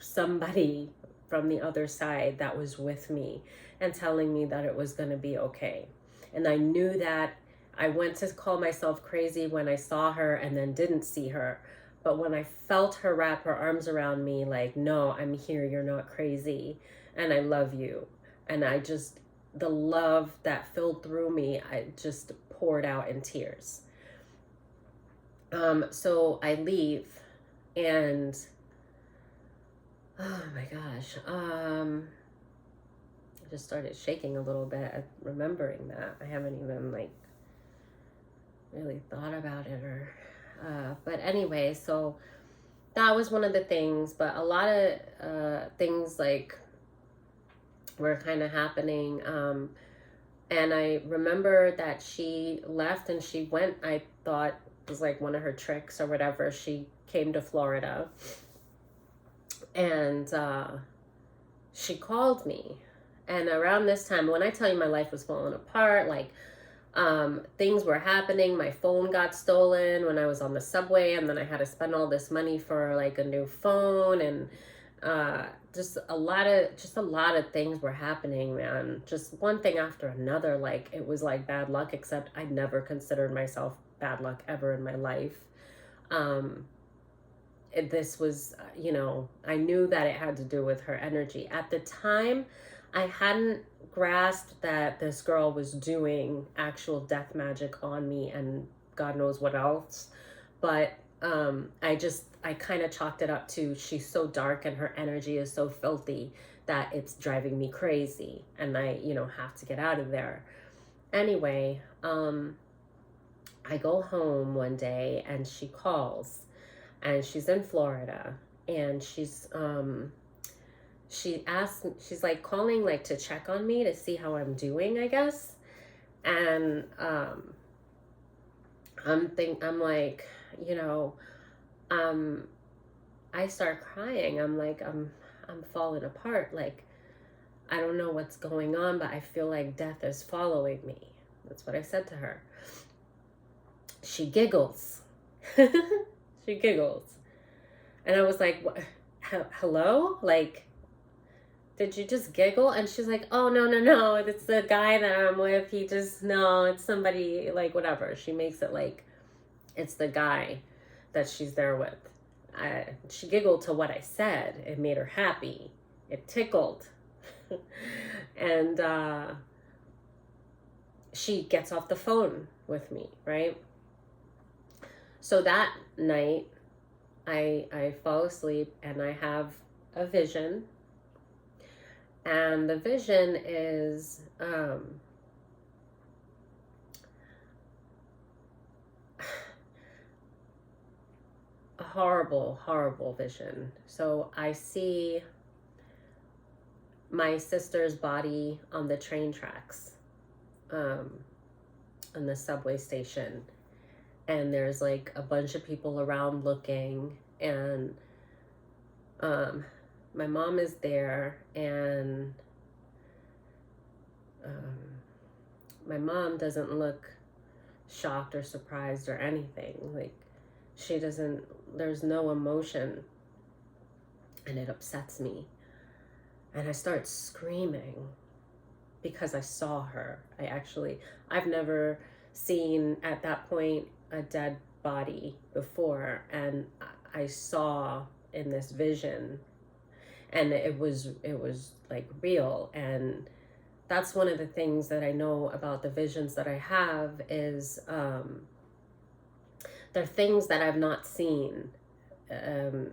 somebody from the other side that was with me and telling me that it was going to be okay. And I knew that. I went to call myself crazy when I saw her and then didn't see her. But when I felt her wrap her arms around me, like, no, I'm here, you're not crazy, and I love you. And I just the love that filled through me, I just poured out in tears. So I leave, and oh my gosh, I just started shaking a little bit at remembering that. I haven't even like really thought about it, or but anyway, so that was one of the things. But a lot of things like were kind of happening. And I remember that she left and she went, I thought it was like one of her tricks or whatever. She came to Florida, and she called me. And around this time, when I tell you my life was falling apart, like things were happening. My phone got stolen when I was on the subway, and then I had to spend all this money for like a new phone, and just a lot of things were happening, man. Just one thing after another. Like, it was like bad luck, except I never considered myself bad luck ever in my life. This was, I knew that it had to do with her energy. At the time, I hadn't grasped that this girl was doing actual death magic on me and God knows what else. But I kind of chalked it up to, she's so dark and her energy is so filthy that it's driving me crazy, and I, have to get out of there. Anyway, I go home one day and she calls, and she's in Florida, and she's like calling like to check on me to see how I'm doing, I guess. And I'm like, I start crying. I'm like, I'm falling apart. Like, I don't know what's going on, but I feel like death is following me. That's what I said to her. She giggles. She giggles. And I was like, what? Hello? Like, did you just giggle? And she's like, oh, no. It's the guy that I'm with. It's somebody, like, whatever. She makes it like it's the guy that she's there with. She giggled to what I said. It made her happy. It tickled. And she gets off the phone with me, right? So that night, I fall asleep and I have a vision. And the vision is a horrible, horrible vision. So I see my sister's body on the train tracks, on the subway station. And there's like a bunch of people around looking, and my mom is there, and my mom doesn't look shocked or surprised or anything. Like, there's no emotion, and it upsets me. And I start screaming because I saw her. I've never seen at that point a dead body before, and I saw in this vision, and it was like real. And that's one of the things that I know about the visions that I have is they're things that I've not seen, that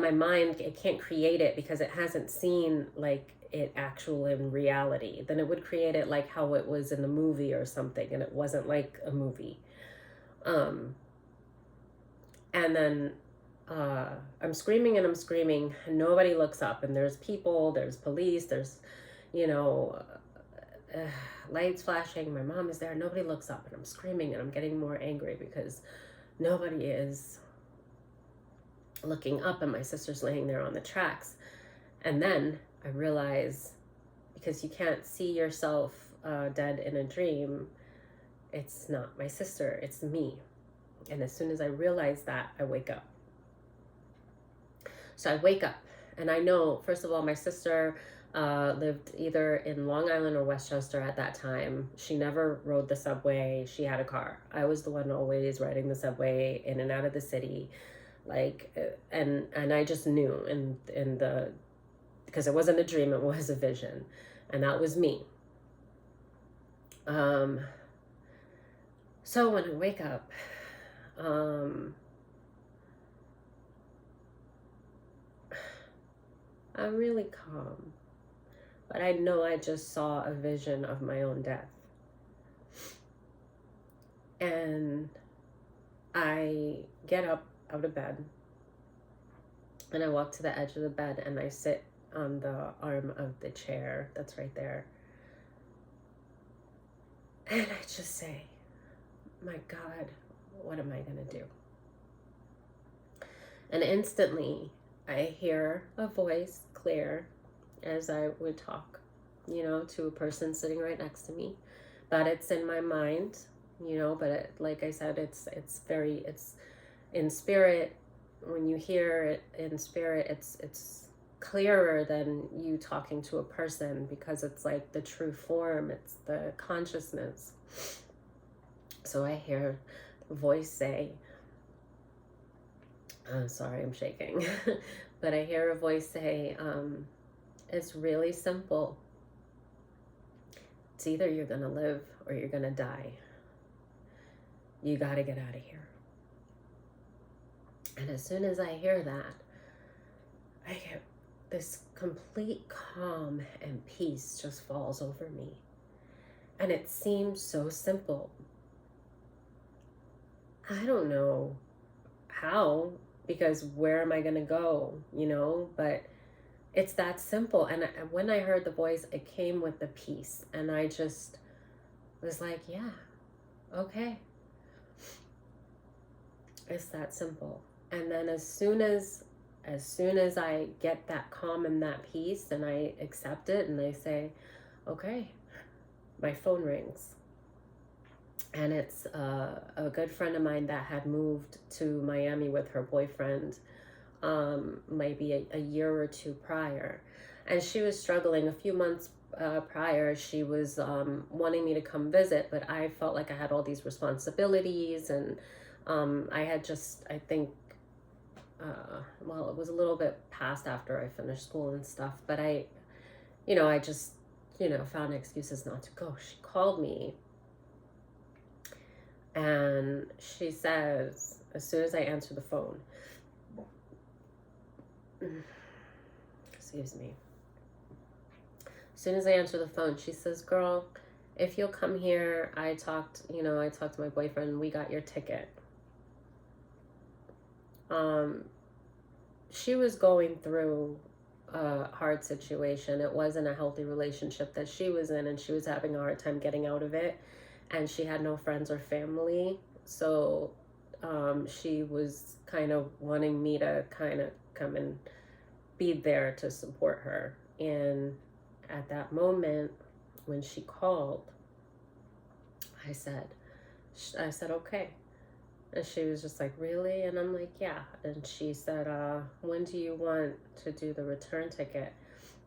my mind, it can't create it because it hasn't seen like it actual in reality. Then it would create it like how it was in the movie or something, and it wasn't like a movie. And then I'm screaming and nobody looks up, and there's people, there's police, there's lights flashing, my mom is there, nobody looks up, and I'm screaming and I'm getting more angry because nobody is looking up, and my sister's laying there on the tracks. And then I realize, because you can't see yourself dead in a dream, it's not my sister, it's me. And as soon as I realize that, I wake up. So I wake up, and I know, first of all, my sister lived either in Long Island or Westchester at that time. She never rode the subway. She had a car. I was the one always riding the subway in and out of the city. Like, and I just knew, because it wasn't a dream, it was a vision. And that was me. So when I wake up, I'm really calm, but I know I just saw a vision of my own death. And I get up out of bed and I walk to the edge of the bed and I sit on the arm of the chair that's right there. And I just say, my God, what am I going to do? And instantly I hear a voice clear as I would talk, to a person sitting right next to me. But it's in my mind, but like I said, it's in spirit. When you hear it in spirit, it's clearer than you talking to a person, because it's like the true form, it's the consciousness. So I hear a voice say, sorry, I'm shaking, but I hear a voice say, it's really simple. It's either you're gonna live or you're gonna die. You gotta get out of here. And as soon as I hear that, I get this complete calm and peace just falls over me. And it seems so simple. I don't know how, because where am I going to go, but it's that simple. And when I heard the voice, it came with the peace. And I just was like, yeah, okay. It's that simple. And then as soon as I get that calm and that peace and I accept it and I say, okay, my phone rings. And it's a good friend of mine that had moved to Miami with her boyfriend maybe a year or two prior. And she was struggling a few months prior. She was wanting me to come visit, but I felt like I had all these responsibilities, and I had just, I think, it was a little bit past after I finished school and stuff, but I just, found excuses not to go. She called me and she says, as soon as I answer the phone, excuse me, as soon as I answer the phone, she says, girl, if you'll come here, I talked to my boyfriend, we got your ticket. She was going through a hard situation. It wasn't a healthy relationship that she was in, and she was having a hard time getting out of it, and she had no friends or family. So she was kind of wanting me to kind of come and be there to support her. And at that moment when she called, I said okay. And she was just like, really? And I'm like, yeah. And she said, when do you want to do the return ticket?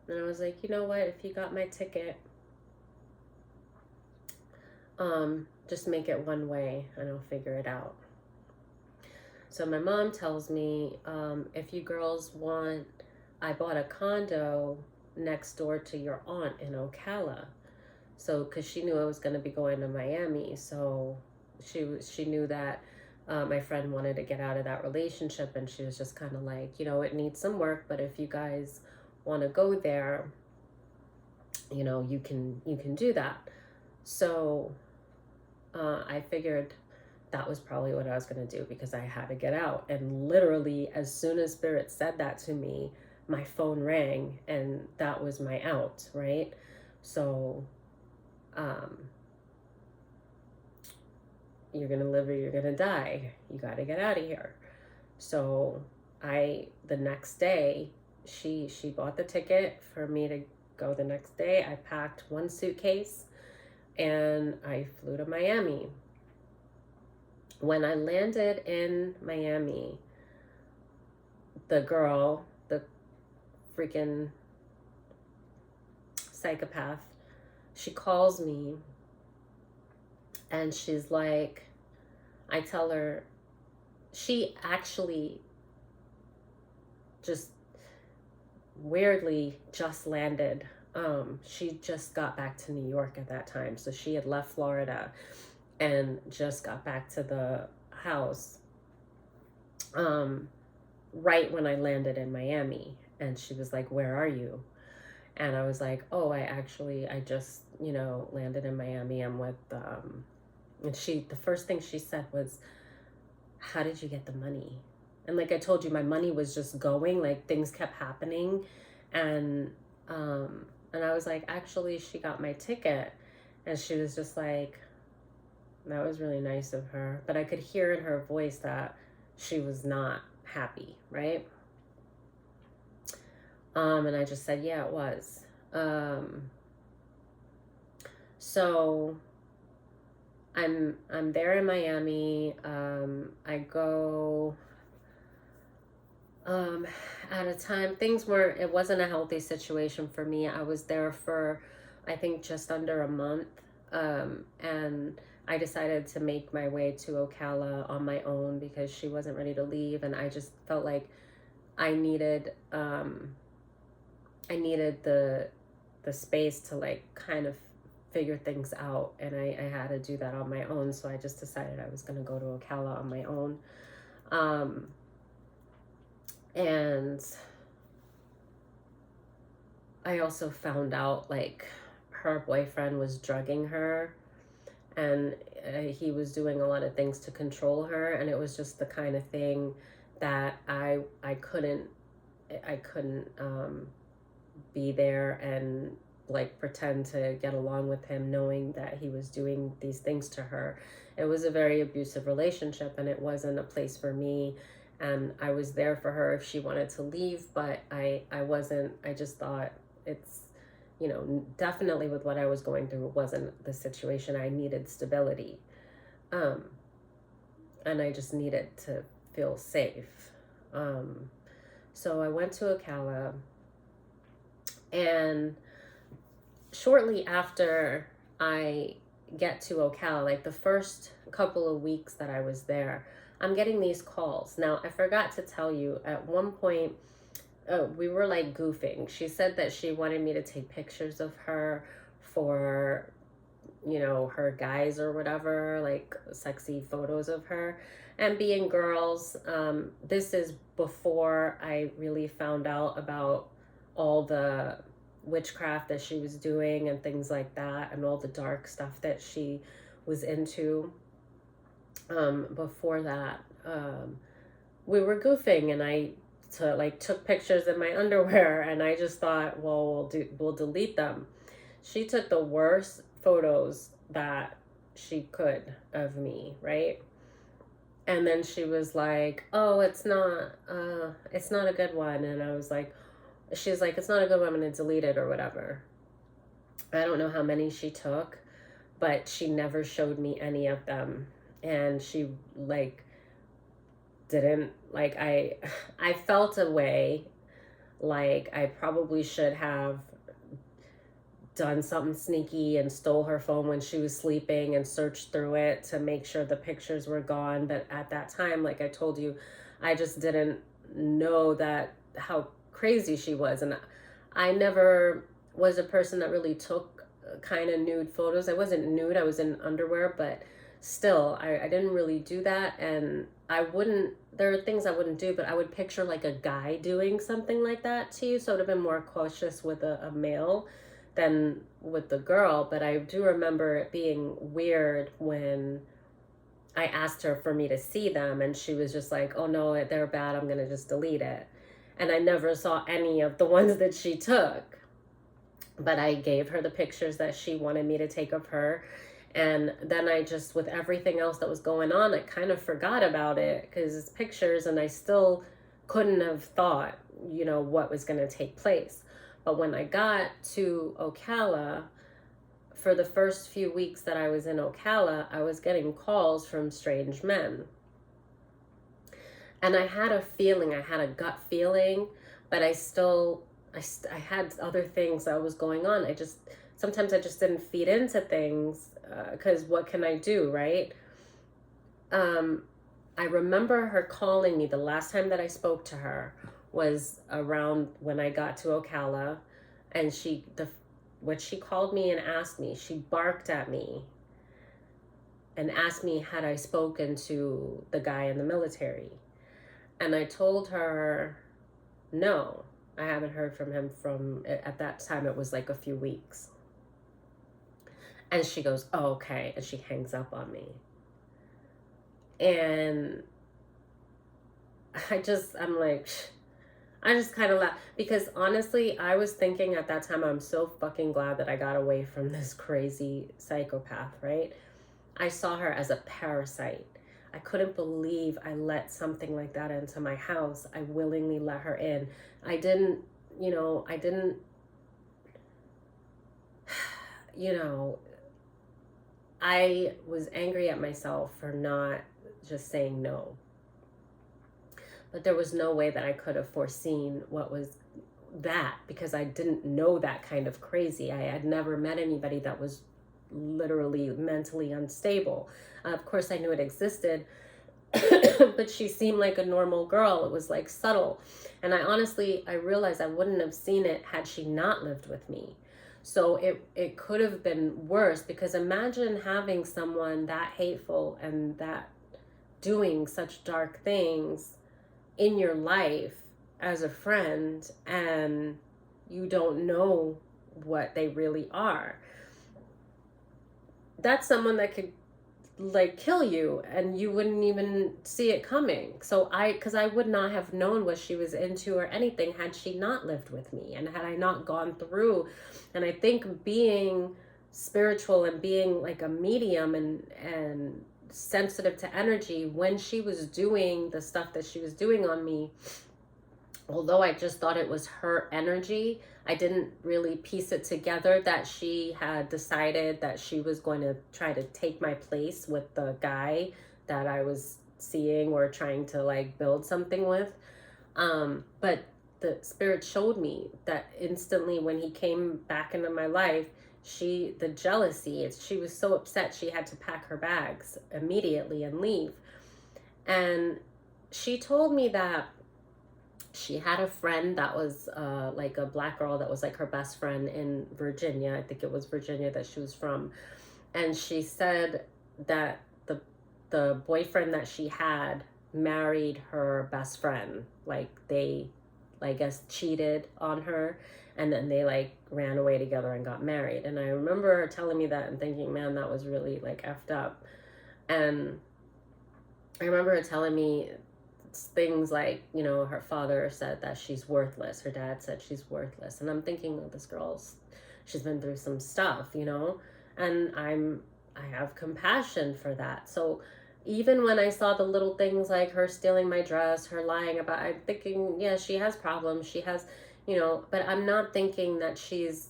And I was like, you know what? If you got my ticket, just make it one way and I'll figure it out. So my mom tells me, if you girls want, I bought a condo next door to your aunt in Ocala. So, because she knew I was going to be going to Miami. So she knew that my friend wanted to get out of that relationship, and she was just kind of like, it needs some work, but if you guys want to go there, you can do that. So I figured that was probably what I was going to do, because I had to get out. And literally, as soon as Spirit said that to me, my phone rang, and that was my out, right? So you're going to live or you're going to die. You got to get out of here. So the next day, she bought the ticket for me to go the next day. I packed one suitcase and I flew to Miami. When I landed in Miami, the girl, the freaking psychopath, she calls me and she's like, I tell her, she actually just weirdly just landed She just got back to New York at that time. So she had left Florida and just got back to the house right when I landed in Miami. And she was like, "Where are you?" And I was like, "Oh, I just, landed in Miami. I'm with," and the first thing she said was, "How did you get the money?" And like I told you, my money was just going, like things kept happening. And, and I was like, "Actually, she got my ticket." And she was just like, "That was really nice of her." But I could hear in her voice that she was not happy, right? And I just said, "Yeah, it was." So I'm there in Miami. I go at a time, it wasn't a healthy situation for me. I was there for, I think, just under a month. And I decided to make my way to Ocala on my own because she wasn't ready to leave. And I just felt like I needed, the space to like kind of figure things out. And I had to do that on my own. So I just decided I was going to go to Ocala on my own. And I also found out like her boyfriend was drugging her, and he was doing a lot of things to control her, and it was just the kind of thing that I couldn't be there and like pretend to get along with him knowing that he was doing these things to her. It was a very abusive relationship, and it wasn't a place for me. And I was there for her if she wanted to leave, but I wasn't. I just thought it's, definitely with what I was going through, it wasn't the situation. I needed stability. And I just needed to feel safe. So I went to Ocala, and shortly after I get to Ocala, like the first couple of weeks that I was there, I'm getting these calls. Now, I forgot to tell you, at one point, we were like goofing. She said that she wanted me to take pictures of her for, her guys or whatever, like sexy photos of her. And being girls, this is before I really found out about all the witchcraft that she was doing and things like that, and all the dark stuff that she was into. Before that, we were goofing, and I took pictures in my underwear, and I just thought, well, we'll delete them. She took the worst photos that she could of me, right? And then she was like, "Oh, it's not a good one." And I was like, she's like, "It's not a good one, I'm gonna delete it," or whatever. I don't know how many she took, but she never showed me any of them. And she didn't I felt a way like I probably should have done something sneaky and stole her phone when she was sleeping and searched through it to make sure the pictures were gone. But at that time, like I told you, I just didn't know that how crazy she was. And I never was a person that really took kind of nude photos. I wasn't nude, I was in underwear, but still, I didn't really do that. And there are things I wouldn't do, but I would picture like a guy doing something like that to you. So I would have been more cautious with a male than with the girl. But I do remember it being weird when I asked her for me to see them, and she was just like, "Oh no, they're bad, I'm going to just delete it." And I never saw any of the ones that she took. But I gave her the pictures that she wanted me to take of her. And then I just, with everything else that was going on, I kind of forgot about it because it's pictures, and I still couldn't have thought, what was going to take place. But when I got to Ocala, for the first few weeks that I was in Ocala, I was getting calls from strange men. And I had a gut feeling, but I had other things that was going on. Sometimes I just didn't feed into things because what can I do, right? I remember her calling me. The last time that I spoke to her was around when I got to Ocala, and what she called me and asked me, she barked at me and asked me had I spoken to the guy in the military. And I told her, no, I haven't heard from him at that time, it was like a few weeks. And she goes, oh, okay. And she hangs up on me. And I'm like, I just kind of laugh, because honestly, I was thinking at that time, I'm so fucking glad that I got away from this crazy psychopath, right? I saw her as a parasite. I couldn't believe I let something like that into my house. I willingly let her in. I didn't, I was angry at myself for not just saying no. But there was no way that I could have foreseen what was that, because I didn't know that kind of crazy. I had never met anybody that was literally mentally unstable. Of course, I knew it existed, but she seemed like a normal girl. It was like subtle. And I realized I wouldn't have seen it had she not lived with me. So it could have been worse, because imagine having someone that hateful and that doing such dark things in your life as a friend, and you don't know what they really are. That's someone that could like kill you and you wouldn't even see it coming. So because I would not have known what she was into or anything had she not lived with me, and had I not gone through. And I think being spiritual and being like a medium and sensitive to energy, when she was doing the stuff that she was doing on me, although I just thought it was her energy, I didn't really piece it together that she had decided that she was going to try to take my place with the guy that I was seeing or trying to like build something with. But the spirit showed me that instantly when he came back into my life, the jealousy, she was so upset she had to pack her bags immediately and leave. And she told me that she had a friend that was like a black girl that was like her best friend in Virginia. I think it was Virginia that she was from. And she said that the boyfriend that she had married her best friend. Like they, I guess, cheated on her, and then they like ran away together and got married. And I remember her telling me that and thinking, man, that was really like effed up. And I remember her telling me things like, her father said that she's worthless. Her dad said she's worthless. And I'm thinking, oh, this she's been through some stuff, and I have compassion for that. So even when I saw the little things like her stealing my dress, her lying about, I'm thinking, yeah, she has problems. She has, but I'm not thinking that she's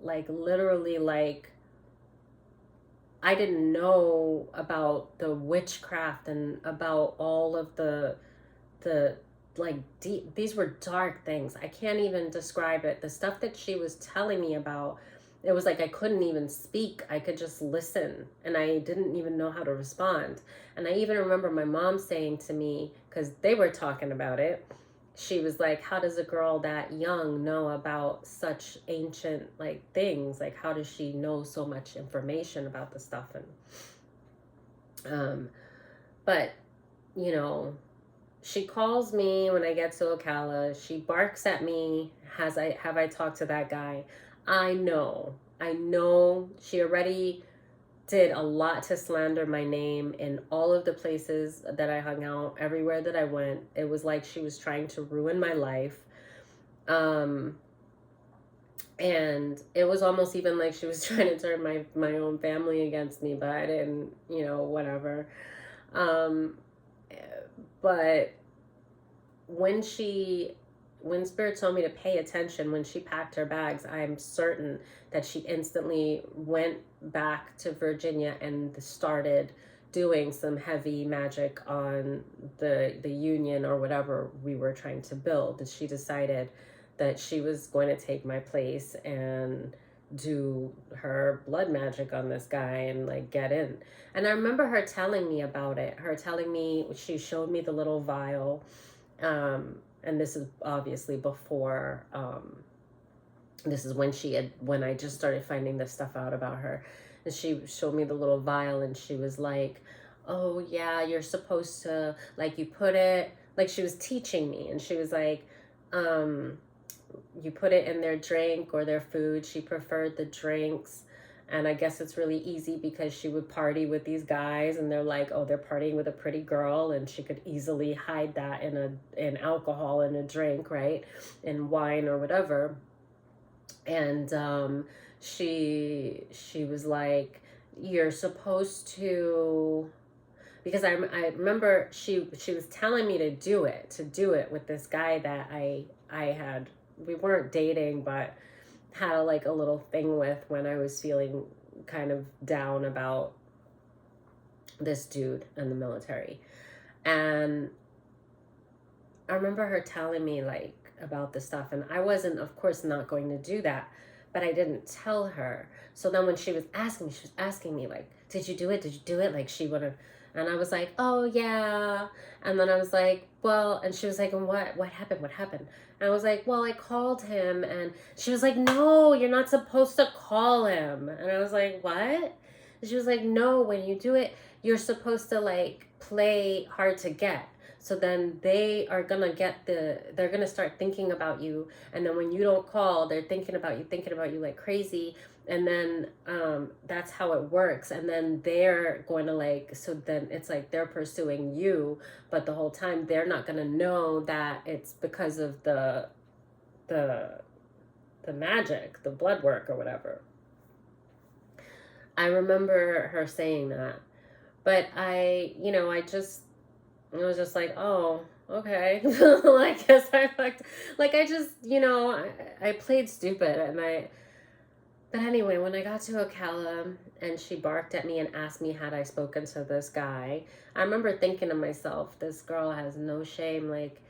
like literally like, I didn't know about the witchcraft and about all of the like deep, these were dark things. I can't even describe it. The stuff that she was telling me about, it was like I couldn't even speak. I could just listen, and I didn't even know how to respond. And I even remember my mom saying to me, because they were talking about it, she was like, how does a girl that young know about such ancient like things? Like, how does she know so much information about the stuff? And but she calls me when I get to Ocala. She barks at me. Have I talked to that guy? I know she already did a lot to slander my name in all of the places that I hung out, everywhere that I went. It was like she was trying to ruin my life. And it was almost even like she was trying to turn my own family against me, but I didn't, whatever. But when Spirit told me to pay attention, when she packed her bags, I'm certain that she instantly went back to Virginia and started doing some heavy magic on the union or whatever we were trying to build. And she decided that she was going to take my place and do her blood magic on this guy and like get in. And I remember her telling me about it. She showed me the little vial. And this is obviously before This is when I just started finding this stuff out about her. And she showed me the little vial, and she was like, oh yeah, you're supposed to, like, you put it, like, she was teaching me, and she was like, um, you put it in their drink or their food. She preferred the drinks. And I guess it's really easy because she would party with these guys, and they're like, oh, they're partying with a pretty girl, and she could easily hide that in alcohol in a drink, right? In wine or whatever. And she was like, you're supposed to, because I remember she was telling me to do it with this guy that I had, we weren't dating, but had like a little thing with, when I was feeling kind of down about this dude in the military. And I remember her telling me like about this stuff, and I wasn't, of course, not going to do that, but I didn't tell her. So then when she was asking me like, did you do it? Did you do it? Like, she would have, and I was like, oh yeah. And then I was like, well, and she was like, and what happened? What happened? And I was like, well, I called him. And she was like, no, you're not supposed to call him. And I was like, what? And she was like, no, when you do it, you're supposed to like play hard to get. So then they are gonna they're gonna start thinking about you, and then when you don't call, they're thinking about you like crazy, and then that's how it works. And then they're going to like, so then it's like they're pursuing you, but the whole time they're not gonna know that it's because of the magic, the blood work or whatever. I remember her saying that, but I was just like, oh, okay. Well, I guess I fucked. Like, I just, I played stupid. But anyway, when I got to Ocala and she barked at me and asked me had I spoken to this guy, I remember thinking to myself, this girl has no shame. Like,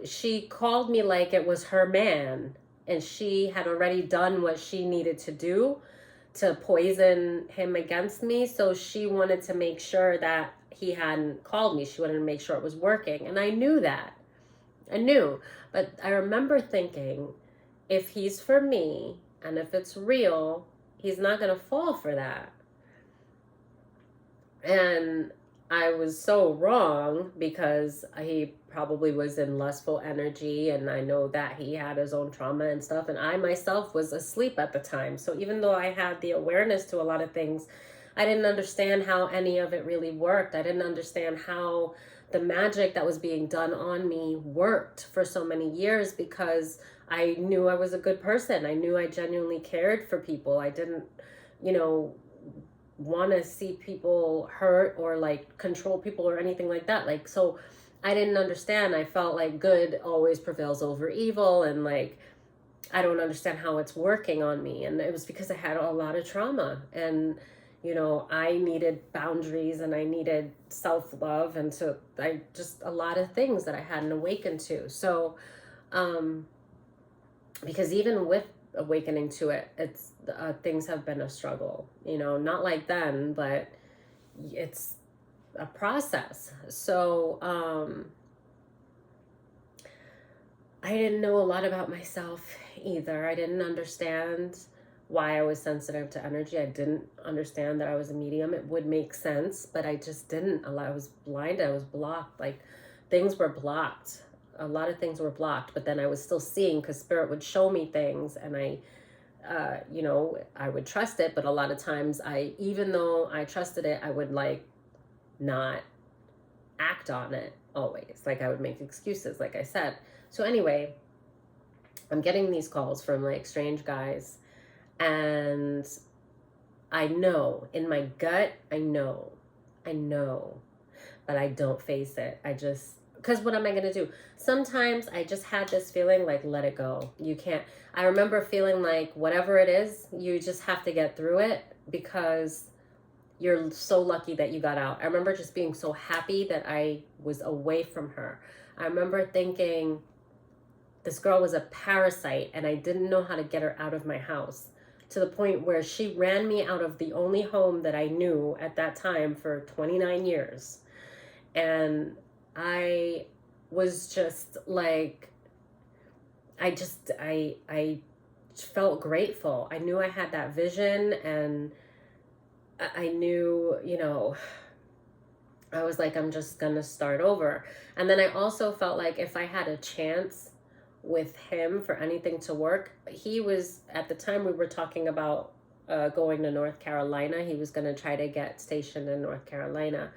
she called me like it was her man, and she had already done what she needed to do to poison him against me. So she wanted to make sure that he hadn't called me. She wanted to make sure it was working. And I knew that. I knew. But I remember thinking, if he's for me and if it's real, he's not going to fall for that. And I was so wrong, because he probably was in lustful energy, and I know that he had his own trauma and stuff, and I myself was asleep at the time. So even though I had the awareness to a lot of things, I didn't understand how any of it really worked. I didn't understand how the magic that was being done on me worked for so many years, because I knew I was a good person. I knew I genuinely cared for people. I didn't, want to see people hurt or like control people or anything like that. Like, so I didn't understand. I felt like good always prevails over evil, and like I don't understand how it's working on me. And it was because I had a lot of trauma, and I needed boundaries, and I needed self-love, and so a lot of things that I hadn't awakened to. So because even with awakening to it, it's things have been a struggle, not like then, but it's a process. So I didn't know a lot about myself either. I didn't understand why I was sensitive to energy. I didn't understand that I was a medium. It would make sense, but I just didn't. I was blinded. I was blocked. Like, things were blocked. A lot of things were blocked, but then I was still seeing, because spirit would show me things, and I would trust it. But a lot of times even though I trusted it, I would like not act on it always. Like, I would make excuses, like I said. So anyway, I'm getting these calls from like strange guys, and I know in my gut, I know, but I don't face it. Because what am I going to do? Sometimes I just had this feeling like, let it go. You can't. I remember feeling like whatever it is, you just have to get through it, because you're so lucky that you got out. I remember just being so happy that I was away from her. I remember thinking this girl was a parasite, and I didn't know how to get her out of my house, to the point where she ran me out of the only home that I knew at that time for 29 years. And I was just like, I felt grateful. I knew I had that vision, and I knew, I was like, I'm just gonna start over. And then I also felt like if I had a chance with him for anything to work, he was, at the time we were talking about going to North Carolina. He was gonna try to get stationed in North Carolina.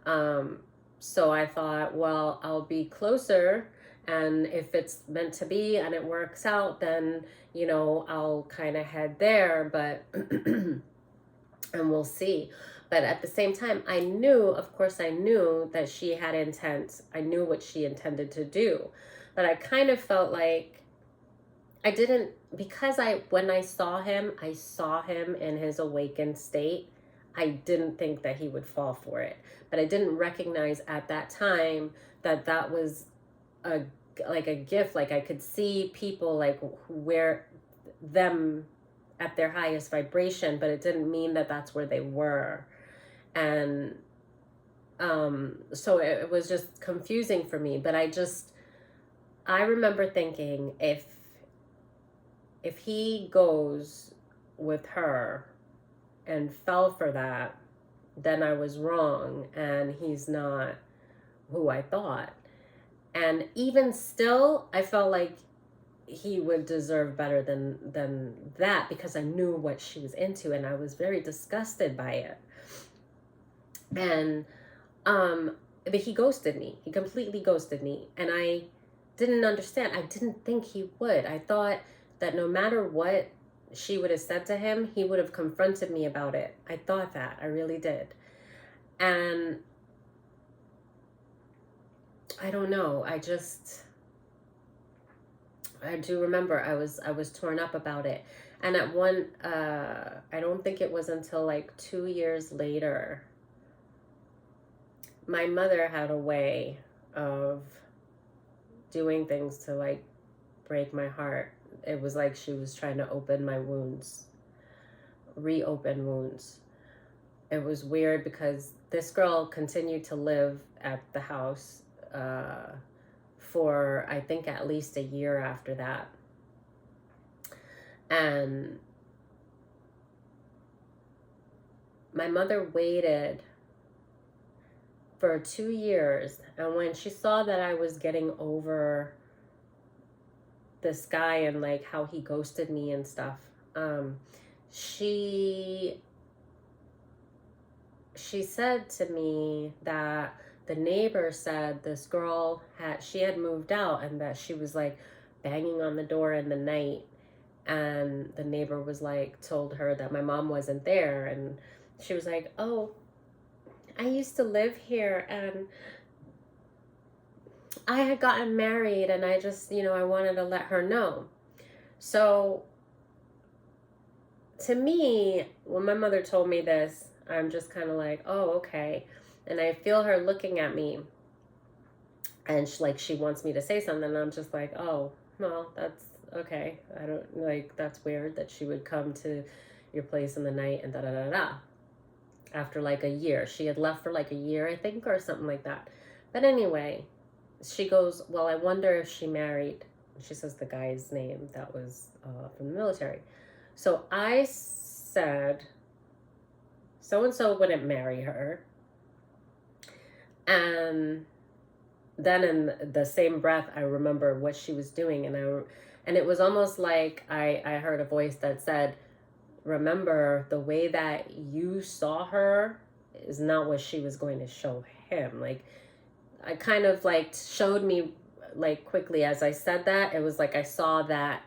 Um, so I thought, well, I'll be closer, and if it's meant to be and it works out, then, I'll kind of head there, but, and we'll see. But at the same time, I knew, of course, I knew that she had intent. I knew what she intended to do. But I kind of felt like I didn't, because when I saw him in his awakened state. I didn't think that he would fall for it. But I didn't recognize at that time that that was like a gift. Like I could see people like where them at their highest vibration, but it didn't mean that that's where they were. And so it was just confusing for me. But I remember thinking, if he goes with her and fell for that, then I was wrong, and he's not who I thought. And even still, I felt like he would deserve better than that, because I knew what she was into, and I was very disgusted by it. And but he ghosted me. He completely ghosted me, and I didn't understand. I didn't think he would. I thought that no matter what she would have said to him, he would have confronted me about it. I thought that. I really did. And I don't know. I do remember I was torn up about it. And at one, I don't think it was until like 2 years later, my mother had a way of doing things to like break my heart. It was like she was trying to open my wounds, reopen wounds. It was weird because this girl continued to live at the house for, I think, at least a year after that. And my mother waited for 2 years. And when she saw that I was getting over this guy and like how he ghosted me and stuff, she said to me that the neighbor said this girl had moved out, and that she was like banging on the door in the night, and the neighbor was like told her that my mom wasn't there, and she was like, oh, I used to live here, and I had gotten married, and I just, I wanted to let her know. So to me, when my mother told me this, I'm just kind of like, oh, okay. And I feel her looking at me, and she wants me to say something. And I'm just like, oh, well, that's okay. I don't like, that's weird that she would come to your place in the night and da da da da. After like a year, she had left for like a year, I think, or something like that. But anyway, she goes, well, I wonder if she married. She says the guy's name that was from the military. So I said, so-and-so wouldn't marry her. And then in the same breath, I remember what she was doing. And it was almost like I heard a voice that said, remember, the way that you saw her is not what she was going to show him. Like, I kind of like showed me like quickly as I said that, it was like I saw that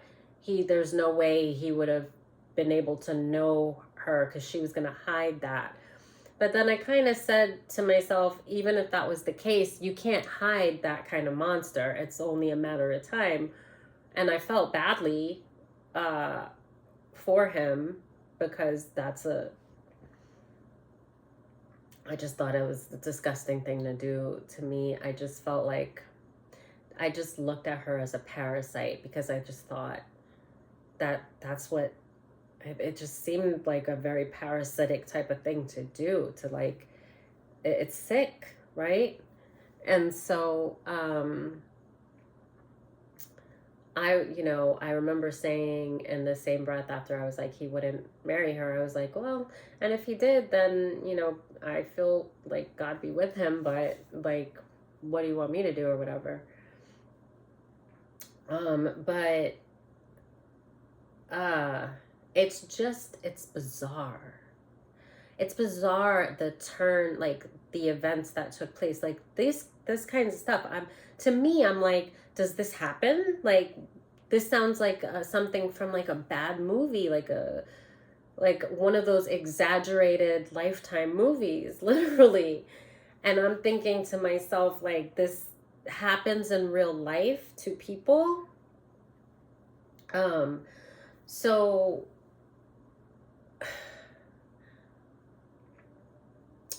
there's no way he would have been able to know her, because she was going to hide that. But then I kind of said to myself, even if that was the case, you can't hide that kind of monster. It's only a matter of time. And I felt badly for him, because I just thought it was a disgusting thing to do to me. I just felt like I just looked at her as a parasite, because I just thought that's what it just seemed like, a very parasitic type of thing to do, to like, it's sick, right? And so I remember saying in the same breath after I was like, he wouldn't marry her. I was like, well, and if he did, then, I feel like God be with him, but like, what do you want me to do or whatever? But it's bizarre. It's bizarre the turn, like the events that took place, like this kinds of stuff. To me, I'm like, does this happen? Like, this sounds like something from like a bad movie, like one of those exaggerated Lifetime movies, literally. And I'm thinking to myself, like, this happens in real life to people. So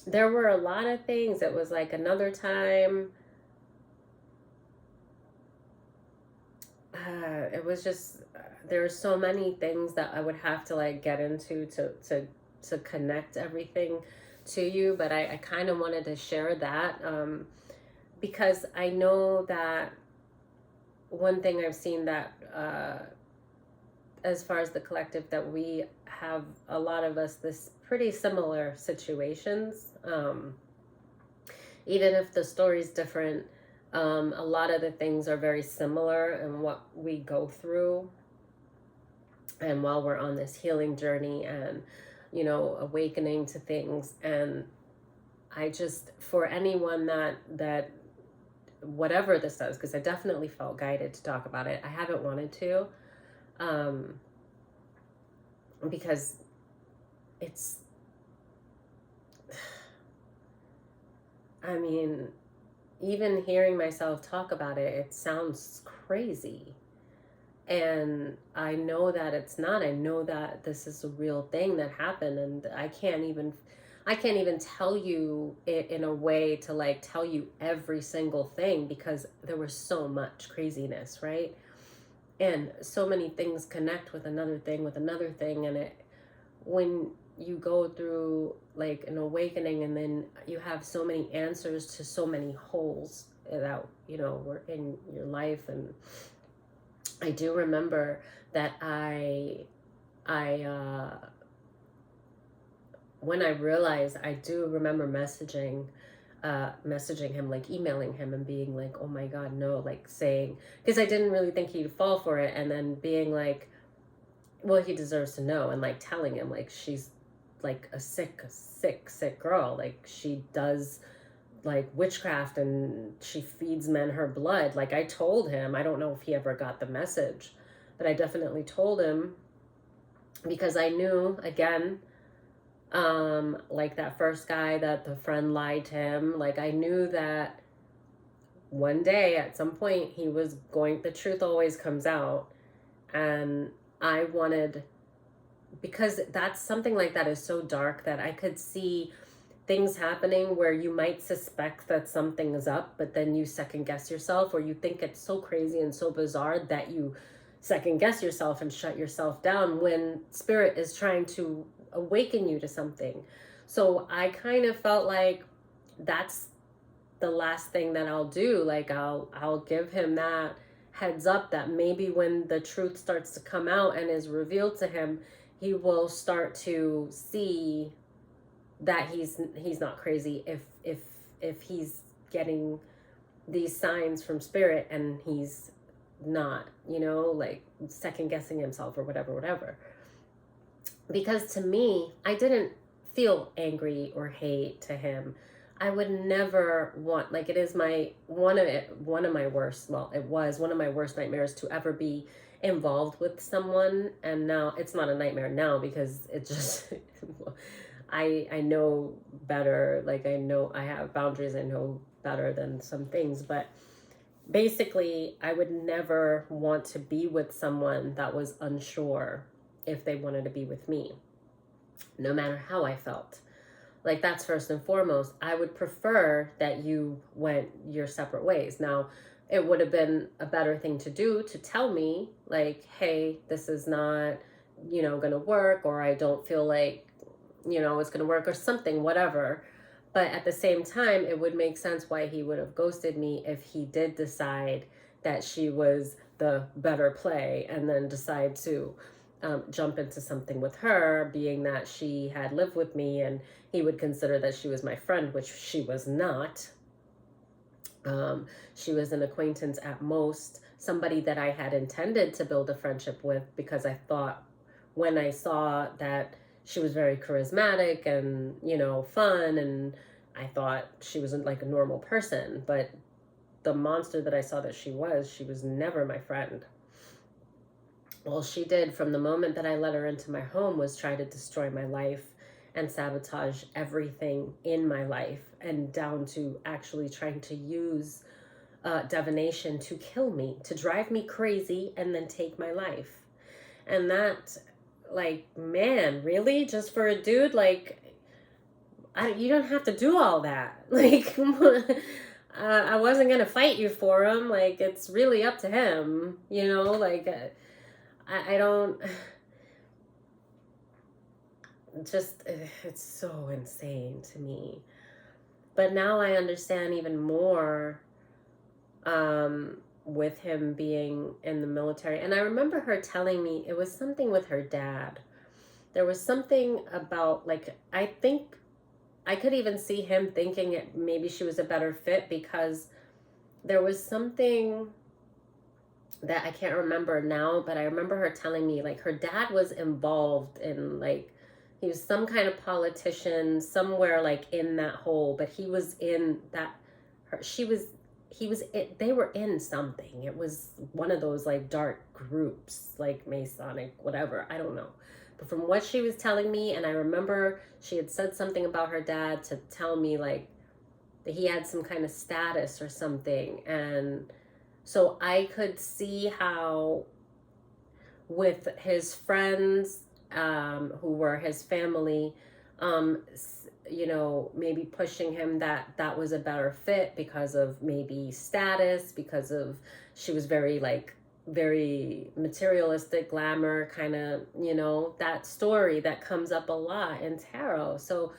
there were a lot of things. It was like another time. It was just there were so many things that I would have to like get into to connect everything to you, but I kind of wanted to share that because I know that one thing I've seen that as far as the collective, that we have, a lot of us, this pretty similar situations, even if the story's different. A lot of the things are very similar in what we go through, and while we're on this healing journey and awakening to things. And I just, for anyone that whatever this does, because I definitely felt guided to talk about it, I haven't wanted to, because it's, I mean, even hearing myself talk about it, it sounds crazy. And I know that it's not. I know that this is a real thing that happened, and I can't even tell you it in a way to like tell you every single thing, because there was so much craziness, right? And so many things connect with another thing, and when you go through like an awakening, and then you have so many answers to so many holes that were in your life. And I do remember that I when I realized, I do remember messaging him, like emailing him and being like, oh my God, no, like saying, because I didn't really think he'd fall for it, and then being like, well, he deserves to know, and like telling him like she's like a sick girl, like she does like witchcraft and she feeds men her blood. Like, I told him, I don't know if he ever got the message, but I definitely told him, because I knew, again, like that first guy that the friend lied to him, like I knew that one day at some point he was going, the truth always comes out. And I wanted, because that's something like that is so dark that I could see things happening where you might suspect that something is up, but then you second guess yourself, or you think it's so crazy and so bizarre that you second guess yourself and shut yourself down when spirit is trying to awaken you to something. So I kind of felt like that's the last thing that I'll do. Like I'll give him that heads up that maybe when the truth starts to come out and is revealed to him, he will start to see that he's not crazy if he's getting these signs from spirit and he's not, like second guessing himself or whatever. Because to me, I didn't feel angry or hate to him. I would never want, like, it is one of my worst, well, it was one of my worst nightmares to ever be involved with someone. And now it's not a nightmare now, because it just I know better. Like, I know I have boundaries. I know better than some things. But basically, I would never want to be with someone that was unsure if they wanted to be with me, no matter how I felt. Like, that's first and foremost. I would prefer that you went your separate ways. Now, it would have been a better thing to do to tell me, like, hey, this is not, going to work, or I don't feel like, it's going to work, or something, whatever. But at the same time, it would make sense why he would have ghosted me if he did decide that she was the better play and then decide to jump into something with her, being that she had lived with me and he would consider that she was my friend, which she was not. She was an acquaintance at most, somebody that I had intended to build a friendship with, because I thought when I saw that she was very charismatic and, fun, and I thought she was like a normal person. But the monster that I saw that she was never my friend. All she did from the moment that I let her into my home was try to destroy my life and sabotage everything in my life, and down to actually trying to use divination to kill me, to drive me crazy, and then take my life. And that, like, man, really? Just for a dude? Like, you don't have to do all that. Like, I wasn't going to fight you for him. Like, it's really up to him, like, I don't, just, it's so insane to me. But now I understand even more with him being in the military. And I remember her telling me it was something with her dad. There was something about, like, I think I could even see him thinking maybe she was a better fit, because there was something that I can't remember now, but I remember her telling me, like, her dad was involved in, like, he was some kind of politician somewhere, like, in that hole, but he was in that, they were in something. It was one of those, like, dark groups, like Masonic, whatever, I don't know. But from what she was telling me, and I remember she had said something about her dad to tell me, like, that he had some kind of status or something. And so I could see how with his friends, who were his family, maybe pushing him that was a better fit because of maybe status, because of she was very materialistic, glamour kind of, that story that comes up a lot in tarot. So,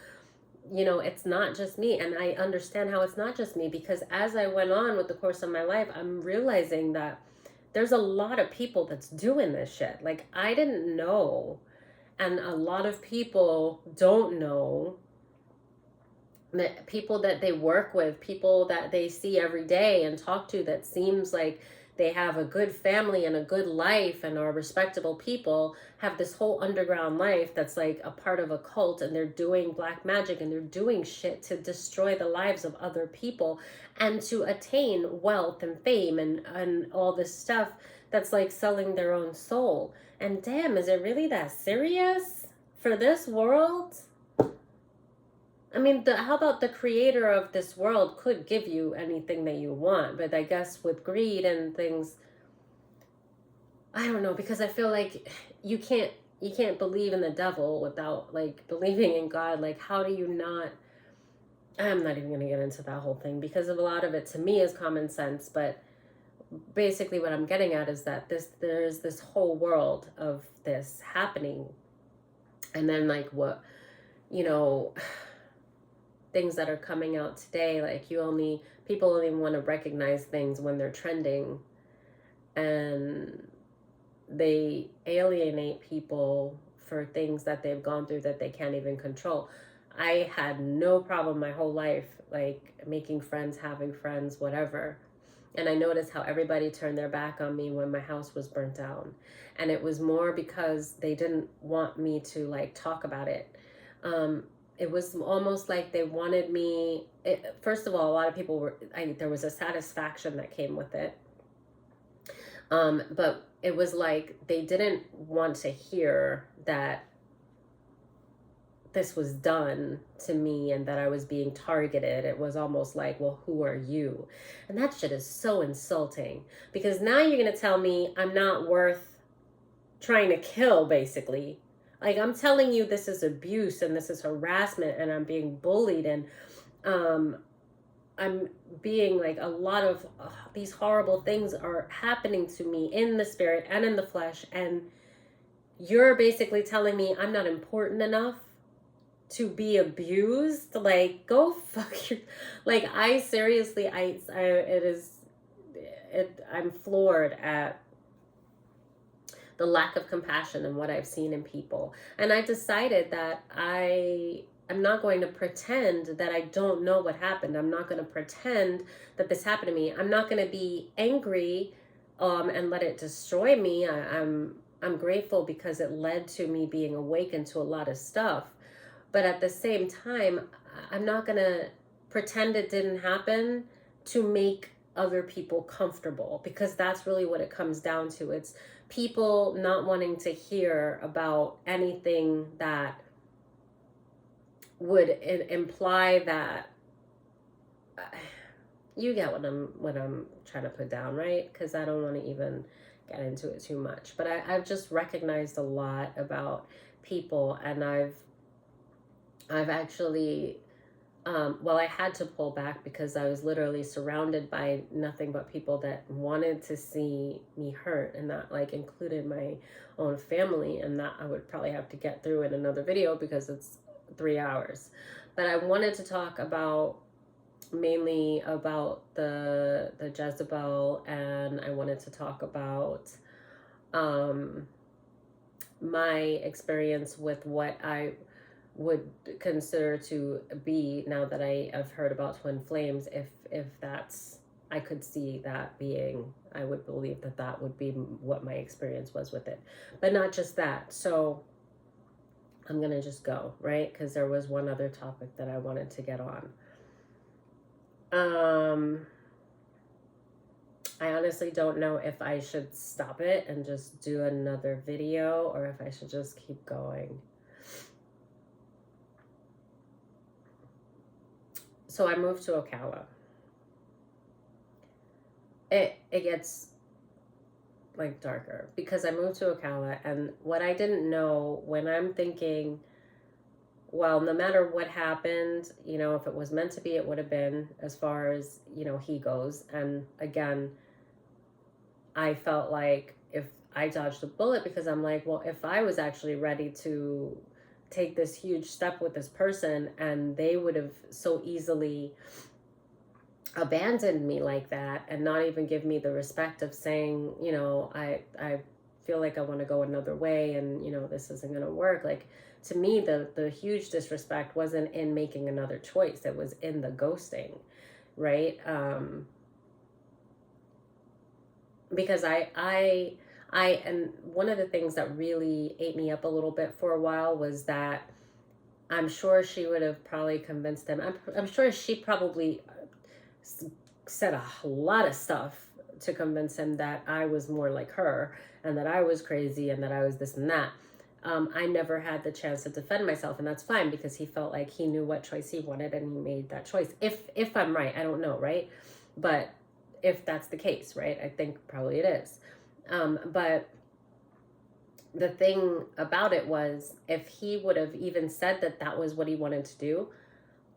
it's not just me. And I understand how it's not just me, because as I went on with the course of my life, I'm realizing that there's a lot of people that's doing this shit. Like, I didn't know. And a lot of people don't know, that people that they work with, people that they see every day and talk to, that seems like they have a good family and a good life and are respectable people, have this whole underground life that's like a part of a cult, and they're doing black magic and they're doing shit to destroy the lives of other people and to attain wealth and fame and all this stuff that's like selling their own soul. And damn, is it really that serious for this world? I mean, how about the creator of this world could give you anything that you want, but I guess with greed and things, I don't know, because I feel like you can't believe in the devil without, like, believing in God. Like, how do you not? I'm not even going to get into that whole thing, because a lot of it to me is common sense, but basically what I'm getting at is that there's this whole world of this happening, and then, like, what, things that are coming out today, like, people only want to recognize things when they're trending, and they alienate people for things that they've gone through that they can't even control. I had no problem my whole life, like, making friends, having friends, whatever. And I noticed how everybody turned their back on me when my house was burnt down. And it was more because they didn't want me to, like, talk about it. It was almost like they wanted me. First of all, a lot of people there was a satisfaction that came with it. But it was like they didn't want to hear that this was done to me and that I was being targeted. It was almost like, well, who are you? And that shit is so insulting, because now you're going to tell me I'm not worth trying to kill, basically. Like, I'm telling you this is abuse and this is harassment and I'm being bullied and I'm being, like, a lot of these horrible things are happening to me in the spirit and in the flesh, and you're basically telling me I'm not important enough to be abused. Like, go fuck your, like, I seriously, I'm floored at the lack of compassion and what I've seen in people. And I decided that I'm not going to pretend that I don't know what happened. I'm not going to pretend that this happened to me. I'm not going to be angry and let it destroy me. I'm grateful because it led to me being awakened to a lot of stuff. But at the same time, I'm not going to pretend it didn't happen to make other people comfortable, because that's really what it comes down to. It's people not wanting to hear about anything that would imply that you get what I'm trying to put down, right? Because I don't want to even get into it too much. But I've just recognized a lot about people, and I've actually well, I had to pull back because I was literally surrounded by nothing but people that wanted to see me hurt, and that like included my own family, and that I would probably have to get through in another video because it's 3 hours. But I wanted to talk about mainly about the Jezebel, and I wanted to talk about my experience with what I would consider to be, now that I have heard about twin flames, if that's, I could see that being, I would believe that that would be what my experience was with it. But not just that. So I'm going to just go, right? Because there was one other topic that I wanted to get on. I honestly don't know if I should stop it and just do another video, or if I should just keep going. So I moved to Ocala. It gets like darker because I moved to Ocala, and what I didn't know, when I'm thinking, well, no matter what happened, you know, if it was meant to be, it would have been, as far as, you know, he goes. And again, I felt like if I dodged a bullet, because I'm like, well, if I was actually ready to take this huge step with this person, and they would have so easily abandoned me like that and not even give me the respect of saying, you know, I feel like I want to go another way, and, you know, this isn't going to work. Like, to me, the huge disrespect wasn't in making another choice. It was in the ghosting, right? Because I and one of the things that really ate me up a little bit for a while was that I'm sure she would have probably convinced him. I'm sure she probably said a lot of stuff to convince him that I was more like her, and that I was crazy, and that I was this and that. I never had the chance to defend myself, and that's fine, because he felt like he knew what choice he wanted, and he made that choice. If I'm right, I don't know, right? But if that's the case, right? I think probably it is. But the thing about it was, if he would have even said that that was what he wanted to do,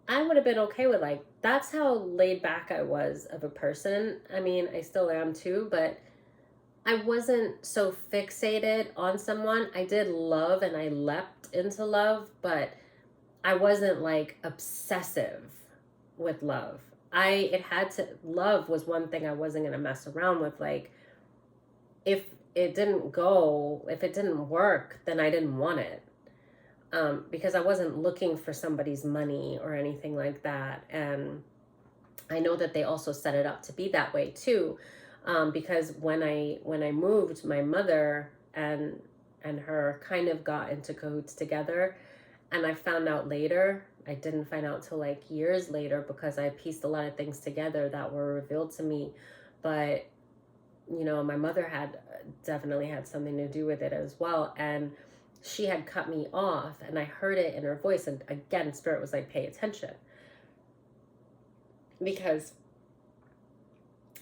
I would have been okay with, like, that's how laid back I was of a person. I mean, I still am too, but I wasn't so fixated on someone. I did love, and I leapt into love, but I wasn't like obsessive with love. Love was one thing I wasn't going to mess around with. Like, if it didn't work, then I didn't want it. Because I wasn't looking for somebody's money or anything like that. And I know that they also set it up to be that way too. Because when I moved, my mother and her kind of got into cahoots together. And I found out later, I didn't find out till like years later, because I pieced a lot of things together that were revealed to me. But, you know, my mother definitely had something to do with it as well. And she had cut me off, and I heard it in her voice. And again, Spirit was like, pay attention. Because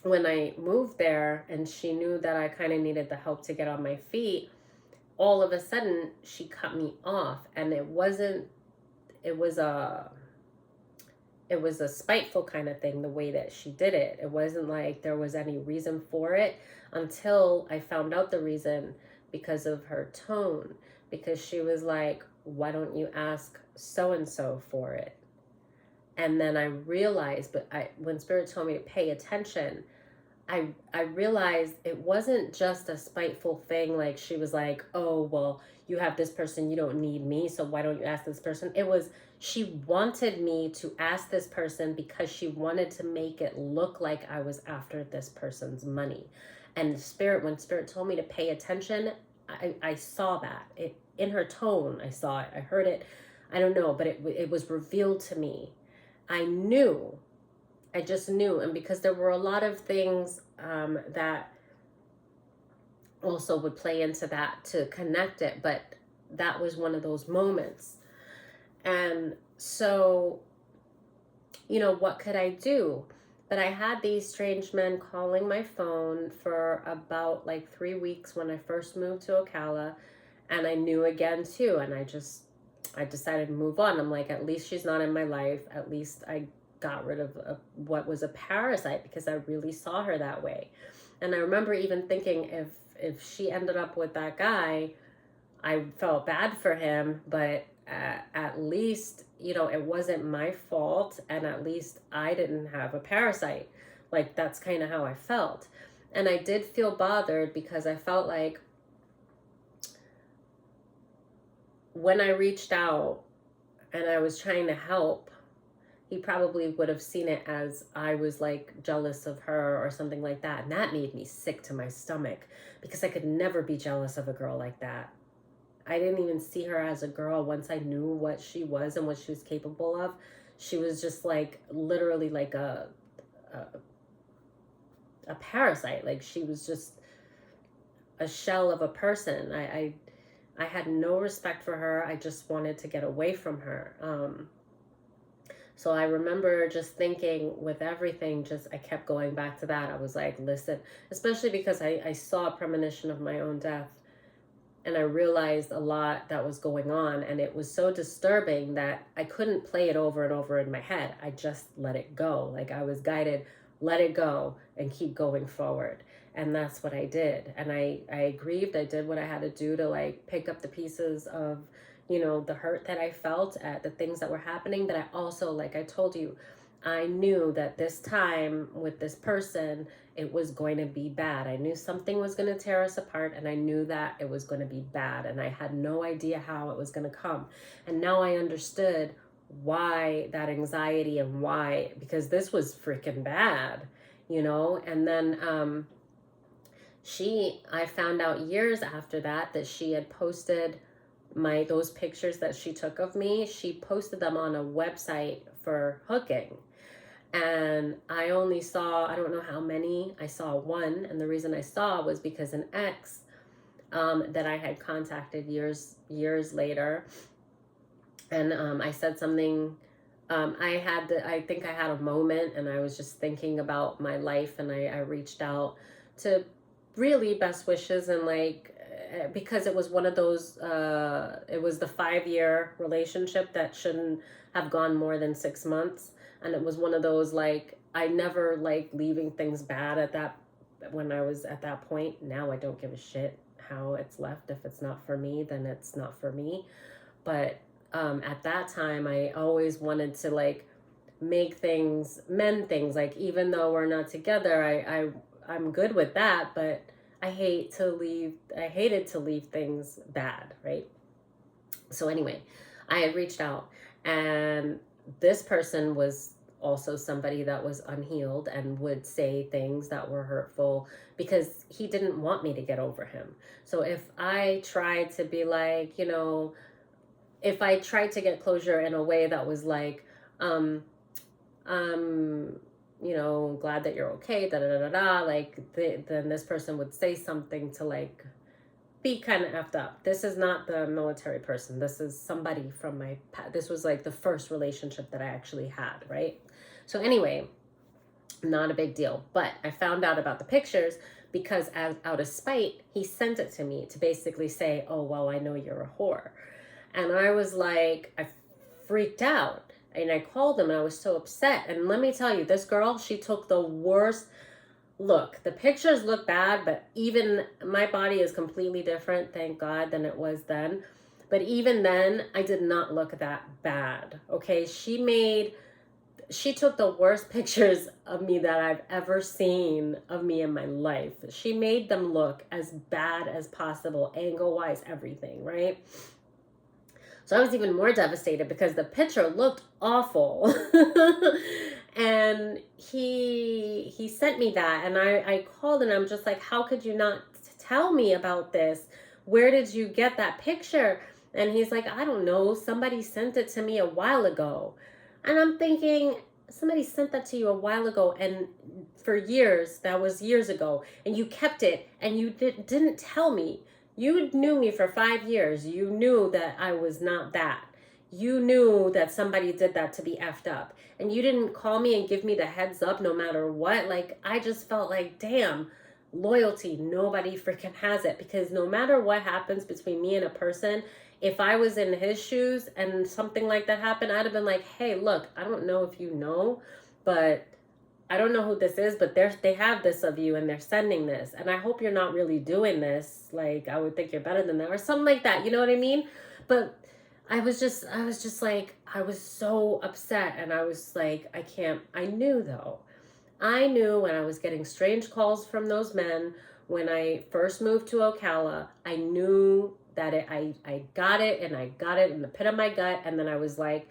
when I moved there, and she knew that I kind of needed the help to get on my feet, all of a sudden she cut me off. And it was a spiteful kind of thing, the way that she did it. It wasn't like there was any reason for it, until I found out the reason, because of her tone. Because she was like, why don't you ask so-and-so for it? And then I realized, when Spirit told me to pay attention, I realized it wasn't just a spiteful thing. Like she was like, oh, well, you have this person, you don't need me, so why don't you ask this person? It was, she wanted me to ask this person because she wanted to make it look like I was after this person's money. And when spirit told me to pay attention, I saw that. It in her tone, I saw it, I heard it. I don't know, but it was revealed to me. I knew. I just knew. And because there were a lot of things that also would play into that to connect it, but that was one of those moments. And so, what could I do? But I had these strange men calling my phone for about like 3 weeks when I first moved to Ocala. And I knew again too. And I decided to move on. I'm like, at least she's not in my life. At least I got rid of what was a parasite, because I really saw her that way. And I remember even thinking, if she ended up with that guy, I felt bad for him, but at least, it wasn't my fault, and at least I didn't have a parasite. Like, that's kind of how I felt. And I did feel bothered because I felt like when I reached out and I was trying to help, he probably would have seen it as I was like jealous of her or something like that. And that made me sick to my stomach, because I could never be jealous of a girl like that. I didn't even see her as a girl. Once I knew what she was and what she was capable of, she was just like literally like a parasite. Like, she was just a shell of a person. I had no respect for her. I just wanted to get away from her. So I remember just thinking with everything, I kept going back to that. I was like, listen, especially because I saw a premonition of my own death. And I realized a lot that was going on. And it was so disturbing that I couldn't play it over and over in my head. I just let it go. Like, I was guided, let it go and keep going forward. And that's what I did. And I grieved. I did what I had to do to like pick up the pieces of, the hurt that I felt at the things that were happening. But I also, like I told you, I knew that this time with this person, it was going to be bad. I knew something was going to tear us apart, and I knew that it was going to be bad. And I had no idea how it was going to come. And now I understood why that anxiety, and why, because this was freaking bad, And then I found out years after that she had posted those pictures that she took of me. She posted them on a website for hooking. And I only saw, I don't know how many, I saw one. And the reason I saw was because an ex that I had contacted years later. And I said something, I think I had a moment, and I was just thinking about my life, and I reached out to really best wishes, and like, because it was one of those, it was the 5-year relationship that shouldn't have gone more than 6 months. And it was one of those, like, I never like leaving things bad when I was at that point. Now I don't give a shit how it's left. If it's not for me, then it's not for me. But at that time, I always wanted to like mend things. Like, even though we're not together, I'm good with that, but I hated to leave things bad, right? So anyway, I had reached out, and this person was also somebody that was unhealed and would say things that were hurtful because he didn't want me to get over him. So if I tried to be like, if I tried to get closure in a way that was like, glad that you're okay, like, then this person would say something to like be kind of effed up. This is not the military person. This is somebody from my past. This was like the first relationship that I actually had, right? So anyway, not a big deal. But I found out about the pictures because out of spite, he sent it to me to basically say, oh, well, I know you're a whore. And I was like, I freaked out. And I called him, and I was so upset. And let me tell you, this girl, she took the worst. Look, the pictures look bad, but even my body is completely different, thank God, than it was then. But even then, I did not look that bad, okay? She she took the worst pictures of me that I've ever seen of me in my life. She made them look as bad as possible, angle wise, everything, right? So I was even more devastated because the picture looked awful. And he sent me that, and I called, and I'm just like, how could you not tell me about this? Where did you get that picture? And he's like, I don't know, somebody sent it to me a while ago. And I'm thinking, somebody sent that to you a while ago, and for years, that was years ago, and you kept it, and you didn't tell me. You knew me for 5 years. You knew that I was not that. You knew that somebody did that to be effed up. And you didn't call me and give me the heads up no matter what. Like, I just felt like, damn, loyalty. Nobody freaking has it. Because no matter what happens between me and a person, if I was in his shoes and something like that happened, I'd have been like, hey, look, I don't know if you know, but I don't know who this is, but they have this of you and they're sending this. And I hope you're not really doing this. Like, I would think you're better than that or something like that. You know what I mean? But I was just like, I was so upset. And I was like, I knew though. I knew when I was getting strange calls from those men, when I first moved to Ocala, I knew that I got it, and I got it in the pit of my gut. And then I was like,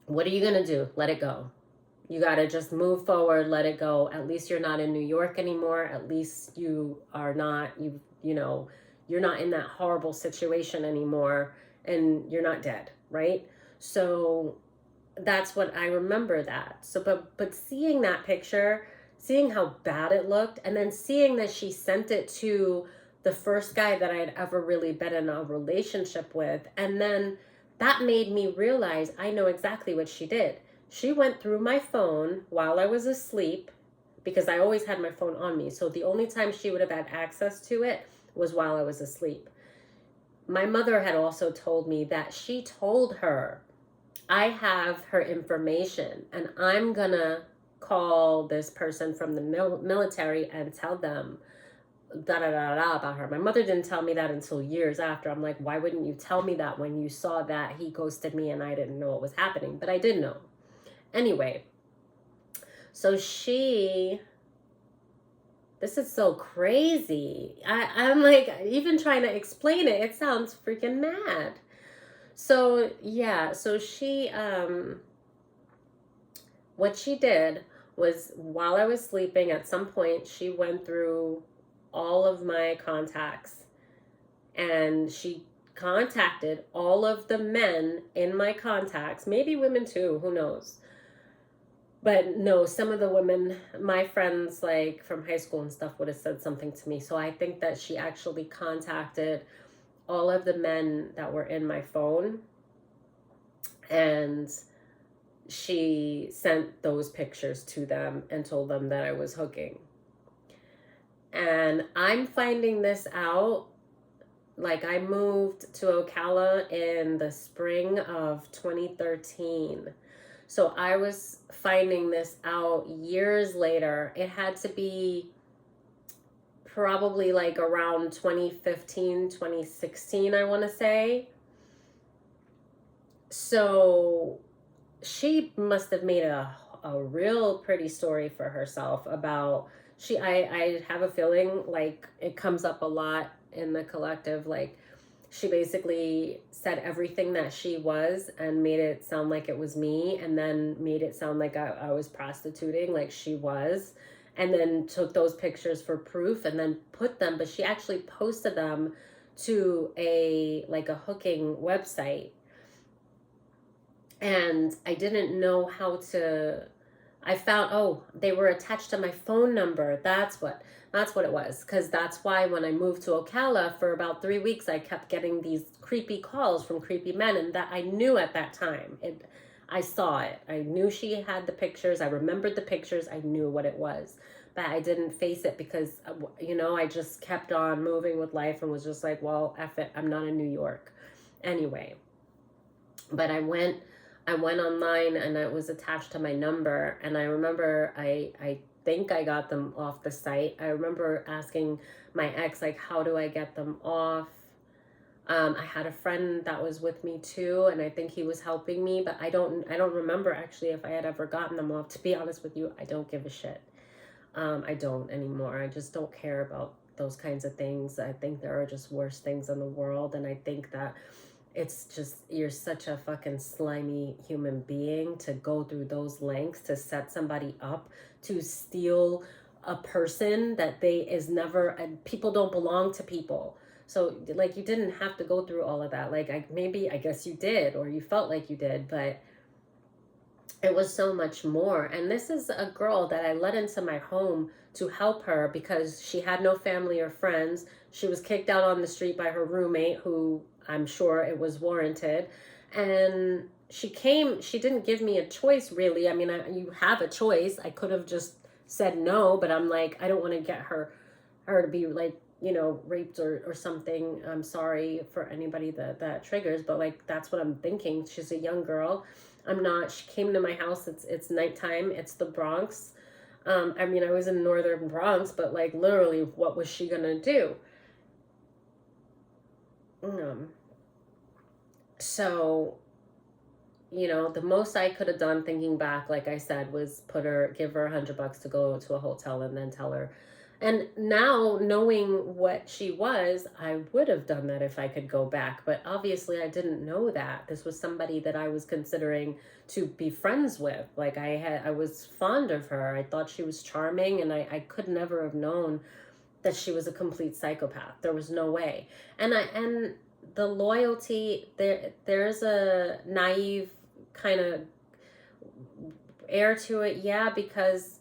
what are you going to do? Let it go. You got to just move forward, let it go. At least you're not in New York anymore. At least you are not, you know, you're not in that horrible situation anymore, and you're not dead, right? So that's what I remember that. So, but seeing that picture, seeing how bad it looked, and then seeing that she sent it to the first guy that I'd ever really been in a relationship with, and then that made me realize I know exactly what she did. She went through my phone while I was asleep, because I always had my phone on me. So the only time she would have had access to it was while I was asleep. My mother had also told me that she told her, I have her information, and I'm gonna call this person from the military and tell them da da da da about her. My mother didn't tell me that until years after. I'm like, why wouldn't you tell me that when you saw that he ghosted me and I didn't know what was happening? But I did know. Anyway, so this is so crazy. I'm like, even trying to explain it, it sounds freaking mad. So yeah, so she, what she did was, while I was sleeping, at some point, she went through all of my contacts, and she contacted all of the men in my contacts, maybe women too, who knows. But no, some of the women, my friends, like from high school and stuff, would have said something to me. So I think that she actually contacted all of the men that were in my phone, and she sent those pictures to them and told them that I was hooking. And I'm finding this out, like, I moved to Ocala in the spring of 2013. So I was finding this out years later. It had to be probably like around 2015, 2016, I want to say. So she must have made a real pretty story for herself about, I have a feeling like it comes up a lot in the collective, like she basically said everything that she was and made it sound like it was me, and then made it sound like I was prostituting like she was, and then took those pictures for proof and then put them, but she actually posted them to a hooking website. And I didn't know how to, I found, oh, they were attached to my phone number. That's what it was. Because that's why when I moved to Ocala, for about 3 weeks, I kept getting these creepy calls from creepy men. And that I knew at that time. I saw it. I knew she had the pictures. I remembered the pictures. I knew what it was. But I didn't face it because, I just kept on moving with life and was just like, well, F it. I'm not in New York. Anyway. But I went online, and it was attached to my number. And I remember I think I got them off the site. I remember asking my ex, like, how do I get them off? I had a friend that was with me too, and I think he was helping me, but I don't remember actually if I had ever gotten them off. To be honest with you, I don't give a shit. I don't anymore. I just don't care about those kinds of things. I think there are just worse things in the world, and I think that it's just, you're such a fucking slimy human being to go through those lengths to set somebody up to steal a person that they is never, and people don't belong to people. So like, you didn't have to go through all of that. Like, I guess you did, or you felt like you did, but it was so much more. And this is a girl that I let into my home to help her because she had no family or friends. She was kicked out on the street by her roommate, who I'm sure it was warranted. And she didn't give me a choice, really. I mean, you have a choice. I could have just said no, but I'm like, I don't want to get her to be like, raped or something. I'm sorry for anybody that triggers, but like, that's what I'm thinking. She's a young girl. She came to my house. It's nighttime. It's the Bronx. I mean, I was in northern Bronx, but like, literally, what was she gonna do? Um, so, the most I could have done, thinking back, like I said, was give her $100 to go to a hotel and then tell her. And now, knowing what she was, I would have done that if I could go back. But obviously, I didn't know that this was somebody that I was considering to be friends with. Like, I was fond of her. I thought she was charming, and I could never have known that she was a complete psychopath. There was no way. And the loyalty, there's a naive kind of air to it, yeah, because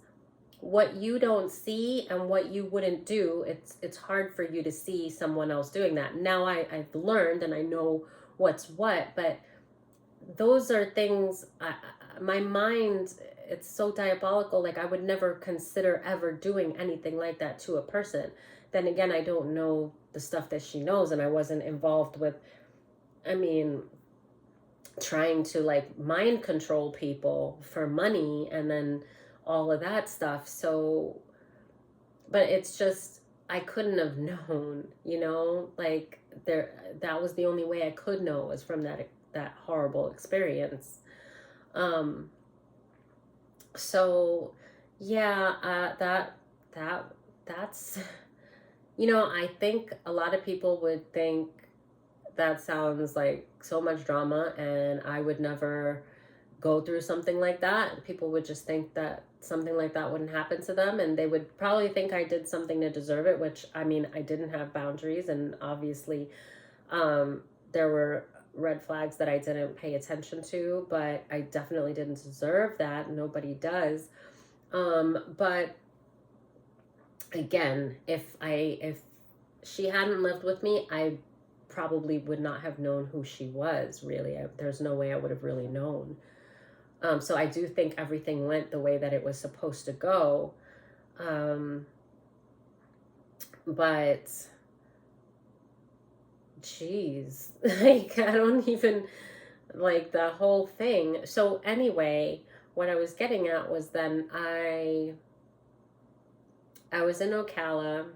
what you don't see and what you wouldn't do, it's hard for you to see someone else doing that. Now I've learned and I know what's what, but those are things, my mind, it's so diabolical. Like, I would never consider ever doing anything like that to a person. Then again, I don't know the stuff that she knows, and I wasn't involved with, I mean, trying to like mind control people for money and then all of that stuff. So, but it's just, I couldn't have known, like, that was the only way I could know, was from that horrible experience. Um, so yeah, that's, I think a lot of people would think that sounds like so much drama, and I would never go through something like that. People would just think that something like that wouldn't happen to them, and they would probably think I did something to deserve it, which, I mean, I didn't have boundaries, and obviously there were red flags that I didn't pay attention to, but I definitely didn't deserve that. Nobody does. But again, if she hadn't lived with me, I probably would not have known who she was, really. There's no way I would have really known. So I do think everything went the way that it was supposed to go. But geez, like, I don't even, like, the whole thing. So anyway, what I was getting at was, then I was in Ocala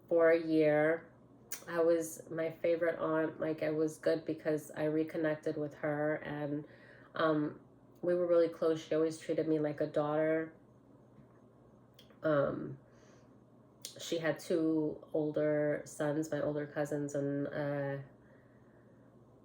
for a year. I was my favorite aunt. Like, I was good because I reconnected with her, and we were really close. She always treated me like a daughter. She had 2 older sons, my older cousins, and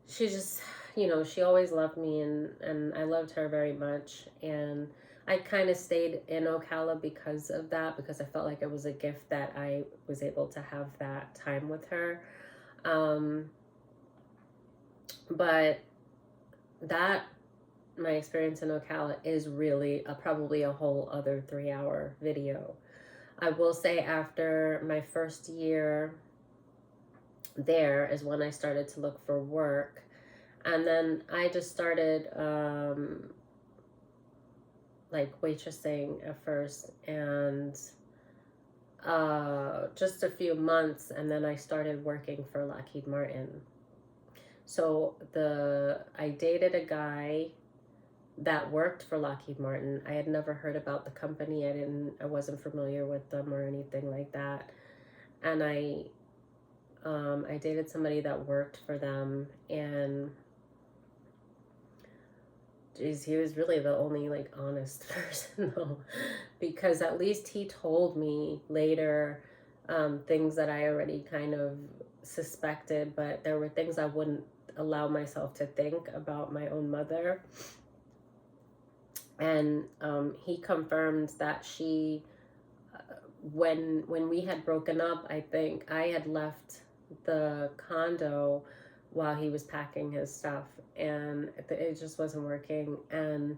she just, she always loved me, and I loved her very much. And I kind of stayed in Ocala because of that, because I felt like it was a gift that I was able to have that time with her. But my experience in Ocala is really probably a whole other 3-hour video. I will say, after my first year there is when I started to look for work. And then I just started like waitressing at first, and just a few months, and then I started working for Lockheed Martin. So I dated a guy that worked for Lockheed Martin. I had never heard about the company. I wasn't familiar with them or anything like that. And I I dated somebody that worked for them, and geez, he was really the only like honest person though, because at least he told me later things that I already kind of suspected, but there were things I wouldn't allow myself to think about my own mother. And he confirmed that she, when we had broken up, I think I had left the condo while he was packing his stuff, and it just wasn't working. And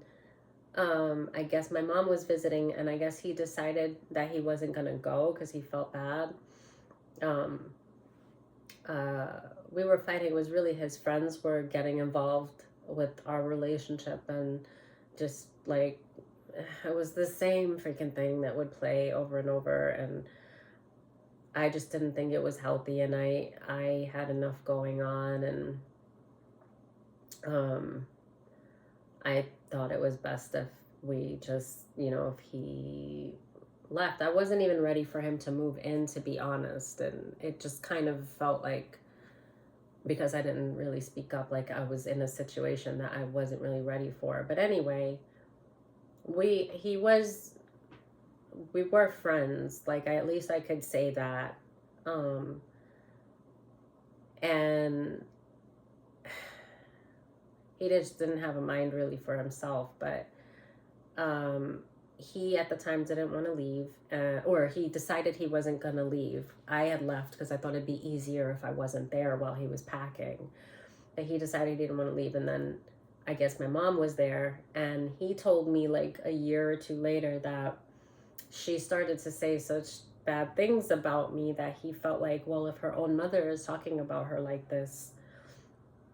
I guess my mom was visiting, and I guess he decided that he wasn't gonna go because he felt bad. Um, we were fighting. It was really his friends were getting involved with our relationship, and just like it was the same freaking thing that would play over and over, and I just didn't think it was healthy, and I had enough going on, and I thought it was best if we just, if he left. I wasn't even ready for him to move in, to be honest, and it just kind of felt like, because I didn't really speak up, like I was in a situation that I wasn't really ready for. But anyway, we were friends, like at least I could say that. And he just didn't have a mind really for himself, but he at the time didn't want to leave, or he decided he wasn't going to leave. I had left because I thought it'd be easier if I wasn't there while he was packing, but he decided he didn't want to leave. And then I guess my mom was there, and he told me like a year or two later that she started to say such bad things about me that he felt like, well, if her own mother is talking about her like this,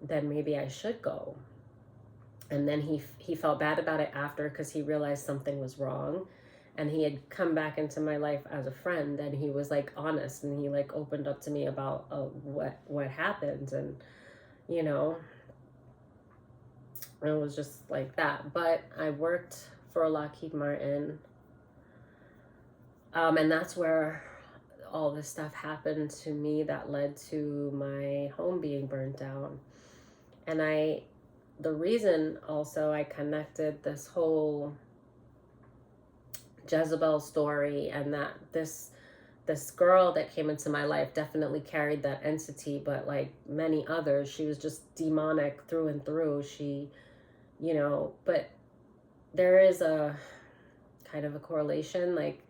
then maybe I should go. And then he felt bad about it after, because he realized something was wrong, and he had come back into my life as a friend, and he was like honest, and he like opened up to me about what happened, and you know it was just like that. But I worked for Lockheed Martin, and that's where all this stuff happened to me that led to my home being burnt down. And the reason also I connected this whole Jezebel story, and that this girl that came into my life definitely carried that entity, but like many others, she was just demonic through and through. She, but there is a kind of a correlation, like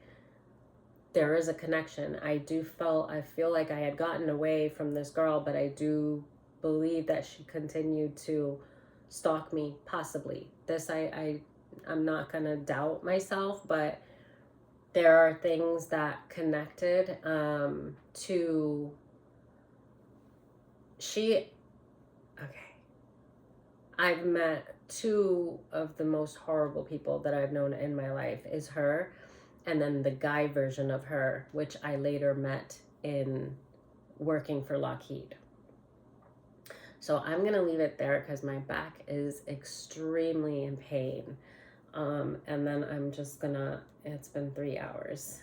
there is a connection. I feel like I had gotten away from this girl, but I do believe that she continued to stalk me, possibly. This I'm not gonna doubt myself, but there are things that connected to she. Okay, I've met two of the most horrible people that I've known in my life, is her, and then the guy version of her, which I later met in working for Lockheed. So I'm going to leave it there because my back is extremely in pain. And then I'm just going to, it's been 3 hours.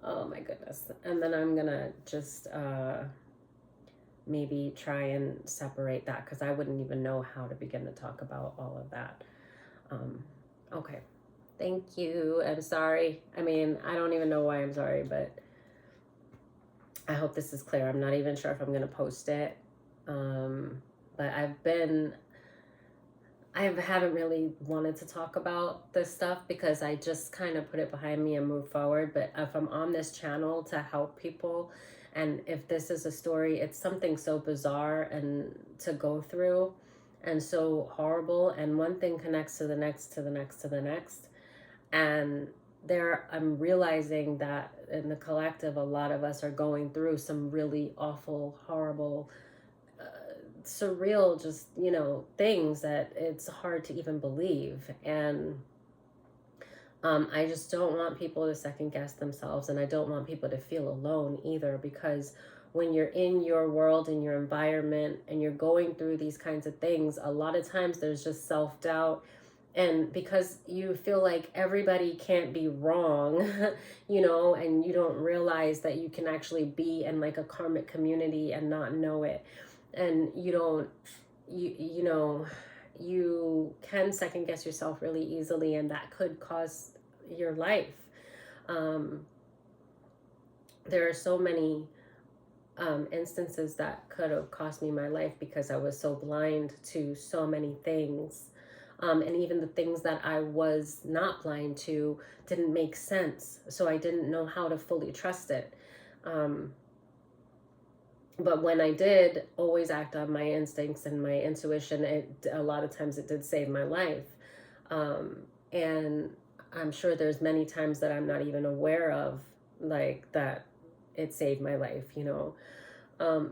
Oh my goodness. And then I'm going to just maybe try and separate that, because I wouldn't even know how to begin to talk about all of that. Okay. Thank you. I'm sorry. I mean, I don't even know why I'm sorry, but I hope this is clear. I'm not even sure if I'm going to post it. But I haven't really wanted to talk about this stuff because I just kind of put it behind me and move forward. But if I'm on this channel to help people, and if this is a story, it's something so bizarre and to go through and so horrible, and one thing connects to the next, to the next, to the next. And I'm realizing that in the collective, a lot of us are going through some really awful, horrible, surreal, just, things that it's hard to even believe. And I just don't want people to second guess themselves, and I don't want people to feel alone either, because when you're in your world, in your environment, and you're going through these kinds of things, a lot of times there's just self-doubt, And because you feel like everybody can't be wrong, and you don't realize that you can actually be in like a karmic community and not know it. And you don't, you know, you can second guess yourself really easily, and that could cause your life. Um, there are so many instances that could have cost me my life because I was so blind to so many things. And even the things that I was not blind to didn't make sense. So I didn't know how to fully trust it. But when I did always act on my instincts and my intuition, a lot of times it did save my life. And I'm sure there's many times that I'm not even aware of, like, that it saved my life,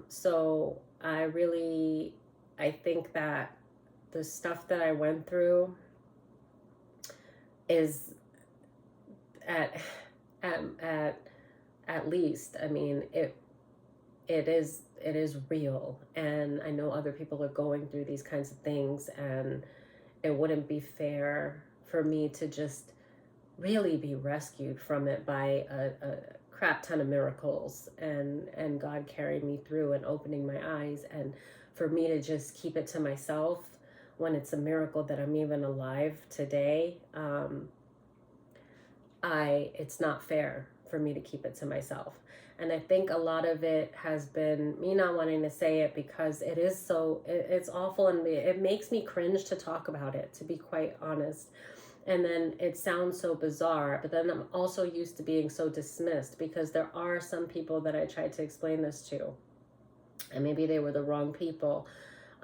So I think that the stuff that I went through is at at least, I mean, it is real, and I know other people are going through these kinds of things, and it wouldn't be fair for me to just really be rescued from it by a crap ton of miracles, and God carried me through and opening my eyes, and for me to just keep it to myself when it's a miracle that I'm even alive today. It's not fair for me to keep it to myself. And I think a lot of it has been me not wanting to say it because it's awful, and it makes me cringe to talk about it, to be quite honest. And then it sounds so bizarre, but then I'm also used to being so dismissed because there are some people that I tried to explain this to, and maybe they were the wrong people,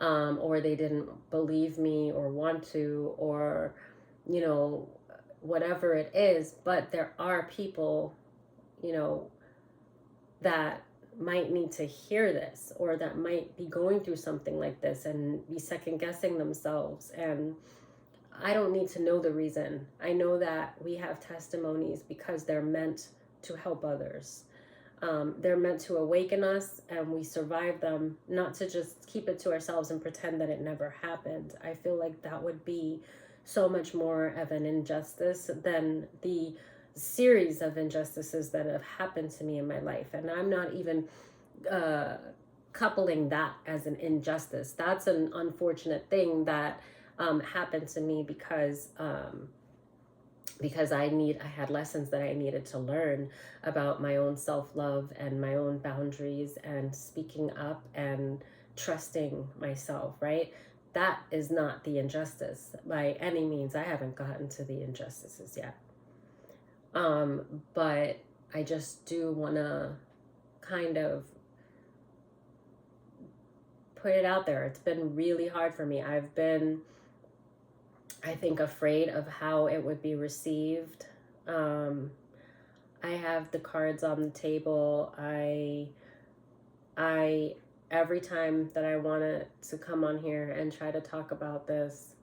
or they didn't believe me or want to, or, whatever it is. But there are people, that might need to hear this, or that might be going through something like this and be second guessing themselves. And I don't need to know the reason. I know that we have testimonies because they're meant to help others. They're meant to awaken us, and we survive them, not to just keep it to ourselves and pretend that it never happened. I feel like that would be so much more of an injustice than the series of injustices that have happened to me in my life. And I'm not even coupling that as an injustice. That's an unfortunate thing that happened to me because I had lessons that I needed to learn about my own self-love and my own boundaries and speaking up and trusting myself, right? That is not the injustice by any means. I haven't gotten to the injustices yet. But I just do want to kind of put it out there. It's been really hard for me. I've been, I think, afraid of how it would be received. I have the cards on the table. I every time that I wanted to come on here and try to talk about this,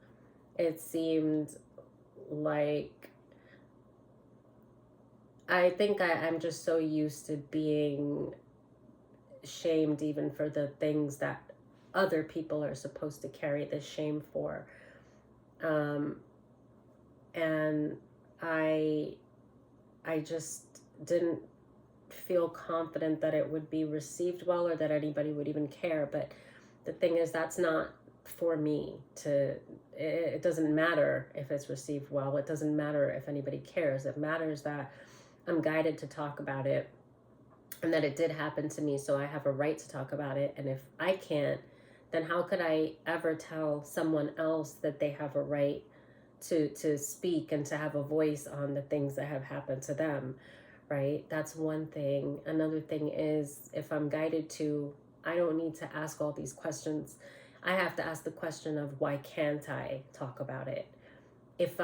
it seemed like I think I'm just so used to being shamed even for the things that other people are supposed to carry this shame for. And I just didn't feel confident that it would be received well, or that anybody would even care. But the thing is, that's not for me to, it doesn't matter if it's received well. It doesn't matter if anybody cares. It matters that I'm guided to talk about it, and that it did happen to me, so I have a right to talk about it. And if I can't, then how could I ever tell someone else that they have a right to speak and to have a voice on the things that have happened to them, right? That's one thing. Another thing is, if I'm guided to, I don't need to ask all these questions. I have to ask the question of, why can't I talk about it? If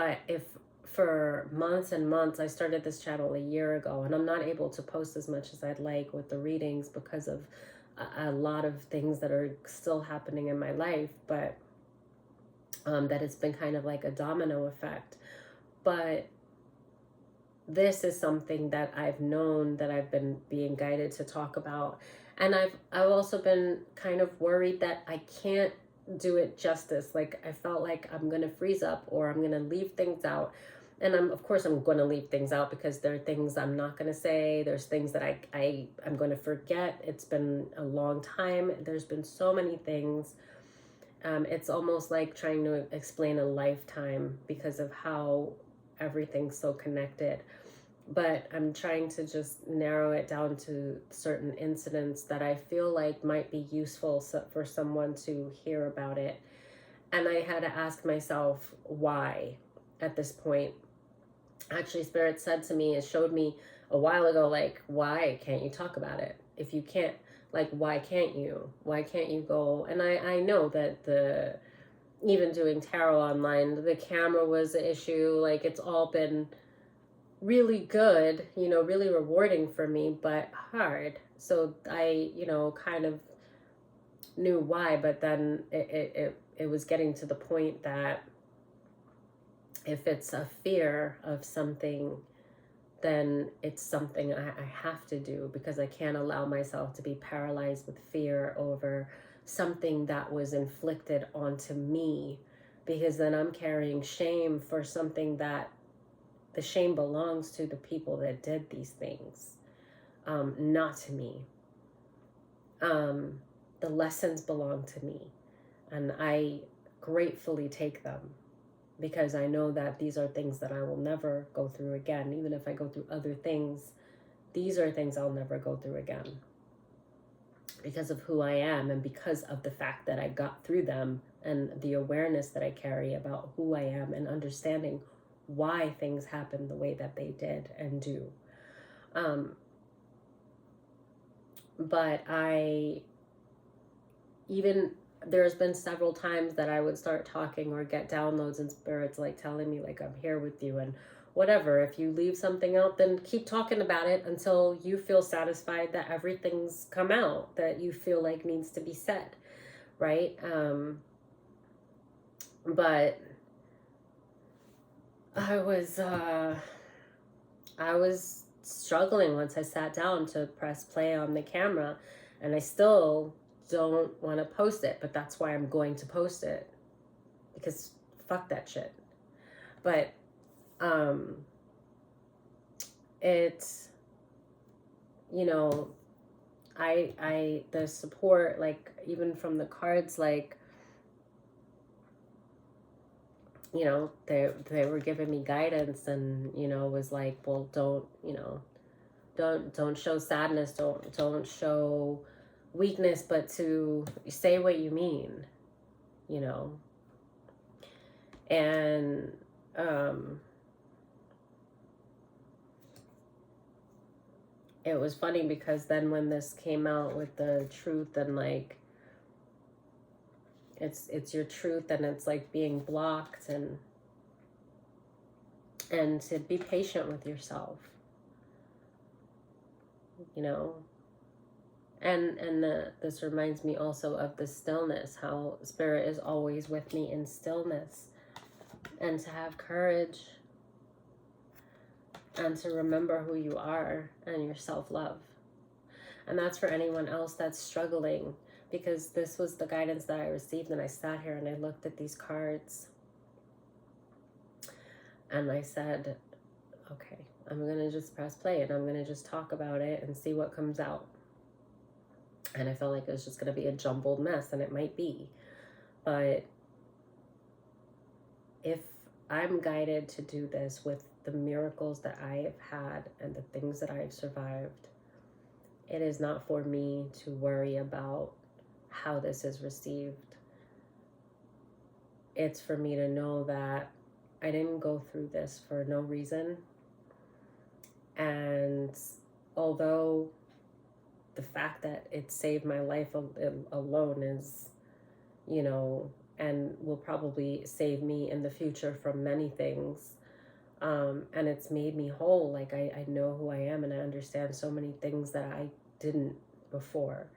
for months and months, I started this channel a year ago, and I'm not able to post as much as I'd like with the readings because of a lot of things that are still happening in my life, but that it's been kind of like a domino effect. But this is something that I've known that I've been being guided to talk about. And I've also been kind of worried that I can't do it justice. Like, I felt like I'm going to freeze up or I'm going to leave things out. And of course I'm going to leave things out because there are things I'm not going to say. There's things that I'm going to forget. It's been a long time. There's been so many things. It's almost like trying to explain a lifetime because of how everything's so connected. But I'm trying to just narrow it down to certain incidents that I feel like might be useful for someone to hear about it. And I had to ask myself why at this point. Actually, Spirit said to me, it showed me a while ago, like, why can't you talk about it? If you can't, like, why can't you? Why can't you go? And I know that even doing tarot online, the camera was an issue. Like, it's all been really good, really rewarding for me, but hard. So I, kind of knew why, but then it was getting to the point that if it's a fear of something, then it's something I have to do, because I can't allow myself to be paralyzed with fear over something that was inflicted onto me, because then I'm carrying shame for something that the shame belongs to the people that did these things, not to me. The lessons belong to me, and I gratefully take them, because I know that these are things that I will never go through again. Even if I go through other things, these are things I'll never go through again, because of who I am and because of the fact that I got through them, and the awareness that I carry about who I am and understanding why things happen the way that they did and do. But there's been several times that I would start talking or get downloads and spirits like telling me, like, I'm here with you and whatever. If you leave something out, then keep talking about it until you feel satisfied that everything's come out that you feel like needs to be said, right? But I was struggling once I sat down to press play on the camera, and I still don't want to post it, but that's why I'm going to post it, because fuck that shit. But it's, the support, like, even from the cards, like, they were giving me guidance, and was like, well, don't show sadness, don't show weakness, but to say what you mean, and it was funny because then when this came out with the truth, and like, it's your truth, and it's like being blocked, and to be patient with yourself, and this reminds me also of the stillness, how spirit is always with me in stillness, and to have courage, and to remember who you are and your self-love. And that's for anyone else that's struggling, because this was the guidance that I received, and I sat here and I looked at these cards and I said, okay, I'm going to just press play, and I'm going to just talk about it and see what comes out. And I felt like it was just going to be a jumbled mess, and it might be. But if I'm guided to do this with the miracles that I have had and the things that I've survived, it is not for me to worry about how this is received. It's for me to know that I didn't go through this for no reason. And although the fact that it saved my life alone is, and will probably save me in the future from many things, and it's made me whole. Like, I know who I am, and I understand so many things that I didn't before.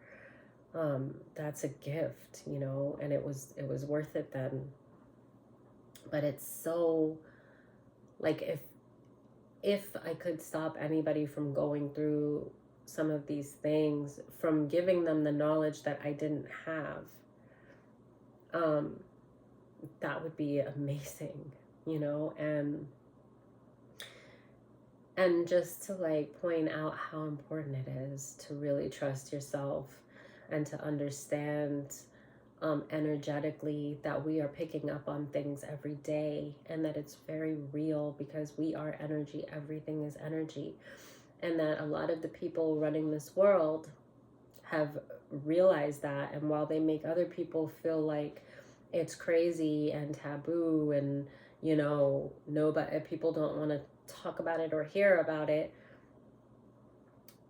That's a gift, and it was worth it then. But it's so, like, if I could stop anybody from going through some of these things, from giving them the knowledge that I didn't have, um, that would be amazing, you know, and just to like point out how important it is to really trust yourself and to understand energetically that we are picking up on things every day and that it's very real because we are energy. Everything is energy. And that a lot of the people running this world have realized that. And while they make other people feel like it's crazy and taboo and, you know, nobody, people don't want to talk about it or hear about it,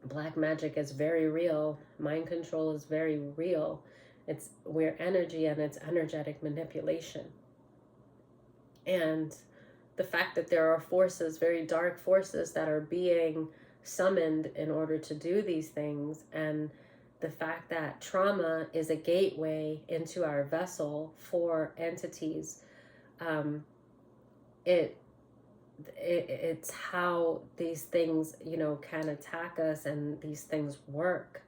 black magic is very real. Mind control is very real. We're energy and it's energetic manipulation. And the fact that there are forces, very dark forces, that are being summoned in order to do these things, and the fact that trauma is a gateway into our vessel for entities, it's how these things, you know, can attack us, and these things work.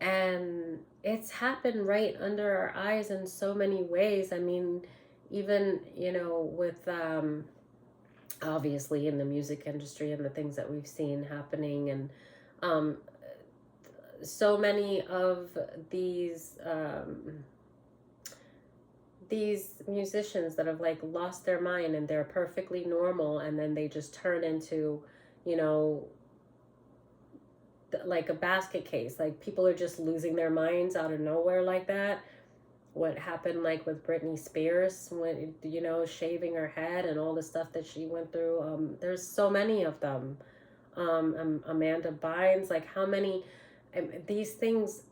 And it's happened right under our eyes in so many ways. I mean, even, you know, with obviously in the music industry and the things that we've seen happening, and so many of these musicians that have like lost their mind and they're perfectly normal, and then they just turn into, you know, like a basket case. Like people are just losing their minds out of nowhere like that. What happened like with Britney Spears, when, you know, shaving her head and all the stuff that she went through. There's so many of them. Amanda Bynes, like how many, these things,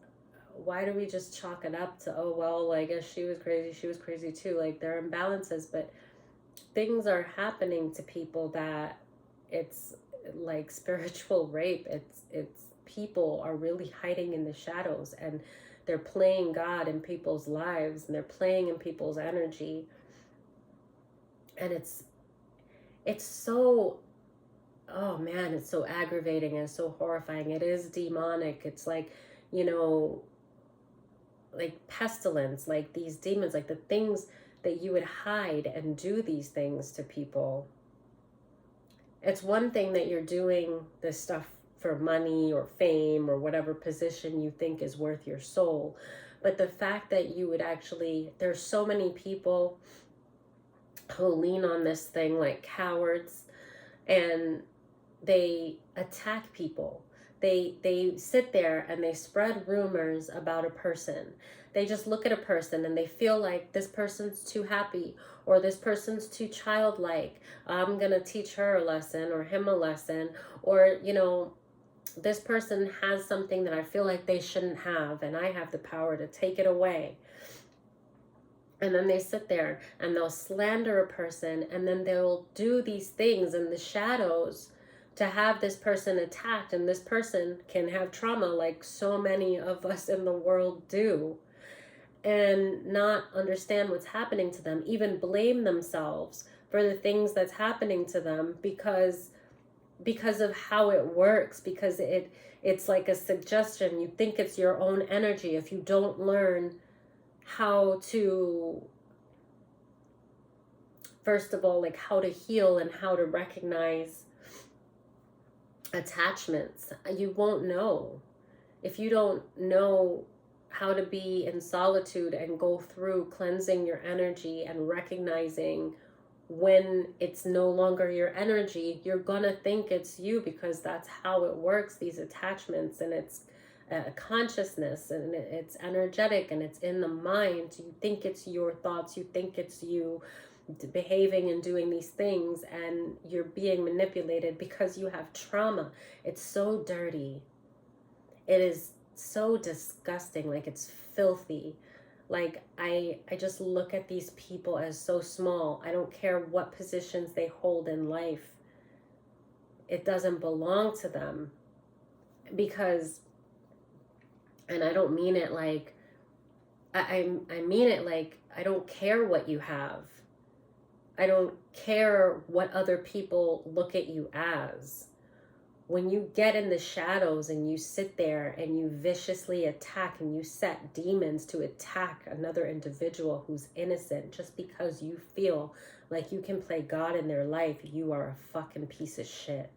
why do we just chalk it up to, oh, well, I guess she was crazy too. Like there are imbalances, but things are happening to people that it's like spiritual rape. It's people are really hiding in the shadows, and they're playing God in people's lives, and they're playing in people's energy. And it's so, oh man, it's so aggravating and so horrifying. It is demonic. It's like, you know, like pestilence, like these demons, like the things that you would hide and do these things to people. It's one thing that you're doing this stuff for money or fame or whatever position you think is worth your soul. But the fact that you would actually, there's so many people who lean on this thing like cowards, and they attack people. They sit there and they spread rumors about a person. They just look at a person and they feel like this person's too happy, or this person's too childlike. I'm going to teach her a lesson or him a lesson, or, you know, this person has something that I feel like they shouldn't have, and I have the power to take it away. And then they sit there and they'll slander a person, and then they'll do these things in the shadows to have this person attacked, and this person can have trauma like so many of us in the world do, and not understand what's happening to them, even blame themselves for the things that's happening to them because of how it works, because it's like a suggestion. You think it's your own energy. If you don't learn how to, first of all, like how to heal and how to recognize attachments, you won't know. If you don't know how to be in solitude and go through cleansing your energy and recognizing when it's no longer your energy, you're gonna think it's you, because that's how it works, these attachments. And it's consciousness, and it's energetic, and it's in the mind. You think it's your thoughts, you think it's you behaving and doing these things, and you're being manipulated because you have trauma. It's so dirty. It is so disgusting. Like, it's filthy. Like, I just look at these people as so small. I don't care what positions they hold in life. It doesn't belong to them. Because, and I don't mean it like, I mean it like, I don't care what you have. I don't care what other people look at you as. when you get in the shadows and you sit there and you viciously attack and you set demons to attack another individual who's innocent just because you feel like you can play God in their life, you are a fucking piece of shit.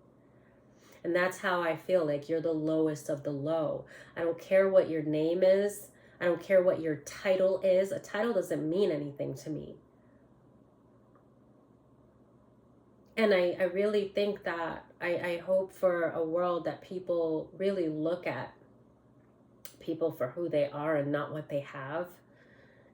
And that's how I feel, like you're the lowest of the low. I don't care what your name is. I don't care what your title is. A title doesn't mean anything to me. And I really think that I hope for a world that people really look at people for who they are and not what they have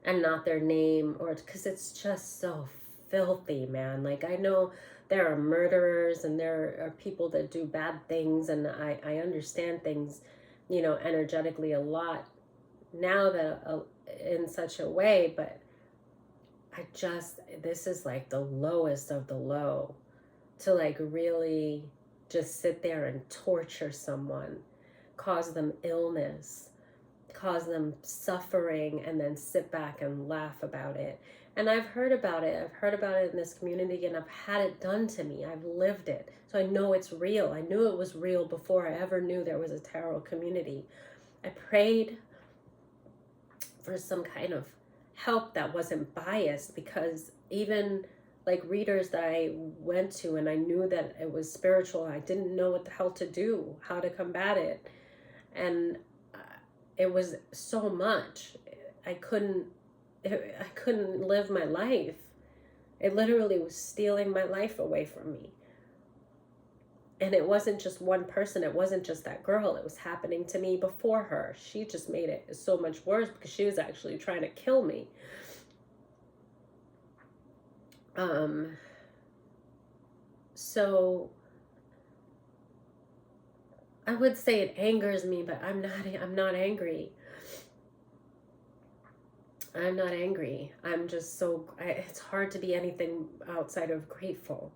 and not their name, or because it's just so filthy, man. Like, I know there are murderers and there are people that do bad things, and I understand things, you know, energetically a lot now that in such a way, but this is like the lowest of the low, to like really just sit there and torture someone, cause them illness, cause them suffering, and then sit back and laugh about it. And I've heard about it. I've heard about it in this community, and I've had it done to me. I've lived it. So I know it's real. I knew it was real before I ever knew there was a tarot community. I prayed for some kind of help that wasn't biased, because even like readers that I went to and I knew that it was spiritual, I didn't know what the hell to do, how to combat it. And it was so much. I couldn't live my life. It literally was stealing my life away from me. And it wasn't just one person. It wasn't just that girl. It was happening to me before her. She just made it so much worse because she was actually trying to kill me. So I would say it angers me, but I'm not angry. I'm not angry. I'm just it's hard to be anything outside of grateful.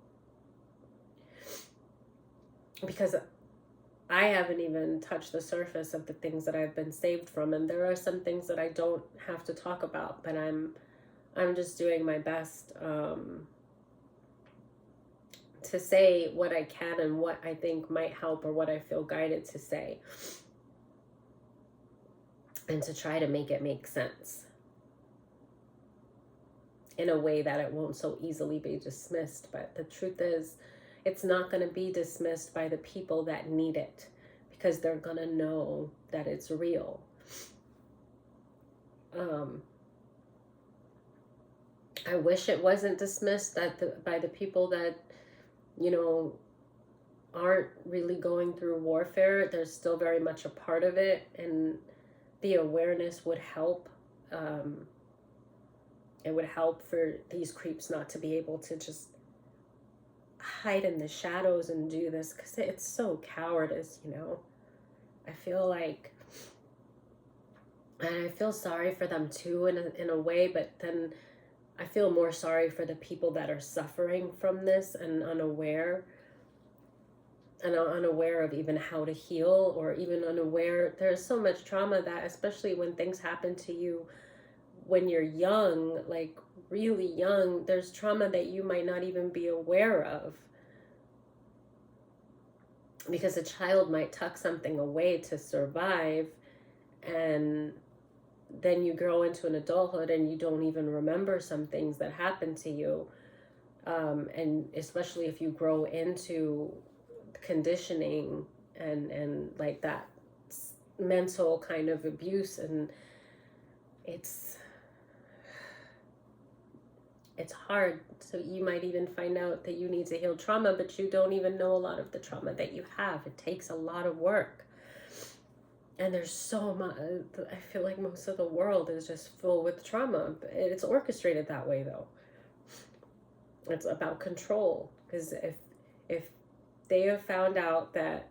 Because I haven't even touched the surface of the things that I've been saved from. And there are some things that I don't have to talk about, but I'm just doing my best to say what I can and what I think might help, or what I feel guided to say, and to try to make it make sense in a way that it won't so easily be dismissed. But the truth is, it's not going to be dismissed by the people that need it, because they're going to know that it's real. I wish it wasn't dismissed by the people that, you know, aren't really going through warfare. They're still very much a part of it, and the awareness would help. It would help for these creeps not to be able to just hide in the shadows and do this, because it's so cowardice, you know. I feel like, and I feel sorry for them too in a way, but then I feel more sorry for the people that are suffering from this and unaware of even how to heal, or even unaware. There's so much trauma that, especially when things happen to you when you're young, like really young, there's trauma that you might not even be aware of, because a child might tuck something away to survive, and then you grow into an adulthood and you don't even remember some things that happened to you, and especially if you grow into conditioning and like that mental kind of abuse, and it's hard. So you might even find out that you need to heal trauma, but you don't even know a lot of the trauma that you have. It takes a lot of work. And there's so much, I feel like most of the world is just full with trauma. It's orchestrated that way, though. It's about control. Because if they have found out that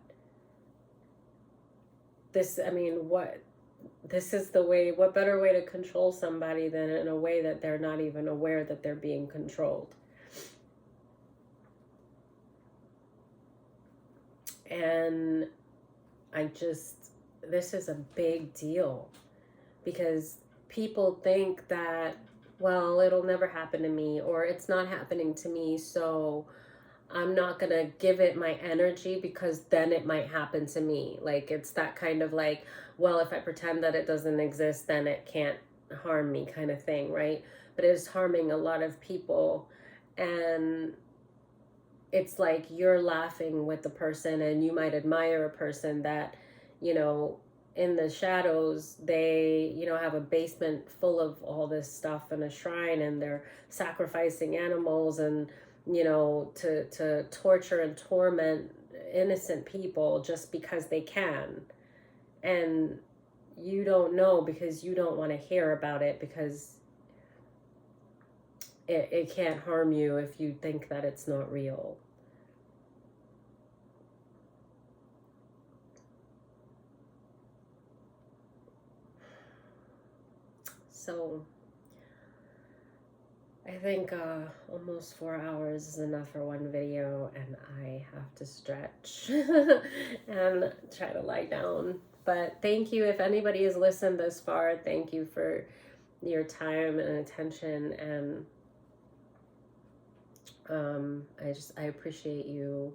this is the way, what better way to control somebody than in a way that they're not even aware that they're being controlled. And this is a big deal, because people think that, well, it'll never happen to me, or it's not happening to me, so I'm not going to give it my energy because then it might happen to me. Like, it's that kind of like, well, if I pretend that it doesn't exist, then it can't harm me kind of thing, right? But it is harming a lot of people. And it's like you're laughing with the person, and you might admire a person that, you know, in the shadows, they, you know, have a basement full of all this stuff and a shrine, and they're sacrificing animals and, you know, to torture and torment innocent people just because they can. And you don't know because you don't want to hear about it, because it can't harm you if you think that it's not real. So I think almost 4 hours is enough for one video, and I have to stretch and try to lie down. But thank you. If anybody has listened this far, thank you for your time and attention. And I appreciate you.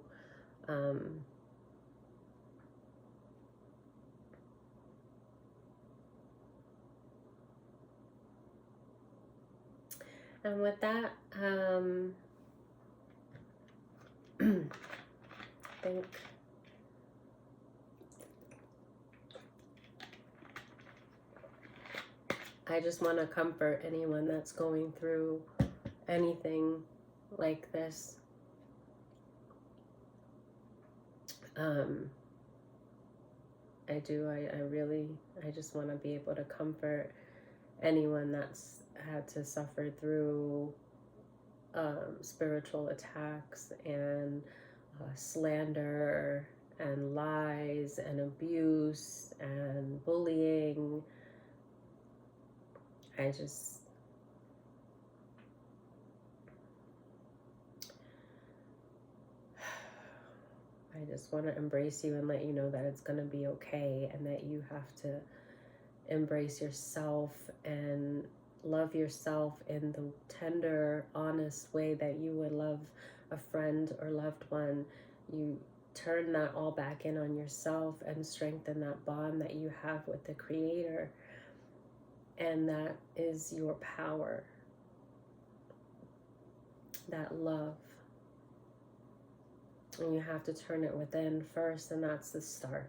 And with that, I think I just want to comfort anyone that's going through anything like this. I do. I just want to be able to comfort anyone that's had to suffer through spiritual attacks and slander and lies and abuse and bullying. I just want to embrace you and let you know that it's going to be okay, and that you have to embrace yourself and love yourself in the tender, honest way that you would love a friend or loved one. You turn that all back in on yourself and strengthen that bond that you have with the Creator. And that is your power, that love. And you have to turn it within first, and that's the start.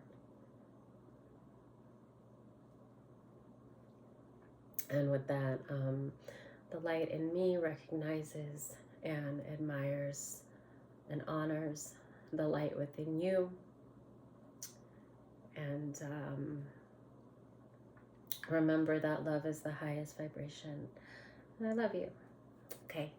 And with that, the light in me recognizes and admires and honors the light within you. And remember that love is the highest vibration. And I love you. Okay.